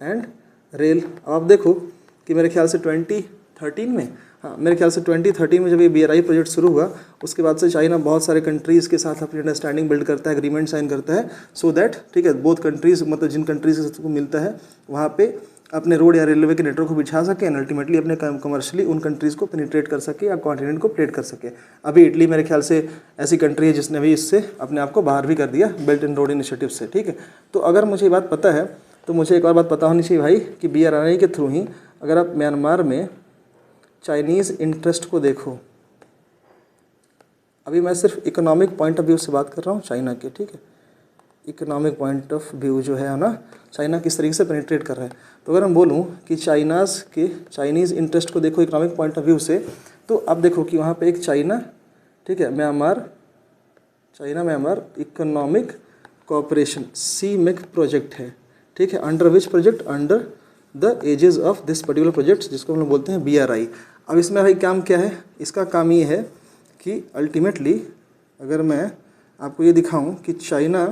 and rail. आप देखो कि मेरे ख्याल से 2013 में, हाँ मेरे ख्याल से 2013 में जब ये BRI प्रोजेक्ट शुरू हुआ, उसके बाद से चाइना बहुत सारे कंट्रीज़ के साथ अपनी अंडरस्टैंडिंग बिल्ड करता है, एग्रीमेंट साइन करता है, सो दैट ठीक है बोथ कंट्रीज़, मतलब जिन कंट्रीज़ से सबको मिलता है वहाँ पे अपने रोड या रेलवे के नेटवर्क को बिछा सके एंड अल्टीमेटली अपने कमर्शियली उन कंट्रीज़ को पेनिट्रेट कर सके या कॉन्टिनेंट को प्लेट कर सके। अभी इटली मेरे ख्याल से ऐसी कंट्री है जिसने भी इससे अपने आप को बाहर भी कर दिया बेल्ट एंड रोड इनिशिएटिव से। ठीक है, तो अगर मुझे ये बात पता है तो मुझे एक और बात पता होनी चाहिए भाई कि BRI के थ्रू ही अगर आप म्यांमार में चाइनीज़ इंटरेस्ट को देखो, अभी मैं सिर्फ इकोनॉमिक पॉइंट ऑफ व्यू से बात कर रहा हूँ चाइना के। ठीक है, इकोनॉमिक पॉइंट ऑफ व्यू जो है ना, चाइना किस तरीके से पेनिट्रेट कर रहा है, तो अगर हम बोलूँ कि चाइनीज़ इंटरेस्ट को देखो इकोनॉमिक पॉइंट ऑफ व्यू से, तो अब देखो कि वहाँ पे एक चाइना, ठीक है, China Myanmar economic cooperation CMEC project है। ठीक है, under which project, under the aegis of this particular project, जिसको हम लोग बोलते हैं BRI। अब इसमें भाई काम क्या है, इसका काम ये है कि अल्टीमेटली अगर मैं आपको ये दिखाऊं कि China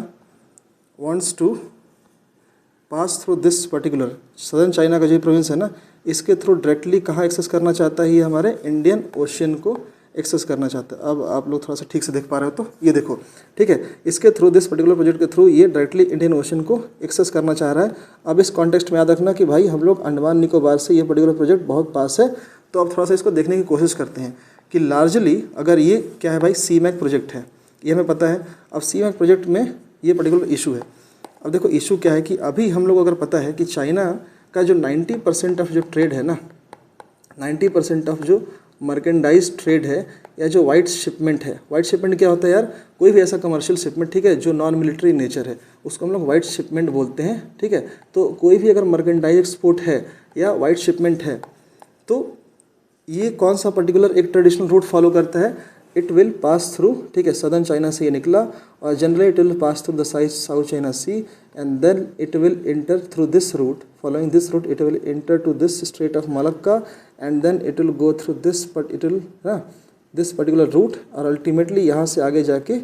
wants to pass through this particular southern China का जो प्रोविंस है ना, इसके थ्रू डायरेक्टली कहाँ एक्सेस करना चाहता है, ये हमारे इंडियन ओशियन को एक्सेस करना चाहता है। अब आप लोग थोड़ा सा ठीक से देख पा रहे हो तो ये देखो, ठीक है, इसके थ्रू दिस पर्टिकुलर प्रोजेक्ट के थ्रू ये डायरेक्टली इंडियन ओशन को एक्सेस करना चाह रहा है। अब इस कॉन्टेक्स्ट में याद रखना कि भाई हम लोग अंडमान निकोबार से ये पर्टिकुलर प्रोजेक्ट बहुत पास है, तो अब थोड़ा सा इसको देखने की कोशिश करते हैं कि लार्जली अगर ये क्या है भाई CMEC प्रोजेक्ट है, ये हमें पता है। अब CMEC प्रोजेक्ट में ये पर्टिकुलर इशू है। अब देखो इशू क्या है कि अभी हम लोग अगर पता है कि चाइना का जो 90% ऑफ जो ट्रेड है ना, 90% ऑफ जो मर्केंडाइज ट्रेड है या जो वाइट शिपमेंट है, वाइट शिपमेंट क्या होता है यार, कोई भी ऐसा कमर्शियल शिपमेंट, ठीक है, जो नॉन मिलिट्री नेचर है उसको हम लोग वाइट शिपमेंट बोलते हैं, ठीक है। तो कोई भी अगर मर्केंडाइज एक्सपोर्ट है या वाइट शिपमेंट है तो ये कौन सा पर्टिकुलर एक ट्रेडिशनल रूट फॉलो करता है, इट विल पास थ्रू, ठीक है, सदर्न चाइना से ये निकला और generally it will pass through the South China Sea and then it will enter through this route, following this route it will enter to this strait of Malacca and then it will go through this, but it will this particular route और अल्टीमेटली यहाँ से आगे जाके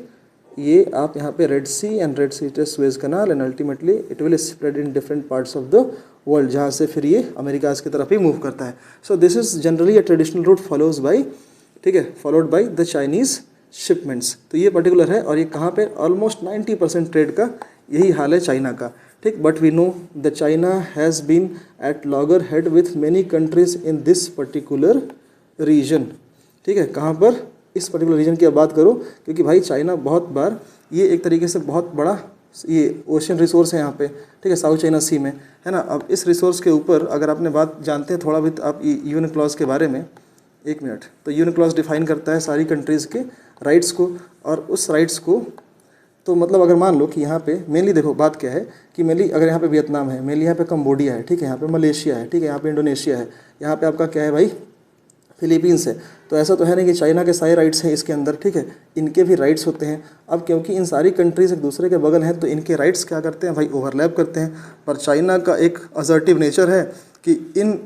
ये आप यहाँ पे Red Sea and Red Sea it Suez canal and ultimately it will spread in different parts of the world, जहाँ से फिर ये अमेरिकाज की तरफ ही मूव करता है। So this is generally a traditional route follows by, ठीक है, followed by the Chinese shipments. तो ये पर्टिकुलर है और ये कहाँ पे ऑलमोस्ट 90% ट्रेड का यही हाल है चाइना का, ठीक। But we know the China has been at loggerhead with many countries in this particular region, ठीक है। कहाँ पर, इस पर्टिकुलर रीजन की अब बात करो, क्योंकि भाई चाइना बहुत बार ये एक तरीके से बहुत बड़ा ये ओशियन रिसोर्स है यहाँ पे, ठीक है, साउथ चाइना सी में, है ना। अब इस रिसोर्स के ऊपर अगर आपने बात जानते हैं थोड़ा भी आप यूएन क्लॉज के बारे में, एक मिनट, तो यूएन क्लॉज डिफाइन करता है सारी कंट्रीज़ के राइट्स को और उस राइट्स को, तो मतलब अगर मान लो कि यहाँ पे मेनली देखो बात क्या है कि मेनली अगर यहाँ पे वियतनाम है, मेनली यहाँ पे कंबोडिया है, ठीक है, यहाँ पे मलेशिया है, ठीक है, यहाँ पे इंडोनेशिया है, यहाँ पे आपका क्या है भाई, फिलीपींस है। तो ऐसा तो है नहीं कि चाइना के सारे राइट्स हैं इसके अंदर, ठीक है, इनके भी राइट्स होते हैं। अब क्योंकि इन सारी कंट्रीज़ एक दूसरे के बगल हैं तो इनके राइट्स क्या करते हैं भाई, ओवरलैप करते हैं। पर चाइना का एक असर्टिव नेचर है कि इन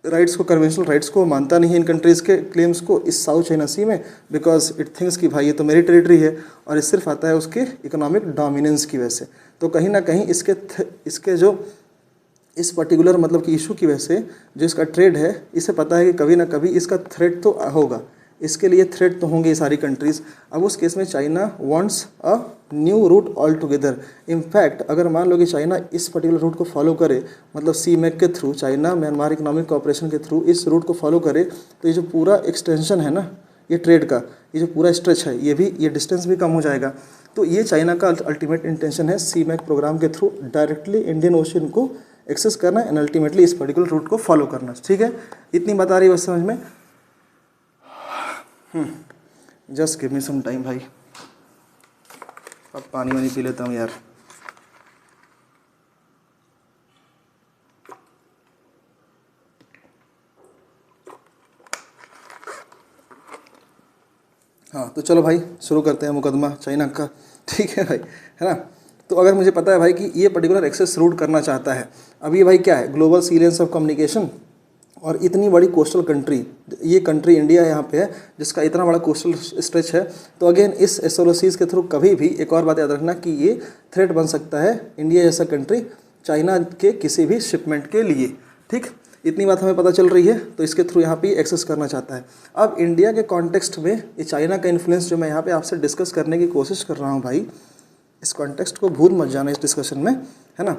राइट्स को, कन्वेंशनल राइट्स को मानता नहीं है इन कंट्रीज़ के क्लेम्स को इस साउथ चाइना सी में, बिकॉज इट थिंक्स कि भाई ये तो मेरी टेरिटरी है और ये सिर्फ आता है उसके इकोनॉमिक डोमिनेंस की वजह से। तो कहीं ना कहीं इसके जो इस पर्टिकुलर मतलब कि इशू की वजह से जो इसका ट्रेड है, इसे पता है कि कभी ना कभी इसका थ्रेट तो होगा, इसके लिए थ्रेट तो होंगे ये सारी कंट्रीज़। अब उस केस में China wants a new root all together. In fact अगर मान लो कि चाइना इस पर्टिकुलर रूट को फॉलो करे, मतलब सी मैक के through, China Myanmar economic cooperation के थ्रू इस रूट को फॉलो करे, तो ये जो पूरा एक्सटेंशन है ना ये ट्रेड का, ये जो पूरा स्ट्रेच है ये डिस्टेंस भी कम हो जाएगा। तो ये चाइना का अल्टीमेट इंटेंशन है सी मैक प्रोग्राम के थ्रू डायरेक्टली इंडियन ओशन को एक्सेस करना एंड अल्टीमेटली इस पर्टिकुलर रूट को फॉलो करना, ठीक है। इतनी बात आ रही है बस समझ में। Just give me some time भाई, अब पानी वानी पी लेता हूँ यार। हाँ तो चलो भाई शुरू करते हैं मुकदमा चाइना का, ठीक है भाई, है ना। तो अगर मुझे पता है भाई कि ये पर्टिकुलर एक्सेस रूट करना चाहता है, अब ये भाई क्या है, global sea lanes of communication और इतनी बड़ी कोस्टल कंट्री, ये कंट्री इंडिया यहाँ पे है जिसका इतना बड़ा कोस्टल स्ट्रेच है। तो अगेन इस एसओलसीज के थ्रू कभी भी एक और बात याद रखना कि ये थ्रेट बन सकता है इंडिया जैसा कंट्री चाइना के किसी भी शिपमेंट के लिए, ठीक। इतनी बात हमें पता चल रही है, तो इसके थ्रू यहाँ पे एक्सेस करना चाहता है। अब इंडिया के कॉन्टेक्स्ट में ये चाइना का इन्फ्लुएंस जो मैं यहाँ पे आपसे डिस्कस करने की कोशिश कर रहा हूँ भाई, इस कॉन्टेक्स्ट को भूल मत जाना इस डिस्कशन में, है ना,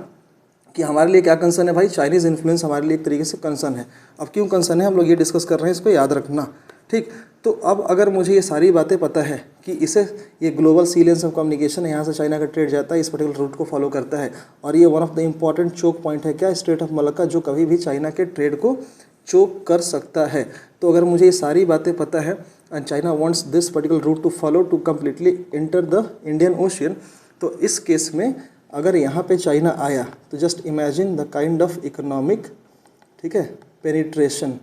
कि हमारे लिए क्या कंसर्न है भाई, चाइनीज़ इन्फ्लुएंस हमारे लिए एक तरीके से कंसर्न है। अब क्यों कंसर्न है हम लोग ये डिस्कस कर रहे हैं, इसको याद रखना, ठीक। तो अब अगर मुझे ये सारी बातें पता है कि इसे ये global sea lanes of communication है, यहाँ से चाइना का ट्रेड जाता है, इस पर्टिकुलर रूट को फॉलो करता है और ये one of the important choke point है क्या, स्ट्रेट ऑफ मलक्का, जो कभी भी चाइना के ट्रेड को चोक कर सकता है। तो अगर मुझे ये सारी बातें पता है and China wants this particular route to follow to completely enter the Indian Ocean, तो इस केस में अगर यहाँ पे चाइना आया तो just imagine the kind of economic, ठीक है, पेनिट्रेशन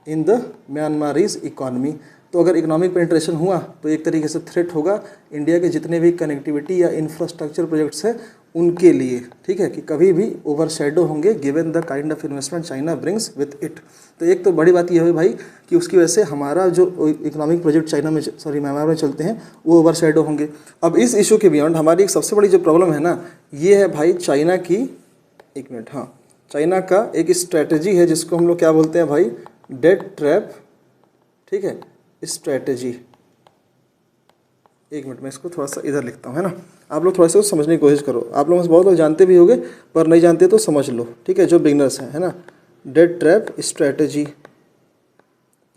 इन द म्यांमारीज इकॉनमी। तो अगर इकोनॉमिक पेनिट्रेशन हुआ तो एक तरीके से थ्रेट होगा इंडिया के जितने भी कनेक्टिविटी या इंफ्रास्ट्रक्चर प्रोजेक्ट्स हैं उनके लिए, ठीक है, कि कभी भी ओवरशैडो होंगे given the kind of investment China brings with it. तो एक तो बड़ी बात यह है भाई कि उसकी वजह से हमारा जो इकोनॉमिक प्रोजेक्ट चाइना में म्यांमार में चलते हैं वो ओवरशैडो होंगे। अब इस इशू के बियॉन्ड हमारी एक सबसे बड़ी जो प्रॉब्लम है ना, ये है भाई चाइना की, एक मिनट, हाँ, चाइना का एक स्ट्रैटेजी है जिसको हम लोग क्या बोलते हैं भाई, डेट ट्रैप, ठीक है, स्ट्रैटेजी। एक मिनट मैं इसको थोड़ा सा इधर लिखता हूँ, है ना, आप लोग थोड़ा सा समझने की कोशिश करो। आप लोग बहुत लोग जानते भी होंगे पर नहीं जानते तो समझ लो, ठीक है, जो बिगनर्स हैं, है ना। डेट ट्रैप स्ट्रैटेजी,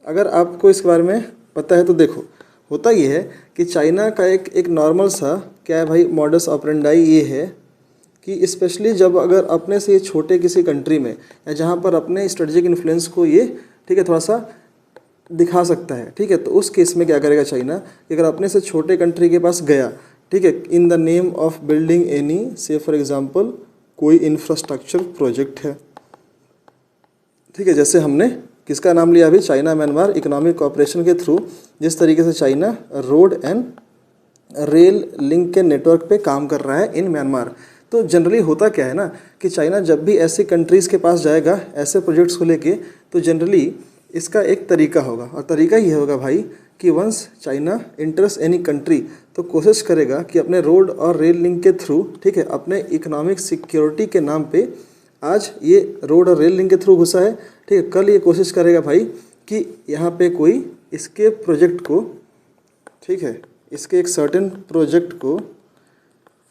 अगर आपको इसके बारे में पता है तो देखो, होता ये है कि चाइना का एक नॉर्मल सा क्या है भाई, मॉडस ऑपरेंडाई ये है कि स्पेशली जब अगर अपने से ये छोटे किसी कंट्री में या जहाँ पर अपने स्ट्रेटेजिक इन्फ्लुएंस को ये ठीक है थोड़ा सा दिखा सकता है, ठीक है, तो उस केस में क्या करेगा चाइना कि अगर अपने से छोटे कंट्री के पास गया, ठीक है, in the name of building any से फॉर एग्जांपल कोई इंफ्रास्ट्रक्चर प्रोजेक्ट है, ठीक है, जैसे हमने किसका नाम लिया अभी, चाइना म्यांमार इकोनॉमिक कोऑपरेशन के थ्रू जिस तरीके से China road and rail link के नेटवर्क पे काम कर रहा है इन म्यांमार। तो जनरली होता क्या है ना कि चाइना जब भी ऐसी कंट्रीज़ के पास जाएगा ऐसे प्रोजेक्ट्स को लेके, तो जनरली इसका एक तरीका होगा, और तरीका ये होगा भाई कि once China interest any country, तो कोशिश करेगा कि अपने रोड और रेल लिंक के थ्रू, ठीक है, अपने इकोनॉमिक सिक्योरिटी के नाम पे, आज ये रोड और रेल लिंक के थ्रू घुसा है, ठीक है, कल ये कोशिश करेगा भाई कि यहाँ पे कोई इसके प्रोजेक्ट को, ठीक है, इसके एक सर्टेन प्रोजेक्ट को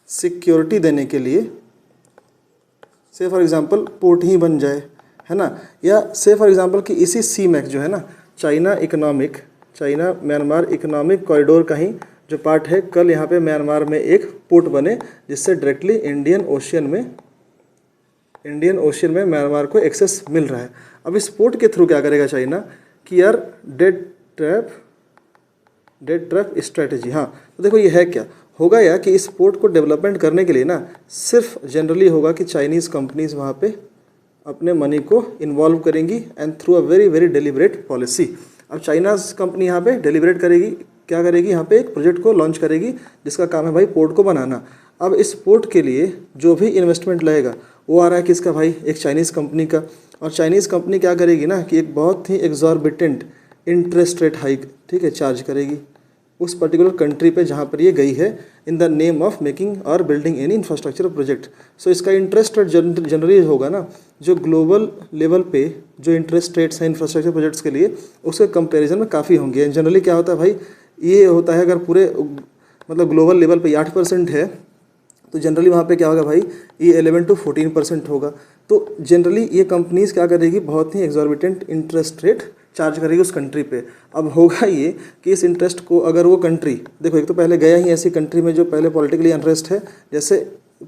सिक्योरिटी देने के लिए, से फॉर एग्जांपल पोर्ट ही बन जाए, है ना, या से फॉर एग्जांपल कि इसी CMEC जो है ना, चाइना म्यांमार इकोनॉमिक कॉरिडोर का ही जो पार्ट है, कल यहाँ पे म्यांमार में एक पोर्ट बने जिससे डायरेक्टली इंडियन ओशियन में म्यांमार को एक्सेस मिल रहा है। अब इस पोर्ट के थ्रू क्या करेगा चाइना कि यार डेड ट्रैप स्ट्रेटजी, हाँ, तो देखो ये है क्या होगा या कि इस पोर्ट को डेवलपमेंट करने के लिए ना सिर्फ जनरली होगा कि चाइनीज़ कंपनीज वहाँ पे अपने मनी को इन्वॉल्व करेंगी and through a very very deliberate policy. अब चाइनाज़ कंपनी यहाँ पे डेलिबरेट करेगी, क्या करेगी, यहाँ पे एक प्रोजेक्ट को लॉन्च करेगी जिसका काम है भाई पोर्ट को बनाना। अब इस पोर्ट के लिए जो भी इन्वेस्टमेंट लगेगा वो आ रहा है किसका भाई, एक चाइनीज़ कंपनी का, और चाइनीज़ कंपनी क्या करेगी ना कि एक बहुत ही एग्जॉर्बिटेंट इंटरेस्ट रेट हाइक, ठीक है, चार्ज करेगी उस पर्टिकुलर कंट्री पे जहाँ पर ये गई है in the name of making और बिल्डिंग एनी इंफ्रास्ट्रक्चर प्रोजेक्ट। सो इसका इंटरेस्ट रेट जनरली होगा ना जो ग्लोबल लेवल पे जो इंटरेस्ट रेट्स हैं इंफ्रास्ट्रक्चर प्रोजेक्ट्स के लिए उसके कंपैरिजन में काफ़ी होंगे। जनरली क्या होता है भाई, ये होता है अगर पूरे मतलब ग्लोबल लेवल पे 8% है तो जनरली वहाँ पे क्या होगा भाई, ये 11 to 14% होगा। तो जनरली ये कंपनीज़ क्या करेगी, बहुत ही एग्जॉर्बिटेंट इंटरेस्ट रेट चार्ज करेगी उस कंट्री पे। अब होगा ये कि इस इंटरेस्ट को अगर वो कंट्री, देखो एक तो पहले गया ही ऐसी कंट्री में जो पहले पॉलिटिकली अनरेस्ट है, जैसे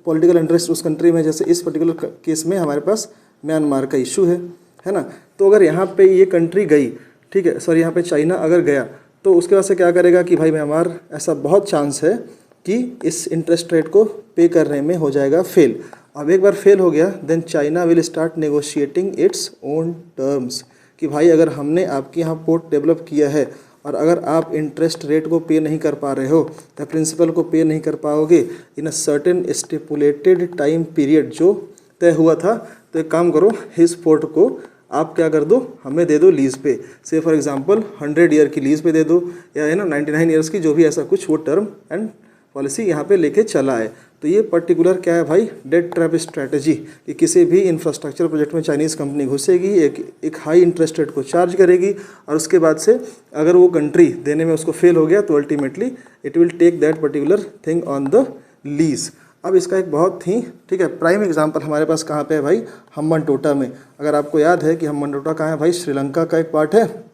पॉलिटिकल अनरेस्ट उस कंट्री में, जैसे इस पर्टिकुलर केस में हमारे पास म्यांमार का इशू है ना। तो अगर यहाँ पे ये कंट्री गई, ठीक है, सॉरी यहाँ पे चाइना अगर गया तो उसके बाद से क्या करेगा कि भाई म्यांमार ऐसा बहुत चांस है कि इस इंटरेस्ट रेट को पे करने में हो जाएगा फेल। अब एक बार फेल हो गया then China will start negotiating its own terms कि भाई अगर हमने आपके यहाँ पोर्ट डेवलप किया है और अगर आप इंटरेस्ट रेट को पे नहीं कर पा रहे हो या प्रिंसिपल को पे नहीं कर पाओगे in a certain stipulated time period जो तय हुआ था, तो एक काम करो, इस पोर्ट को आप क्या कर दो, हमें दे दो लीज़ पे, से फॉर एग्जांपल 100 ईयर की लीज़ पे दे दो, या है ना 99 ईयर्स की, जो भी ऐसा कुछ वो टर्म एंड पॉलिसी यहाँ पे लेके चला है। तो ये पर्टिकुलर क्या है भाई, डेट ट्रैप स्ट्रैटेजी, कि किसी भी इंफ्रास्ट्रक्चर प्रोजेक्ट में चाइनीज़ कंपनी घुसेगी, एक हाई इंटरेस्ट रेट को चार्ज करेगी, और उसके बाद से अगर वो कंट्री देने में उसको फेल हो गया तो ultimately it will take that particular thing on the lease. अब इसका एक बहुत ही, ठीक है, प्राइम एग्जांपल हमारे पास कहाँ पे है भाई, हम्बनटोटा में। अगर आपको याद है कि हम्बनटोटा कहाँ है भाई, श्रीलंका का एक पार्ट है,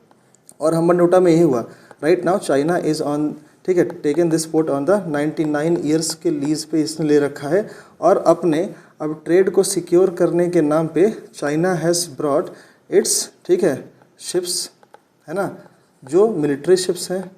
और हम्बनटोटा में यही हुआ। Right now China is on, ठीक है, taken this port on the 99 years के लीज पे इसने ले रखा है, और अपने अब ट्रेड को सिक्योर करने के नाम पे चाइना हैज़ ब्रॉट इट्स, ठीक है, शिप्स, है ना, जो मिलिट्री शिप्स हैं,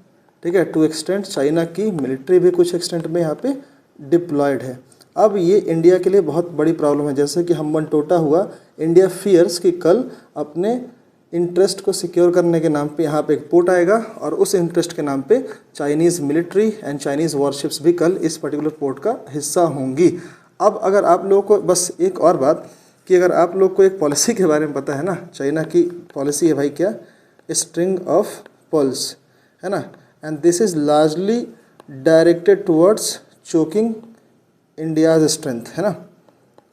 ठीक है, टू एक्सटेंट चाइना की मिलिट्री भी कुछ एक्सटेंट में यहाँ पे डिप्लॉयड है। अब ये इंडिया के लिए बहुत बड़ी प्रॉब्लम है, जैसे कि हम्बनटोटा हुआ, इंडिया फियर्स कि कल अपने इंटरेस्ट को सिक्योर करने के नाम पे यहाँ पे एक पोर्ट आएगा, और उस इंटरेस्ट के नाम पे Chinese military and Chinese warships भी कल इस पर्टिकुलर पोर्ट का हिस्सा होंगी। अब अगर आप लोगों को बस एक और बात कि अगर आप लोग को एक पॉलिसी के बारे में पता है ना, चाइना की पॉलिसी है भाई क्या, स्ट्रिंग ऑफ पर्ल्स, है ना, and this is largely directed towards choking India's strength, है ना,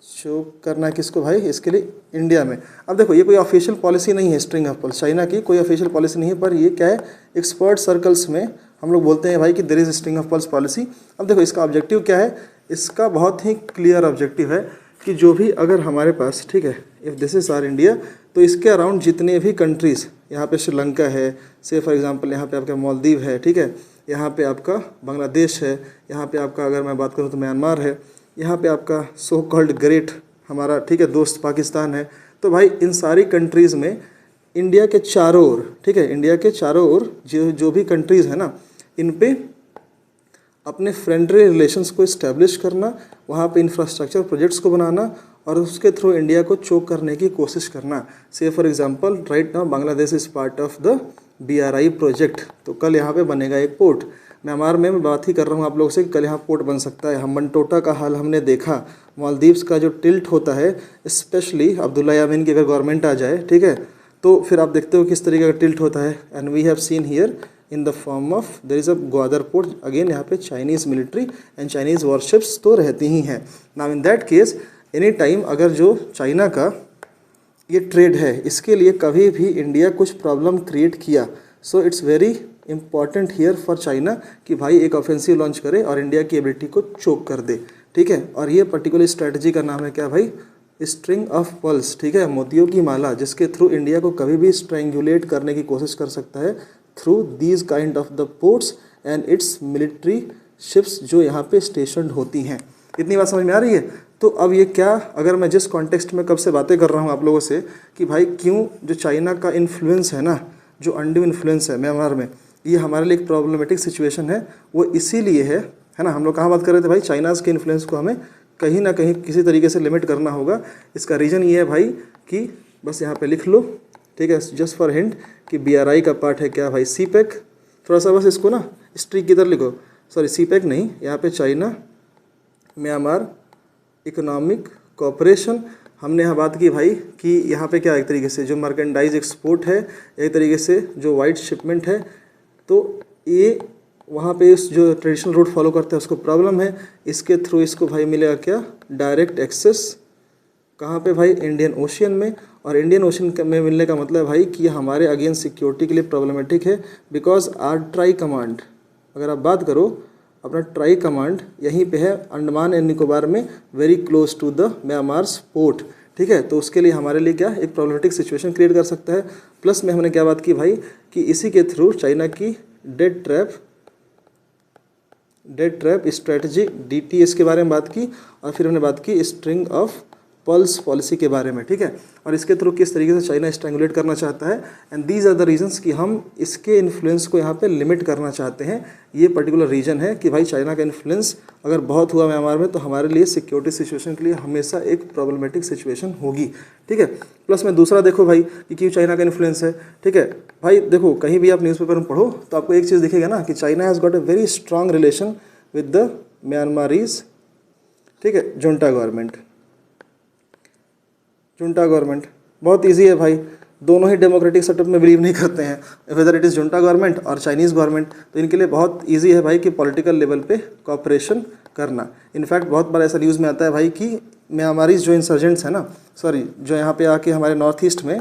चोक करना किसको भाई, इसके लिए इंडिया में। अब देखो ये कोई ऑफिशियल पॉलिसी नहीं है स्ट्रिंग ऑफ पर्ल्स, चाइना की कोई ऑफिशियल पॉलिसी नहीं है, पर ये क्या है, एक्सपर्ट सर्कल्स में हम लोग बोलते हैं भाई कि there is string of pearls policy. अब देखो इसका ऑब्जेक्टिव क्या है, इसका बहुत ही क्लियर ऑब्जेक्टिव है कि जो भी अगर हमारे पास, ठीक है, if this is R India, तो इसके अराउंड जितने भी कंट्रीज़, यहाँ पे श्रीलंका है, से फॉर एग्जांपल यहाँ पे आपका मालदीव है, ठीक है, यहाँ पे आपका बांग्लादेश है, यहाँ पे आपका अगर मैं बात करूँ तो म्यांमार है, यहाँ पे आपका सो कॉल्ड ग्रेट हमारा, ठीक है, दोस्त पाकिस्तान है। तो भाई इन सारी कंट्रीज़ में इंडिया के चारों ओर, ठीक है, इंडिया के चारों ओर जो भी कंट्रीज़ है ना, इन पे अपने फ्रेंडली रिलेशंस को इस्टेब्लिश करना, वहाँ पे इंफ्रास्ट्रक्चर प्रोजेक्ट्स को बनाना और उसके थ्रू इंडिया को चोक करने की कोशिश करना। से for example right now Bangladesh is part of the BRI project. तो कल यहाँ पे बनेगा एक पोर्ट। म्यांमार में मैं बात ही कर रहा हूँ आप लोगों से कि कल यहाँ पोर्ट बन सकता है। हमनटोटा का हाल हमने देखा, मालदीव्स का जो टिल्ट होता है, स्पेशली अब्दुल्ला यामीन की अगर गवर्नमेंट आ जाए, ठीक है, तो फिर आप देखते हो किस तरीके का टिल्ट होता है। And we have seen here in the form of there is a Gwadar port, again यहाँ पे Chinese military and Chinese warships तो रहती ही हैं। Now in that case any time अगर जो चाइना का ये ट्रेड है, इसके लिए कभी भी इंडिया कुछ प्रॉब्लम क्रिएट किया, so it's very important here for China कि भाई एक ऑफेंसिव लॉन्च करे और इंडिया की एबिलिटी को चोक कर दे, ठीक है। और ये पर्टिकुलर स्ट्रेटजी का नाम है क्या भाई, स्ट्रिंग ऑफ पर्ल्स, ठीक है, मोतियों की माला, जिसके थ्रू इंडिया को कभी भी स्ट्रेंगुलेट करने की कोशिश कर सकता है through these kind of the ports and it's military ships जो यहाँ पे स्टेशनड होती हैं। इतनी बात समझ में आ रही है। तो अब ये क्या, अगर मैं जिस कॉन्टेक्स्ट में कब से बातें कर रहा हूँ आप लोगों से कि भाई क्यों जो चाइना का इन्फ्लुएंस है ना, जो अनड्यू इन्फ्लुएंस है म्यांमार में, ये हमारे लिए एक प्रॉब्लमेटिक सिचुएशन है, वो इसीलिए है ना। हम लोग कहाँ बात कर रहे थे भाई, चाइनाज़ के इन्फ्लुएंस को हमें कहीं ना कहीं किसी तरीके से लिमिट करना होगा। इसका रीज़न ये है भाई कि बस यहाँ पे लिख लो, ठीक है, जस्ट फॉर हिंट कि BRI का पार्ट है क्या भाई, CPEC। थोड़ा सा बस इसको ना स्ट्रीक की तरह लिखो, सॉरी CPEC नहीं, यहाँ पे चाइना म्यांमार इकोनॉमिक कोऑपरेशन। हमने यहाँ बात की भाई कि यहाँ पे क्या एक तरीके से जो मर्केंडाइज एक्सपोर्ट है, एक तरीके से जो वाइट शिपमेंट है, तो ये वहाँ पे इस जो ट्रेडिशनल रूट फॉलो करते हैं उसको प्रॉब्लम है। इसके थ्रू इसको भाई मिलेगा क्या, डायरेक्ट एक्सेस, कहाँ पे भाई, इंडियन ओशियन में। और इंडियन ओशियन में मिलने का मतलब भाई कि ये हमारे अगेंस्ट सिक्योरिटी के लिए प्रॉब्लमेटिक है, बिकॉज आर ट्राई कमांड, अगर आप बात करो अपना ट्राई कमांड यहीं पे है अंडमान एंड निकोबार में, very close to the Myanmar's port, ठीक है। तो उसके लिए हमारे लिए क्या एक प्रॉब्लमेटिक सिचुएशन क्रिएट कर सकता है। प्लस में हमने क्या बात की भाई कि इसी के थ्रू चाइना की डेड ट्रैप स्ट्रेटजी DTS के बारे में बात की, और फिर हमने बात की स्ट्रिंग ऑफ पल्स पॉलिसी के बारे में, ठीक है। और इसके थ्रू किस तरीके से चाइना स्ट्रैंगुलेट करना चाहता है, and these are the reasons कि हम इसके इन्फ्लुएंस को यहाँ पे लिमिट करना चाहते हैं। ये पर्टिकुलर रीजन है कि भाई चाइना का इन्फ्लुएंस अगर बहुत हुआ म्यांमार में तो हमारे लिए सिक्योरिटी सिचुएशन के लिए हमेशा एक प्रॉब्लमेटिक सिचुएशन होगी, ठीक है। प्लस में दूसरा देखो भाई कि क्यों चाइना का इन्फ्लुएंस है, ठीक है भाई। देखो कहीं भी आप न्यूज़पेपर में पढ़ो तो आपको एक चीज़ दिखेगा ना कि China has got a very strong relation with the Myanmarese, ठीक है, जुंटा गवर्नमेंट। बहुत इजी है भाई, दोनों ही डेमोक्रेटिक सेटअप में बिलीव नहीं करते हैं, whether it is junta government और चाइनीज़ गवर्नमेंट। तो इनके लिए बहुत इजी है भाई कि पॉलिटिकल लेवल पे कोऑपरेशन करना। इनफैक्ट बहुत बार ऐसा न्यूज़ में आता है भाई कि म्यांमारीज जो इंसर्जेंट्स हैं ना, सॉरी जो यहाँ पे आके हमारे नॉर्थ ईस्ट में,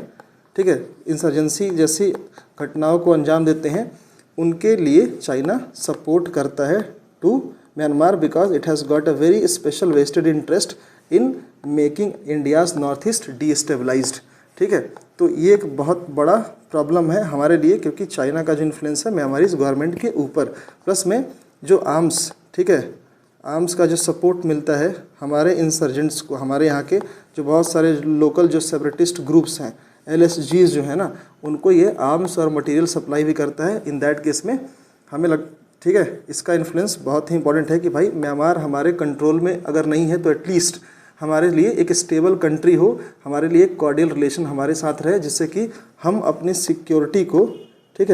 ठीक है, इंसर्जेंसी जैसी घटनाओं को अंजाम देते हैं, उनके लिए चाइना सपोर्ट करता है to Myanmar, because it has got a very special vested interest in making India's north east destabilised, ठीक है। तो ये एक बहुत बड़ा प्रॉब्लम है हमारे लिए, क्योंकि चाइना का जो इन्फ्लुएंस है म्यांमारी गवर्नमेंट के ऊपर, प्लस में जो आर्म्स, ठीक है, आर्म्स का जो सपोर्ट मिलता है हमारे इंसर्जेंट्स को, हमारे यहाँ के जो बहुत सारे लोकल जो सेपरेटिस्ट ग्रुप्स हैं, LSGs जो है ना, उनको ये आर्म्स और मटेरियल सप्लाई भी करता है। इन दैट केस में हमें ठीक है, इसका इन्फ्लुएंस बहुत ही इंपॉर्टेंट है कि भाई म्यांमार हमारे कंट्रोल में अगर नहीं है तो एटलीस्ट हमारे लिए एक स्टेबल कंट्री हो, हमारे लिए एक कॉर्डियल रिलेशन हमारे साथ रहे, जिससे कि हम अपनी सिक्योरिटी को, ठीक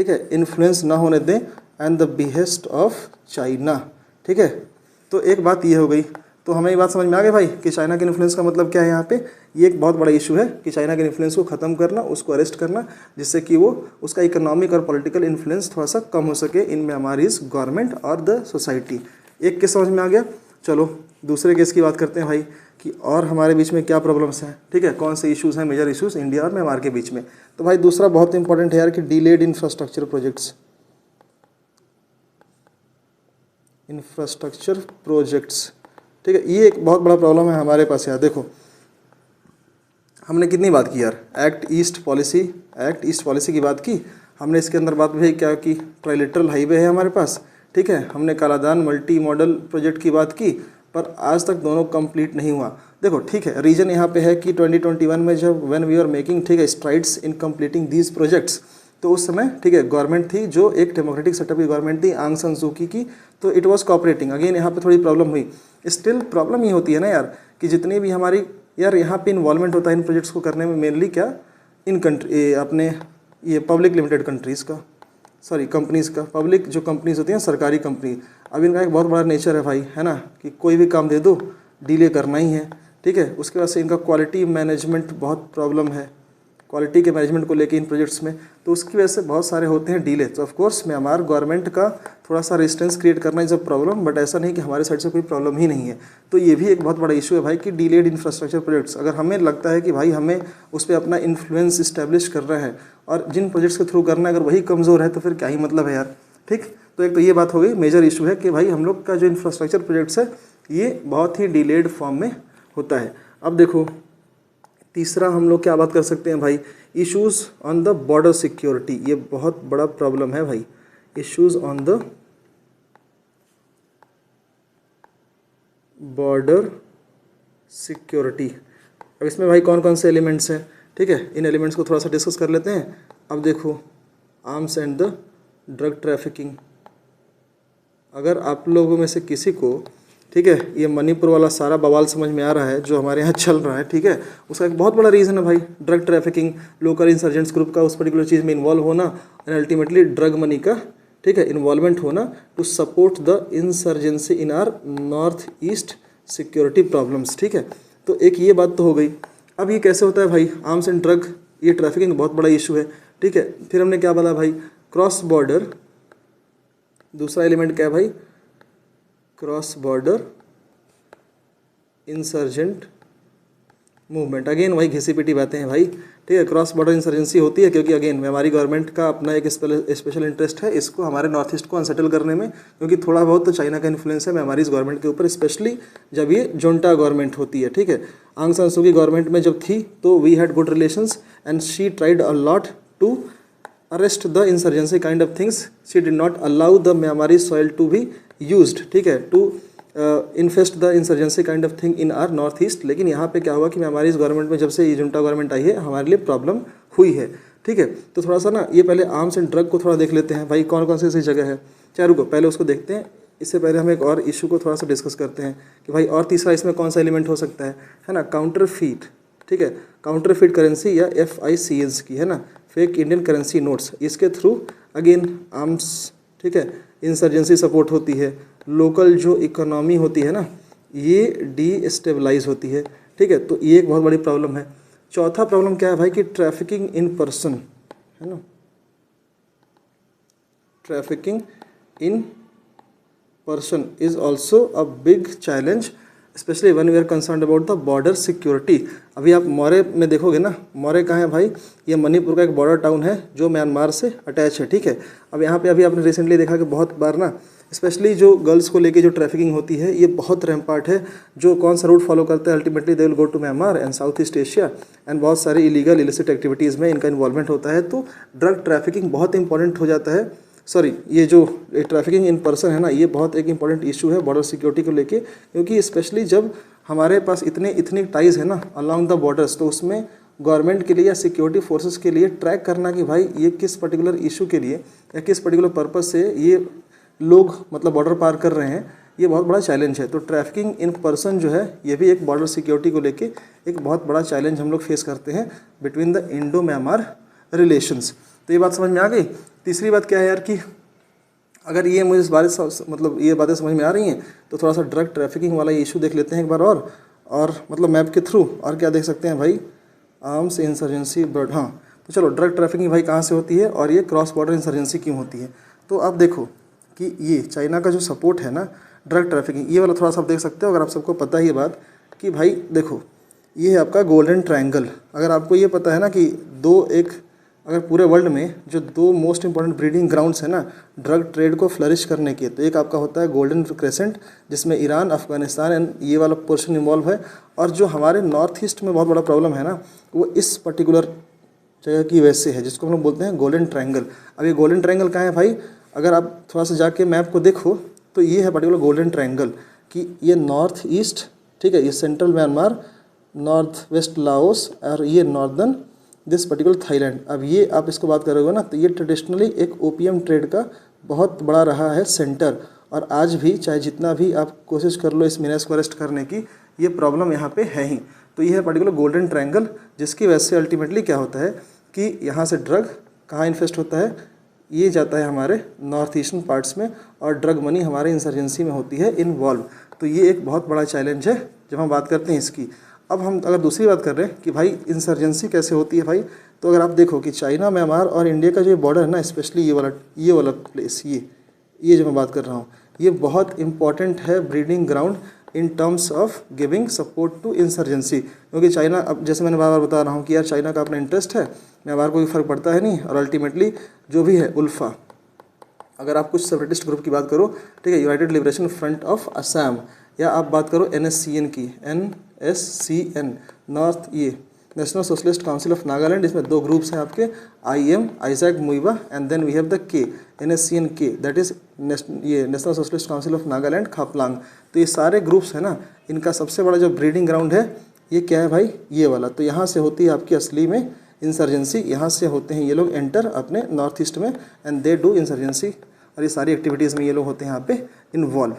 है, इन्फ्लुएंस ना होने दें and the behest of China, ठीक है। तो एक बात ये हो गई, तो हमें ये बात समझ में आ गई भाई कि चाइना के इन्फ्लुएंस का मतलब क्या है। यहाँ पे ये एक बहुत बड़ा इशू है कि चाइना के इन्फ्लुएंस को ख़त्म करना, उसको अरेस्ट करना, जिससे कि वो उसका इकोनॉमिक और पॉलिटिकल इन्फ्लुएंस थोड़ा सा कम हो सके इन म्यांमारीज गवर्नमेंट और द सोसाइटी। एक केस समझ में आ गया। चलो दूसरे केस की बात करते हैं भाई कि और हमारे बीच में क्या प्रॉब्लम्स हैं, ठीक है, कौन से इश्यूज़ हैं, मेजर इश्यूज़ इंडिया और म्यांमार के बीच में। तो भाई दूसरा बहुत इंपॉर्टेंट है यार कि डिलेड इंफ्रास्ट्रक्चर प्रोजेक्ट्स, ठीक है, ये एक बहुत बड़ा प्रॉब्लम है हमारे पास यार। देखो हमने कितनी बात की यार, एक्ट ईस्ट पॉलिसी की बात की हमने। इसके अंदर बात भी क्या कि ट्राइलेटरल हाईवे है हमारे पास, ठीक है, हमने कालादान मल्टी मॉडल प्रोजेक्ट की बात की, पर आज तक दोनों कंप्लीट नहीं हुआ। देखो ठीक है, रीजन यहाँ पे है कि 2021 में जब व्हेन वी आर मेकिंग ठीक है strides in completing these projects, तो उस समय ठीक है गवर्नमेंट थी जो एक डेमोक्रेटिक सेटअप की गवर्नमेंट थी आंग सान सू की, तो इट वाज कोऑपरेटिंग। अगेन यहाँ पे थोड़ी प्रॉब्लम हुई। स्टिल प्रॉब्लम ये होती है ना यार कि जितनी भी हमारी यार यहाँ पे इन्वॉल्वमेंट होता है इन प्रोजेक्ट्स को करने में, मेनली क्या इन कंट्री अपने ये पब्लिक लिमिटेड कंट्रीज़ का, सॉरी कंपनीज़ का, पब्लिक जो कंपनीज़ होती हैं सरकारी कंपनी। अब इनका एक बहुत बड़ा नेचर है भाई, है ना, कि कोई भी काम दे दो डिले करना ही है, ठीक है। उसके बाद से इनका क्वालिटी मैनेजमेंट बहुत प्रॉब्लम है, क्वालिटी के मैनेजमेंट को लेके इन प्रोजेक्ट्स में, तो उसकी वजह से बहुत सारे होते हैं डिले। तो ऑफ कोर्स म्यांमार गवर्नमेंट का थोड़ा सा रेजिस्टेंस क्रिएट करना इज अ प्रॉब्लम, बट ऐसा नहीं कि हमारे साइड से कोई प्रॉब्लम ही नहीं है। तो ये भी एक बहुत बड़ा इशू है भाई कि डिलेड इंफ्रास्ट्रक्चर प्रोजेक्ट्स। अगर हमें लगता है कि भाई हमें उस पर अपना इन्फ्लुएंस इस्टेब्लिश करना है और जिन प्रोजेक्ट्स के थ्रू करना है अगर वही कमज़ोर है तो फिर क्या ही मतलब है यार, ठीक। तो एक तो ये बात हो गई, मेजर इशू है कि भाई हम लोग का जो इंफ्रास्ट्रक्चर प्रोजेक्ट्स है ये बहुत ही डिलेड फॉर्म में होता है। अब देखो तीसरा हम लोग क्या बात कर सकते हैं भाई, issues on the border security. ये बहुत बड़ा प्रॉब्लम है भाई, issues on the border security. अब इसमें भाई कौन कौन से एलिमेंट्स हैं, ठीक है, इन एलिमेंट्स को थोड़ा सा डिस्कस कर लेते हैं। अब देखो arms and the drug trafficking. अगर आप लोगों में से किसी को ठीक है ये मणिपुर वाला सारा बवाल समझ में आ रहा है जो हमारे यहाँ चल रहा है, ठीक है, उसका एक बहुत बड़ा रीज़न है भाई drug trafficking, local insurgents group का उस पर्टिकुलर चीज़ में इन्वॉल्व होना एंड अल्टीमेटली ड्रग मनी का ठीक है इन्वॉल्वमेंट होना to support the insurgency in our north east security problems, ठीक है। तो एक ये बात तो हो गई। अब ये कैसे होता है भाई, आर्म्स एंड ड्रग ये ट्रैफिकिंग बहुत बड़ा इशू है, ठीक है। फिर हमने क्या बोला भाई, क्रॉस बॉर्डर, दूसरा एलिमेंट क्या है भाई, cross border insurgent movement. Again वही घिसी पिटी बातें हैं भाई, ठीक है। क्रॉस बॉर्डर इंसर्जेंसी होती है क्योंकि अगेन हमारी गवर्नमेंट का अपना एक स्पेशल इंटरेस्ट है इसको हमारे नॉर्थ ईस्ट को अनसेटल करने में, क्योंकि थोड़ा बहुत तो चाइना का इन्फ्लुएंस है हमारी इस गवर्नमेंट के ऊपर, स्पेशली जब ये जुंटा गवर्नमेंट होती है, ठीक है। आंग सान सू की गवर्नमेंट में जब थी तो we had good relations and she tried a lot to arrest the insurgency kind of things. She did not allow the Myanmari soil to be used, ठीक है, to infest the insurgency kind of thing in our north east। लेकिन यहाँ पे क्या हुआ कि म्यांमार इस गवर्नमेंट में जब से ये जुंटा गवर्नमेंट आई है हमारे लिए प्रॉब्लम हुई है, ठीक है। तो थोड़ा सा ना ये पहले आर्म्स एंड ड्रग को थोड़ा देख लेते हैं भाई कौन कौन सी ऐसी जगह है। चारों को पहले उसको देखते हैं, इससे पहले हम एक और इशू को थोड़ा सा डिस्कस करते हैं कि भाई और तीसरा इसमें कौन सा एलिमेंट हो सकता है ना, काउंटरफीट, ठीक है, काउंटरफीट करेंसी या FICs की, है ना, फेक इंडियन करेंसी नोट्स, इसके थ्रू अगेन आर्म्स, ठीक है, इंसर्जेंसी सपोर्ट होती है, लोकल जो इकोनॉमी होती है ना ये डीस्टेबलाइज होती है, ठीक है। तो ये एक बहुत बड़ी प्रॉब्लम है। चौथा प्रॉब्लम क्या है भाई कि ट्रैफिकिंग इन पर्सन, है ना, trafficking in person is also a big challenge especially when we are concerned about the border security। अभी आप मौर्य में देखोगे ना, मौर्य कहाँ है भाई, ये मणिपुर का एक बॉर्डर टाउन है जो म्यांमार से अटैच है, ठीक है। अब यहाँ पे अभी आपने रिसेंटली देखा कि बहुत बार ना स्पेशली जो गर्ल्स को लेके जो ट्रैफिकिंग होती है ये बहुत रैम्पार्ट है। जो कौन सा रूट फॉलो करते हैं ultimately they will go to Myanmar and South East Asia and बहुत सारी इलीगल इलिसिट एक्टिविटीज़ में इनका इन्वॉल्वमेंट होता है। तो ड्रग ट्रैफिकिंग बहुत इंपॉर्टेंट हो जाता है, सॉरी ये जो ट्रैफिकिंग इन पर्सन है ना ये बहुत एक इंपॉर्टेंट इशू है बॉर्डर सिक्योरिटी को लेके, क्योंकि स्पेशली जब हमारे पास इतनी टाइज है ना अलॉन्ग द बॉर्डर्स, तो उसमें गवर्नमेंट के लिए या सिक्योरिटी फोर्सेस के लिए ट्रैक करना कि भाई ये किस पर्टिकुलर इशू के लिए या किस पर्टिकुलर पर्पज़ से ये लोग मतलब बॉर्डर पार कर रहे हैं, ये बहुत बड़ा चैलेंज है। तो ट्रैफिकिंग इन पर्सन जो है ये भी एक बॉर्डर सिक्योरिटी को लेके एक बहुत बड़ा चैलेंज हम लोग फेस करते हैं between the Indo Myanmar relations. तो ये बात समझ में आ गई। तीसरी बात क्या है यार कि अगर ये मुझे इस बारे मतलब ये बातें समझ में आ रही हैं तो थोड़ा सा ड्रग ट्रैफिकिंग वाला इशू देख लेते हैं एक बार और मतलब मैप के थ्रू। और क्या देख सकते हैं भाई, आर्म्स इंसर्जेंसी बर्ड, हाँ। तो चलो ड्रग ट्रैफिकिंग भाई कहाँ से होती है और ये क्रॉस बॉर्डर इंसर्जेंसी क्यों होती है। तो आप देखो कि ये चाइना का जो सपोर्ट है ना ड्रग ट्रैफिकिंग, ये वाला थोड़ा सा आप देख सकते हो। अगर आप सबको पता है ये बात कि भाई देखो ये है आपका गोल्डन ट्रायंगल। अगर आपको ये पता है ना कि अगर पूरे वर्ल्ड में जो दो मोस्ट इंपॉर्टेंट ब्रीडिंग ग्राउंड्स हैं ना ड्रग ट्रेड को फ्लरिश करने के, तो एक आपका होता है गोल्डन क्रेसेंट जिसमें ईरान, अफगानिस्तान एंड ये वाला पोर्शन इन्वॉल्व है। और जो हमारे नॉर्थ ईस्ट में बहुत बड़ा प्रॉब्लम है ना वो इस पर्टिकुलर जगह की वजह से है जिसको हम लोग बोलते हैं गोल्डन ट्रायंगल। अब ये गोल्डन ट्रायंगल कहाँ है भाई, अगर आप थोड़ा सा जाके मैप को देखो तो ये है पर्टिकुलर गोल्डन ट्रायंगल कि ये नॉर्थ ईस्ट, ठीक है, ये central Myanmar, north west Laos और ये नॉर्दर्न दिस पर्टिकुलर थाईलैंड। अब ये आप इसको बात करोगे ना तो ये ट्रेडिशनली एक ओपीएम ट्रेड का बहुत बड़ा रहा है सेंटर, और आज भी चाहे जितना भी आप कोशिश कर लो इस मीनास को अरेस्ट करने की, ये प्रॉब्लम यहाँ पे है ही। तो ये है पर्टिकुलर गोल्डन ट्रायंगल, जिसकी वजह से अल्टीमेटली क्या होता है कि यहाँ से ड्रग कहाँ इन्वेस्ट होता है, ये जाता है हमारे नॉर्थ ईस्टर्न पार्ट्स में, और ड्रग मनी हमारे इंसर्जेंसी में होती है इन्वॉल्व। तो ये एक बहुत बड़ा चैलेंज है जब हम बात करते हैं इसकी। अब हम अगर दूसरी बात कर रहे हैं कि भाई इंसर्जेंसी कैसे होती है भाई, तो अगर आप देखो कि चाइना, म्यांमार और इंडिया का जो बॉर्डर है ना, स्पेशली ये वाला प्लेस, ये जो मैं बात कर रहा हूँ, ये बहुत इंपॉर्टेंट है breeding ground in terms of giving support to insurgency. क्योंकि चाइना, अब जैसे मैंने बार बार बता रहा हूँ कि यार चाइना का अपना इंटरेस्ट है, म्यांमार को भी फ़र्क पड़ता है नहीं, और अल्टीमेटली जो भी है उल्फा, अगर आप कुछ सेपरेटिस्ट ग्रुप की बात करो, ठीक है, united liberation front of Assam, या आप बात करो NSCN की, NSCN नॉर्थ, ये national socialist council of Nagaland, इसमें 2 ग्रुप्स हैं आपके, IM Isaac Muivah and then we have the K, NSCN K, that is ये national socialist council of Nagaland Khaplang. तो ये सारे ग्रुप्स हैं ना, इनका सबसे बड़ा जो ब्रीडिंग ग्राउंड है ये क्या है भाई, ये वाला। तो यहाँ से होती है आपकी असली में इंसर्जेंसी, यहाँ से होते हैं ये लोग एंटर अपने नॉर्थ ईस्ट में एंड दे डू इंसर्जेंसी, और ये सारी एक्टिविटीज़ में ये लोग होते हैं यहाँ पे इन्वॉल्व।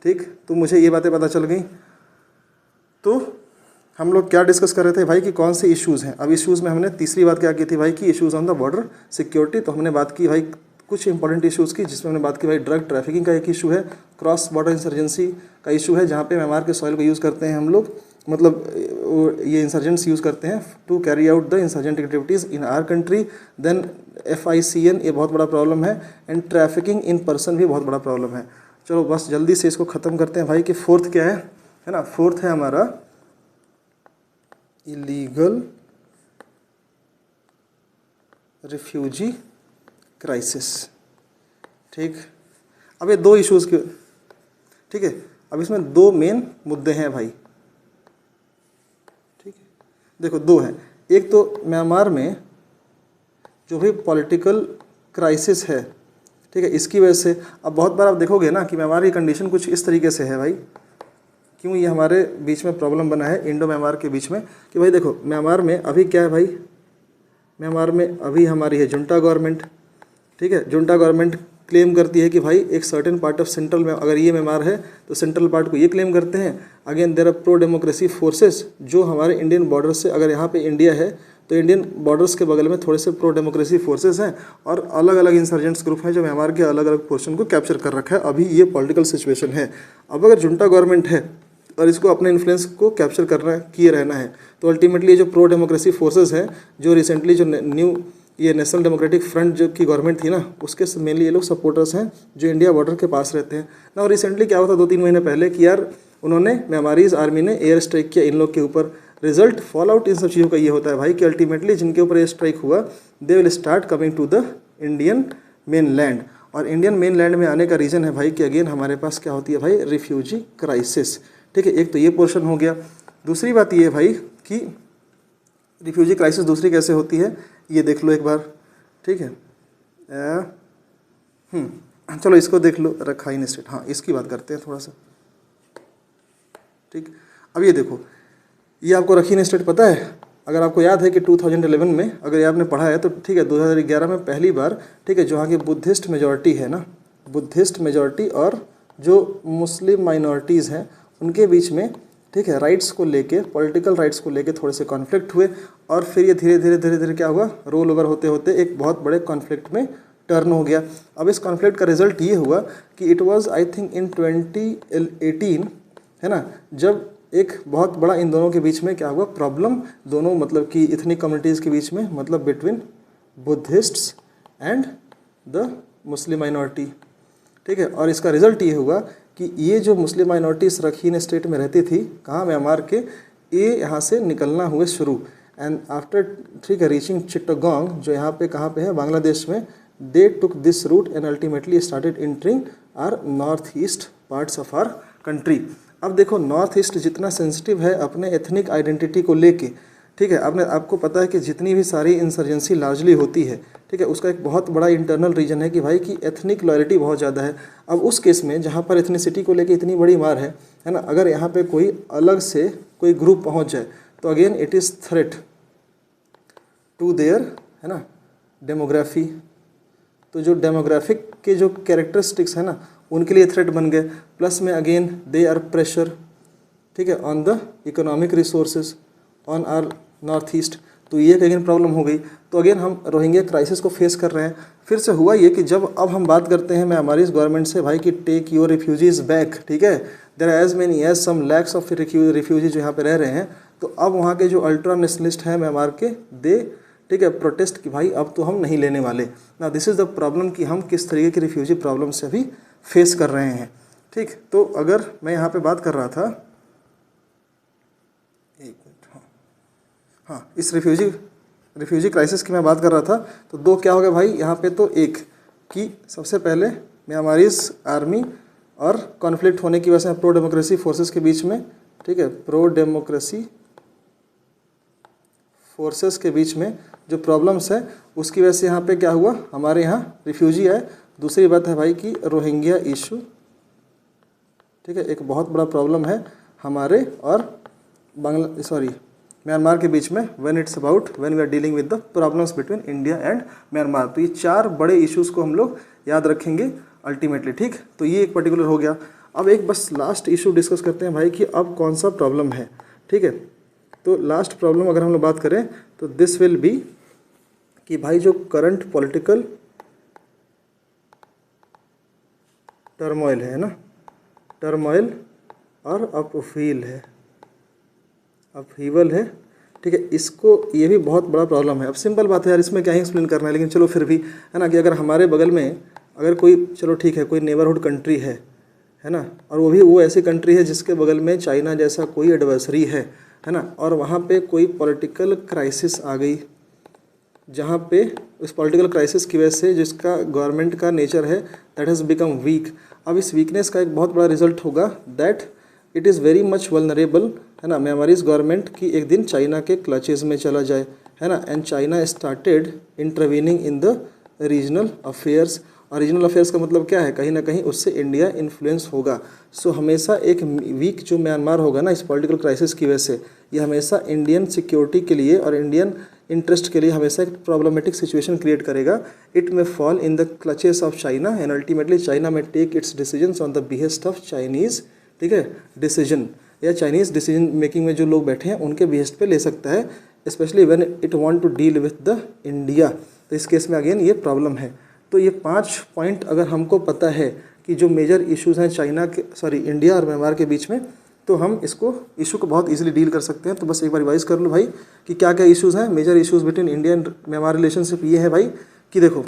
ठीक, तो मुझे ये बातें पता चल गई। तो हम लोग क्या डिस्कस कर रहे थे भाई कि कौन से इश्यूज़ हैं। अब इश्यूज़ में हमने तीसरी बात क्या की थी भाई कि issues on the border security. तो हमने बात की भाई कुछ इंपॉर्टेंट इश्यूज़ की, जिसमें हमने बात की भाई ड्रग ट्रैफिकिंग का एक इशू है, क्रॉस बॉर्डर इंसर्जेंसी का इशू है, जहाँ पे म्यांमार के सॉइल को यूज़ करते हैं हम लोग, मतलब ये इंसर्जेंट्स यूज़ करते हैं to carry out the insurgent activities in our country. Then FICN, ये बहुत बड़ा प्रॉब्लम है, एंड ट्रैफिकिंग इन पर्सन भी बहुत बड़ा प्रॉब्लम है। चलो बस जल्दी से इसको ख़त्म करते हैं भाई कि फोर्थ क्या है ना। फोर्थ है हमारा इलीगल रिफ्यूजी क्राइसिस। ठीक, अब ये 2 इश्यूज़ के, ठीक है, अब इसमें 2 मेन मुद्दे हैं भाई। ठीक है, देखो 2 हैं। एक तो म्यांमार में जो भी पॉलिटिकल क्राइसिस है, ठीक है, इसकी वजह से अब बहुत बार आप देखोगे ना कि म्यांमार की कंडीशन कुछ इस तरीके से है भाई, क्यों ये हमारे बीच में प्रॉब्लम बना है इंडो म्यांमार के बीच में, कि भाई देखो म्यांमार में अभी क्या है भाई, म्यांमार में अभी हमारी है जुंटा गवर्नमेंट। ठीक है, जुंटा गवर्नमेंट क्लेम करती है कि भाई एक सर्टेन पार्ट ऑफ सेंट्रल में, अगर ये म्यांमार है तो सेंट्रल पार्ट को ये क्लेम करते हैं। Again there are pro democracy forces जो हमारे इंडियन बॉर्डर से, अगर यहाँ पे इंडिया है तो इंडियन बॉर्डर्स के बगल में थोड़े से प्रो डेमोक्रेसी फोर्सेस हैं, और अलग अलग इंसर्जेंट्स ग्रुप हैं जो म्यांमार के अलग अलग पोर्शन को कैप्चर कर रखा है। अभी ये पॉलिटिकल सिचुएशन है। अब अगर जुंटा गवर्नमेंट है और इसको अपने इन्फ्लुएंस को कैप्चर करना किए रहना है, तो अल्टीमेटली जो प्रो डेमोक्रेसी फोर्सेस हैं, जो रिसेंटली जो न्यू ये नेशनल डेमोक्रेटिक फ्रंट जो की गवर्नमेंट थी ना, उसके मेनली ये लोग सपोर्टर्स हैं जो इंडिया बॉर्डर के पास रहते हैं ना। और रिसेंटली क्या हुआ था 2-3 महीने पहले कि यार उन्होंने म्यांमारीज आर्मी ने एयर स्ट्राइक किया इन लोग के ऊपर। रिजल्ट फॉल आउट इन सब चीज़ों का ये होता है भाई कि अल्टीमेटली जिनके ऊपर एयर स्ट्राइक हुआ they will start coming to the Indian mainland. और इंडियन मेन लैंड में आने का रीज़न है भाई कि अगेन हमारे पास क्या होती है भाई, रिफ्यूजी क्राइसिस। ठीक है, एक तो ये पोर्शन हो गया। दूसरी बात ये है भाई कि रिफ्यूजी क्राइसिस दूसरी कैसे होती है, ये देख लो एक बार। ठीक है, चलो इसको देख लो, रखाइन स्टेट, हाँ इसकी बात करते हैं थोड़ा सा। ठीक, अब ये देखो, ये आपको रखीन स्टेट पता है, अगर आपको याद है कि 2011 में अगर ये आपने पढ़ा है तो ठीक है, 2011 में पहली बार, ठीक है, जो यहाँ की बुद्धिस्ट मेजॉरिटी है ना, बुद्धिस्ट मेजॉरिटी और जो मुस्लिम माइनॉरिटीज़ हैं उनके बीच में, ठीक है, राइट्स को लेके, पॉलिटिकल राइट्स को लेके थोड़े से कॉन्फ्लिक्ट हुए, और फिर ये धीरे धीरे क्या हुआ, रोल ओवर होते होते एक बहुत बड़े कॉन्फ्लिक्ट में टर्न हो गया। अब इस कॉन्फ्लिक्ट का रिजल्ट ये हुआ कि it was I think in 2018, है ना, जब एक बहुत बड़ा इन दोनों के बीच में क्या हुआ प्रॉब्लम, दोनों मतलब कि इथनिक कम्युनिटीज़ के बीच में, मतलब between Buddhists and the Muslim minority. ठीक है, और इसका रिजल्ट ये हुआ कि ये जो मुस्लिम माइनॉरिटीज़ रखीन स्टेट में रहती थी, कहाँ, म्यांमार के, ये यहाँ से निकलना हुए शुरू। एंड आफ्टर, ठीक है, रीचिंग चिट्टागोंग, जो यहाँ पे कहाँ पे है, बांग्लादेश में, they took this route and ultimately started entering our north east parts of our country. अब देखो नॉर्थ ईस्ट जितना सेंसिटिव है अपने एथनिक आइडेंटिटी को लेके, ठीक है। आपको पता है कि जितनी भी सारी इंसर्जेंसी लार्जली होती है, ठीक है, उसका एक बहुत बड़ा इंटरनल रीजन है कि भाई कि एथनिक लॉयल्टी बहुत ज़्यादा है। अब उस केस में जहाँ पर एथनिसिटी को लेके इतनी बड़ी मार है ना, अगर यहाँ पे कोई अलग से कोई ग्रुप पहुँच जाए तो again it is threat to their, है ना, डेमोग्राफी। तो जो डेमोग्राफिक के जो कैरेक्टरिस्टिक्स है ना, उनके लिए थ्रेट बन गए। प्लस में अगेन दे आर प्रेशर, ठीक है, on the economic resources on our north East. तो ये अगेन प्रॉब्लम हो गई। तो अगेन हम रोहिंग्या क्राइसिस को फेस कर रहे हैं। फिर से हुआ ये कि जब अब हम बात करते हैं म्यांमार इस गवर्नमेंट से भाई कि टेक योर रिफ्यूजीज़ बैक, ठीक है, there are as many as some lakhs of refugee जो यहाँ पे रह रहे हैं। तो अब वहाँ के जो अल्ट्रा नेशनलिस्ट हैं म्यांमार के, दे, ठीक है, प्रोटेस्ट कि भाई अब तो हम नहीं लेने वाले ना। दिस इज़ द प्रॉब्लम कि हम किस तरीके की रिफ्यूजी प्रॉब्लम से अभी फेस कर रहे हैं। ठीक, तो अगर मैं यहाँ पे बात कर रहा था, एक मिनट, हाँ, इस रिफ्यूजी क्राइसिस की मैं बात कर रहा था। तो दो क्या हो गया भाई यहाँ पे, तो एक कि सबसे पहले म्यांमारीज आर्मी और कॉन्फ्लिक्ट होने की वजह से प्रो डेमोक्रेसी फोर्सेस के बीच में, ठीक है, प्रो डेमोक्रेसी फोर्सेस के बीच में जो प्रॉब्लम्स है उसकी वजह से यहाँ पे क्या हुआ, हमारे यहाँ रिफ्यूजी आए। दूसरी बात है भाई कि रोहिंग्या इशू, ठीक है, एक बहुत बड़ा प्रॉब्लम है हमारे और म्यांमार के बीच में when we are dealing with the problems between India and Myanmar. तो ये चार बड़े इश्यूज़ को हम लोग याद रखेंगे अल्टीमेटली। ठीक, तो ये एक पर्टिकुलर हो गया। अब एक बस लास्ट इशू डिस्कस करते हैं भाई कि अब कौन सा प्रॉब्लम है। ठीक है, तो लास्ट प्रॉब्लम अगर हम लोग बात करें तो दिस विल बी कि भाई जो करंट पॉलिटिकल टर्मोइल है ना, टर्मोइल और अपहीवल है, ठीक है, इसको ये भी बहुत बड़ा प्रॉब्लम है। अब सिंपल बात है यार, इसमें क्या ही एक्सप्लेन करना है, लेकिन चलो फिर भी, है ना, कि अगर हमारे बगल में अगर कोई, चलो ठीक है, कोई नेबरहुड कंट्री है ना, और वो ऐसी कंट्री है जिसके बगल में चाइना जैसा कोई एडवर्सरी है ना, और वहाँ पे कोई पॉलिटिकल क्राइसिस आ गई, जहाँ पे उस पॉलिटिकल क्राइसिस की वजह से जिसका गवर्नमेंट का नेचर है दैट हैज़ बिकम वीक। अब इस वीकनेस का एक बहुत बड़ा रिजल्ट होगा that it is very much vulnerable, है ना, म्यांमारीज गवर्नमेंट की एक दिन चाइना के क्लचेज़ में चला जाए, है ना, and China started intervening in the regional affairs. और रीजनल अफेयर्स का मतलब क्या है, कहीं ना कहीं उससे इंडिया इन्फ्लुएंस होगा। सो हमेशा एक वीक जो म्यांमार होगा ना इस पॉलिटिकल क्राइसिस की वजह से, ये हमेशा इंडियन सिक्योरिटी के लिए और इंडियन इंटरेस्ट के लिए हमेशा एक प्रॉब्लमेटिक सिचुएशन क्रिएट करेगा। It may fall in the clutches of China and ultimately China may take its decisions on the behest of Chinese, ठीक है, डिसीजन, या चाइनीज़ डिसीजन मेकिंग में जो लोग बैठे हैं उनके बिहेस्ट पे ले सकता है, especially when it want to deal with the India. तो इस केस में अगेन ये प्रॉब्लम है। तो ये 5 पॉइंट अगर हमको पता है कि जो मेजर इश्यूज़ हैं इंडिया और म्यांमार के बीच में, तो हम इशू को बहुत इजीली डील कर सकते हैं। तो बस एक बार रिवाइज कर लो भाई कि क्या क्या इश्यूज़ हैं, major issues between India and Myanmar relationship. ये है भाई कि देखो,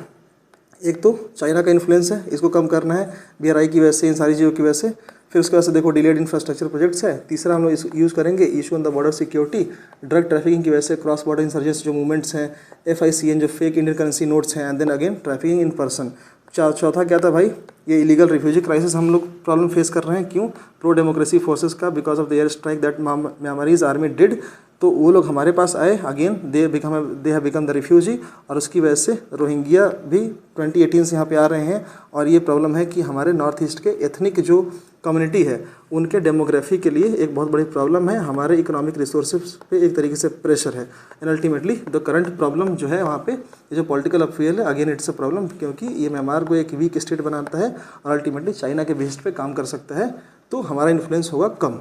एक तो चाइना का इन्फ्लुएंस है, इसको कम करना है BRI की वजह से, इन सारी चीज़ों की वजह से। फिर उसके बाद से देखो डिलेड इंफ्रास्ट्रक्चर प्रोजेक्ट्स है। तीसरा हम लोग यूज़ करेंगे issue on the border security, drug trafficking की वजह से क्रॉस बॉर्डर इंसर्जेंस जो मूवमेंट्स हैं, FICN जो फेक इंडियन करेंसी नोट्स हैं, and then again trafficking in person. चौथा क्या था भाई, ये इलीगल रिफ्यूजी क्राइसिस हम लोग प्रॉब्लम फेस कर रहे हैं। क्यों? प्रो डेमोक्रेसी फोर्सेस का, because of the air strike that Myanmarese army did. तो वो लोग हमारे पास आए, again they have become the refugee, और उसकी वजह से रोहिंग्या भी 2018 से यहाँ पे आ रहे हैं। और ये प्रॉब्लम है कि हमारे नॉर्थ ईस्ट के एथनिक जो कम्युनिटी है उनके डेमोग्राफी के लिए एक बहुत बड़ी प्रॉब्लम है, हमारे इकोनॉमिक रिसोर्सेज पे एक तरीके से प्रेशर है। And ultimately the current problem जो है वहाँ पे, ये जो पॉलिटिकल अपीयल है, अगेन इट्स अ प्रॉब्लम, क्योंकि ये म्यांमार को एक वीक स्टेट बनाता है और अल्टीमेटली चाइना के बेस्ड पे काम कर सकता है, तो हमारा इन्फ्लुएंस होगा कम।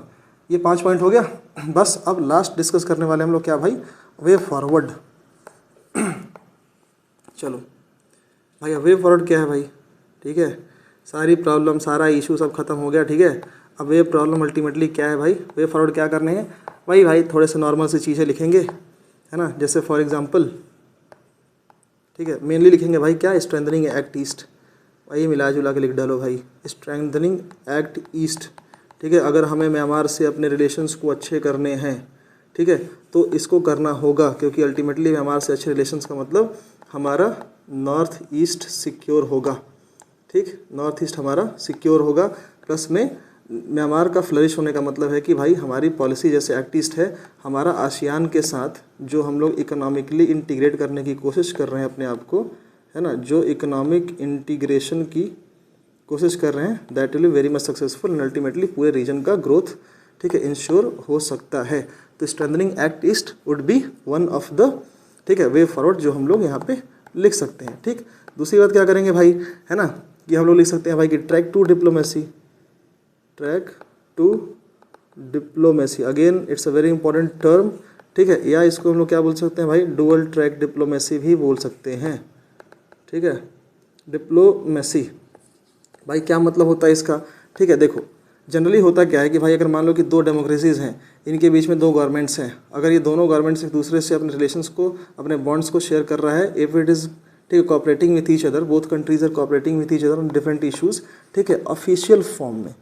ये 5 पॉइंट हो गया। बस अब लास्ट डिस्कस करने वाले हम लोग क्या भाई, वे फॉरवर्ड। चलो भाई, वे फॉरवर्ड क्या है भाई, ठीक है, सारी प्रॉब्लम, सारा इशू सब खत्म हो गया, ठीक है। अब वे प्रॉब्लम अल्टीमेटली क्या है भाई, वे फॉरवर्ड क्या करने हैं भाई थोड़े से नॉर्मल से चीज़ें लिखेंगे, है ना, जैसे फॉर एग्जांपल, ठीक है, मेनली लिखेंगे भाई क्या, स्ट्रेंथनिंग एक्ट ईस्ट, भाई मिला जुला के लिख डालो भाई, स्ट्रेंथनिंग एक्ट ईस्ट, ठीक है। अगर हमें म्यांमार से अपने रिलेशंस को अच्छे करने हैं, ठीक है, तो इसको करना होगा, क्योंकि अल्टीमेटली म्यांमार से अच्छे रिलेशंस का मतलब हमारा नॉर्थ ईस्ट सिक्योर होगा, ठीक, नॉर्थ ईस्ट हमारा सिक्योर होगा। प्लस में म्यांमार का फ्लरिश होने का मतलब है कि भाई हमारी पॉलिसी जैसे एक्ट ईस्ट है, हमारा आसियान के साथ जो हम लोग इकोनॉमिकली इंटीग्रेट करने की कोशिश कर रहे हैं अपने आप को, है ना, जो इकोनॉमिक इंटीग्रेशन की कोशिश कर रहे हैं, that will be very much successful and ultimately पूरे रीजन का ग्रोथ, ठीक है, इंश्योर हो सकता है। तो strengthening act east would be one of the, ठीक है, वे फॉरवर्ड जो हम लोग यहाँ पे लिख सकते हैं। ठीक, दूसरी बात क्या करेंगे भाई, है ना, कि हम लोग लिख सकते हैं भाई कि track two diplomacy, track two diplomacy, again it's a very important term, ठीक है, या इसको हम लोग क्या बोल सकते हैं भाई, डुअल ट्रैक डिप्लोमेसी भी बोल सकते हैं। ठीक है, डिप्लोमेसी भाई क्या मतलब होता है इसका, ठीक है, देखो जनरली होता क्या है कि भाई अगर मान लो कि दो डेमोक्रेसीज़ हैं, इनके बीच में दो गवर्नमेंट्स हैं, अगर ये दोनों गवर्नमेंट्स एक दूसरे से अपने रिलेशंस को, अपने बॉन्ड्स को शेयर कर रहा है, इफ़ इट इज़, ठीक है, cooperating with each other, both countries are cooperating with each other on different issues, ठीक है, ऑफिशियल फॉर्म में,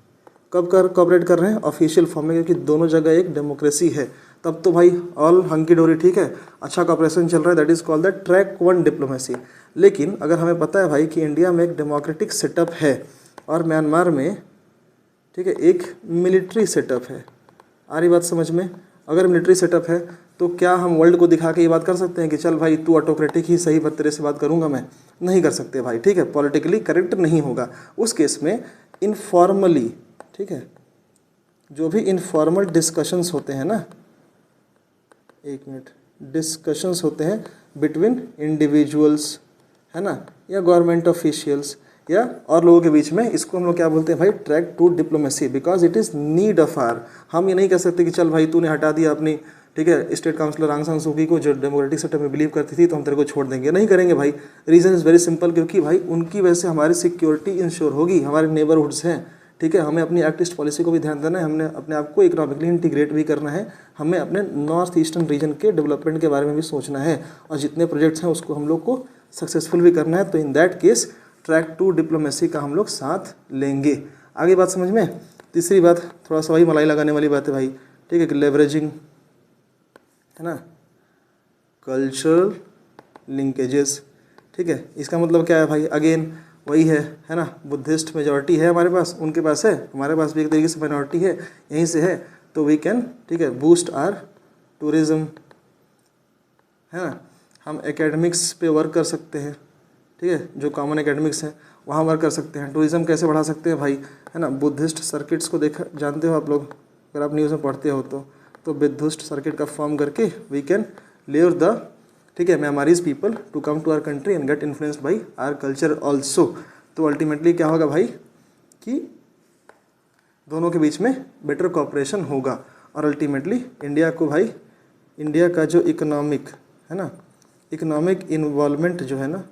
कब कर कोऑपरेट कर रहे हैं, ऑफिशियल फॉर्म में, क्योंकि दोनों जगह एक डेमोक्रेसी है, तब तो भाई ऑल हंकी डोरी, ठीक है, अच्छा कोऑपरेशन चल रहा है, that is called the track one diplomacy. लेकिन अगर हमें पता है भाई कि इंडिया में एक डेमोक्रेटिक सेटअप है और म्यांमार में, ठीक है, एक मिलिट्री सेटअप है, आ रही बात समझ में, अगर मिलिट्री सेटअप है तो क्या हम वर्ल्ड को दिखा के ये बात कर सकते हैं कि चल भाई तू ऑटोक्रेटिक ही सही, तेरे से बात करूंगा मैं, नहीं कर सकते भाई, ठीक है, पॉलिटिकली करेक्ट नहीं होगा। उस केस में इनफॉर्मली, ठीक है, जो भी इनफॉर्मल डिस्कशंस होते हैं ना, एक मिनट, डिस्कशंस होते हैं बिटवीन इंडिविजुअल्स, है ना, या गवर्नमेंट ऑफिशियल्स या और लोगों के बीच में, इसको हम लोग क्या बोलते हैं भाई, track two diplomacy, because it is need of our. हम ये नहीं कह सकते कि चल भाई तूने हटा दिया अपनी, ठीक है, स्टेट काउंसलर आंग सान सू की को, जो डेमोक्रेटिक सेटअप में बिलीव करती थी, तो हम तेरे को छोड़ देंगे, नहीं करेंगे भाई। रीज़न इज़ वेरी सिंपल, क्योंकि भाई उनकी वजह से हमारी सिक्योरिटी इंश्योर होगी, हमारे नेबरहुड्स हैं, ठीक है, हमें अपनी एक्ट ईस्ट पॉलिसी को भी ध्यान देना है, हमने अपने आप को इकोनॉमिकली इंटीग्रेट भी करना है, हमें अपने नॉर्थ ईस्टर्न रीजन के डेवलपमेंट के बारे में भी सोचना है, और जितने प्रोजेक्ट्स हैं उसको हम लोग को सक्सेसफुल भी करना है। तो in that case track two diplomacy का हम लोग साथ लेंगे। आगे बात समझ में। तीसरी बात थोड़ा सा वही मलाई लगाने वाली बात है भाई, ठीक है, कि लेवरेजिंग, है ना, कल्चरल लिंकेजेस, ठीक है, इसका मतलब क्या है भाई, अगेन वही है ना, बुद्धिस्ट मेजॉरिटी है हमारे पास, उनके पास है, हमारे पास भी एक तरीके से माइनॉरिटी है, यहीं से है, तो वी कैन, ठीक है, बूस्ट आर टूरिज़्म, है ना, हम एकेडमिक्स पे वर्क कर सकते हैं, ठीक है, जो कॉमन एकेडमिक्स हैं वहाँ वर्क कर सकते हैं। टूरिज़्म कैसे बढ़ा सकते हैं भाई, है ना, बुद्धिस्ट सर्किट्स को देखा जानते हो आप लोग, अगर आप न्यूज़ में पढ़ते हो तो बुद्धिस्ट सर्किट का फॉर्म करके वी कैन लेयर द, ठीक है, Myanmarese people to come to our country and get influenced by our culture also. तो अल्टीमेटली क्या होगा भाई कि दोनों के बीच में बेटर कोऑपरेशन होगा, और अल्टीमेटली इंडिया को भाई, इंडिया का जो इकोनॉमिक, है ना, इकोनॉमिक इन्वॉल्वमेंट जो है ना,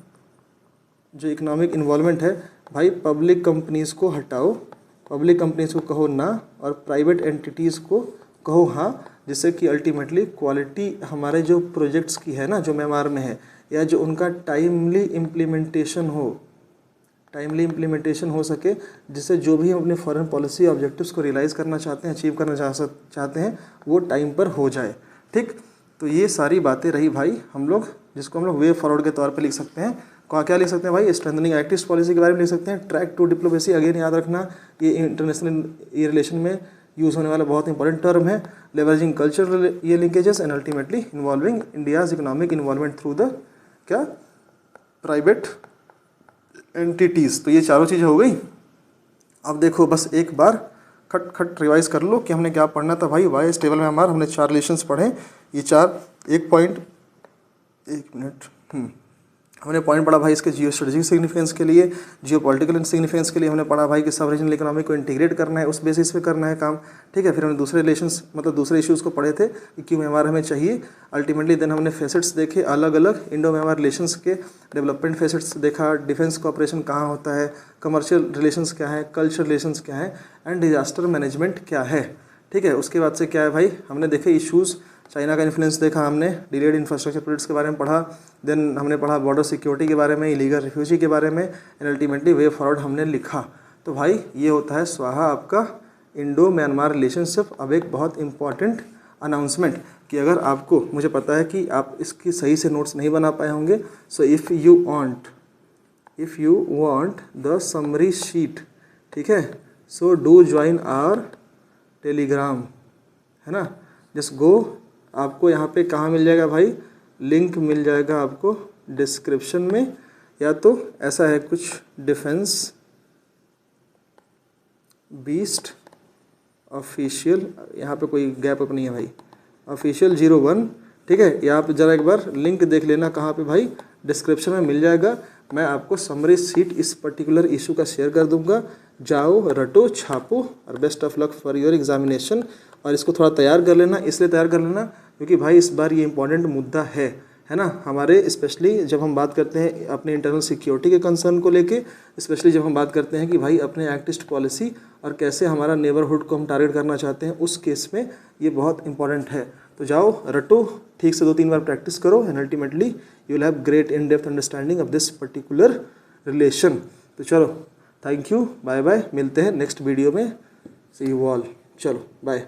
जो इकोनॉमिक इन्वॉल्वमेंट है भाई, पब्लिक कंपनीज़ को हटाओ, पब्लिक कंपनीज़ को कहो ना, और प्राइवेट एंटिटीज़ को कहो हाँ, जिससे कि अल्टीमेटली क्वालिटी हमारे जो प्रोजेक्ट्स की है ना, जो म्यांमार में है, या जो उनका टाइमली इम्प्लीमेंटेशन हो सके, जिससे जो भी हम अपने फॉरेन पॉलिसी ऑब्जेक्टिव्स को रियलाइज़ करना चाहते हैं, अचीव करना चाहते हैं, वो टाइम पर हो जाए। ठीक, तो ये सारी बातें रही भाई हम लोग, जिसको हम लोग वे फॉरवर्ड के तौर पे लिख सकते हैं। क्या लिख सकते हैं भाई, स्ट्रेंथनिंग एक्ट ईस्ट पॉलिसी के बारे में लिख सकते हैं। ट्रैक टू डिप्लोमेसी, अगेन याद रखना, ये इंटरनेशनल ये रिलेशन में यूज़ होने वाला बहुत इंपॉर्टेंट टर्म है। लेवरेजिंग कल्चरल ये linkages and ultimately involving India's economic involvement through the क्या प्राइवेट एंटिटीज़। तो ये चारों चीज़ें हो गई। अब देखो बस एक बार खट रिवाइज कर लो कि हमने क्या पढ़ना था भाई। वाई स्टेबल में हमारे हमने 4 रिलेशंस पढ़े। ये 4 एक पॉइंट, एक मिनट, हमने पॉइंट पढ़ा भाई इसके जियो स्ट्रेटेजिक सिग्निफिकेंस के लिए, जियो पॉलिटिकल सिग्निफिकेंस के लिए हमने पढ़ा भाई कि सब रीजनल इकोनॉमी को इंटीग्रेट करना है, उस बेसिस पे करना है काम। ठीक है, फिर हमने दूसरे रिलेशंस मतलब दूसरे इश्यूज़ को पढ़े थे कि क्यों म्यांमार हमें चाहिए। अल्टीमेटली देन हमने फेसेट्स देखे अलग अलग इंडो म्यांमार रिलेशंस के, डेवलपमेंट फेसेट्स देखा, डिफेंस कोऑपरेशन कहाँ होता है, कमर्शियल रिलेशंस क्या है, कल्चर रिलेशंस क्या है, एंड डिजास्टर मैनेजमेंट क्या है। ठीक है, उसके बाद से क्या है भाई, हमने देखे इश्यूज़, चाइना का इन्फ्लुएंस देखा हमने, डिलेड इंफ्रास्ट्रक्चर प्रोजेक्ट्स के बारे में पढ़ा, देन हमने पढ़ा बॉर्डर सिक्योरिटी के बारे में, इलीगल रिफ्यूजी के बारे में, एंड अल्टीमेटली वे फॉरवर्ड हमने लिखा। तो भाई ये होता है स्वाहा आपका इंडो म्यांमार रिलेशनशिप। अब एक बहुत इंपॉर्टेंट अनाउंसमेंट कि अगर आपको, मुझे पता है कि आप इसकी सही से नोट्स नहीं बना पाए होंगे, so if you want the summary sheet, ठीक है, so do join our Telegram, है ना। जस्ट गो, आपको यहाँ पे कहाँ मिल जाएगा भाई, लिंक मिल जाएगा आपको डिस्क्रिप्शन में, या तो ऐसा है कुछ डिफेंस बीस्ट ऑफिशियल, यहाँ पे कोई गैप अप नहीं है भाई, ऑफिशियल 01, ठीक है। या आप ज़रा एक बार लिंक देख लेना कहाँ पे भाई, डिस्क्रिप्शन में मिल जाएगा। मैं आपको समरी सीट इस पर्टिकुलर इशू का शेयर कर दूंगा, जाओ रटो छापो और best of luck for your examination. और इसको थोड़ा तैयार कर लेना, इसलिए तैयार कर लेना क्योंकि भाई इस बार ये इंपॉर्टेंट मुद्दा है ना हमारे, स्पेशली जब हम बात करते हैं अपने इंटरनल सिक्योरिटी के कंसर्न को लेके, स्पेशली जब हम बात करते हैं कि भाई अपने एक्ट ईस्ट पॉलिसी और कैसे हमारा नेबरहुड को हम टारगेट करना चाहते हैं, उस केस में ये बहुत इंपॉर्टेंट है। तो जाओ रटो, ठीक से 2-3 बार प्रैक्टिस करो and ultimately you will have great in depth understanding of this particular relation. तो चलो, थैंक यू, बाय बाय, मिलते हैं नेक्स्ट वीडियो में, सी यू ऑल, चलो बाय।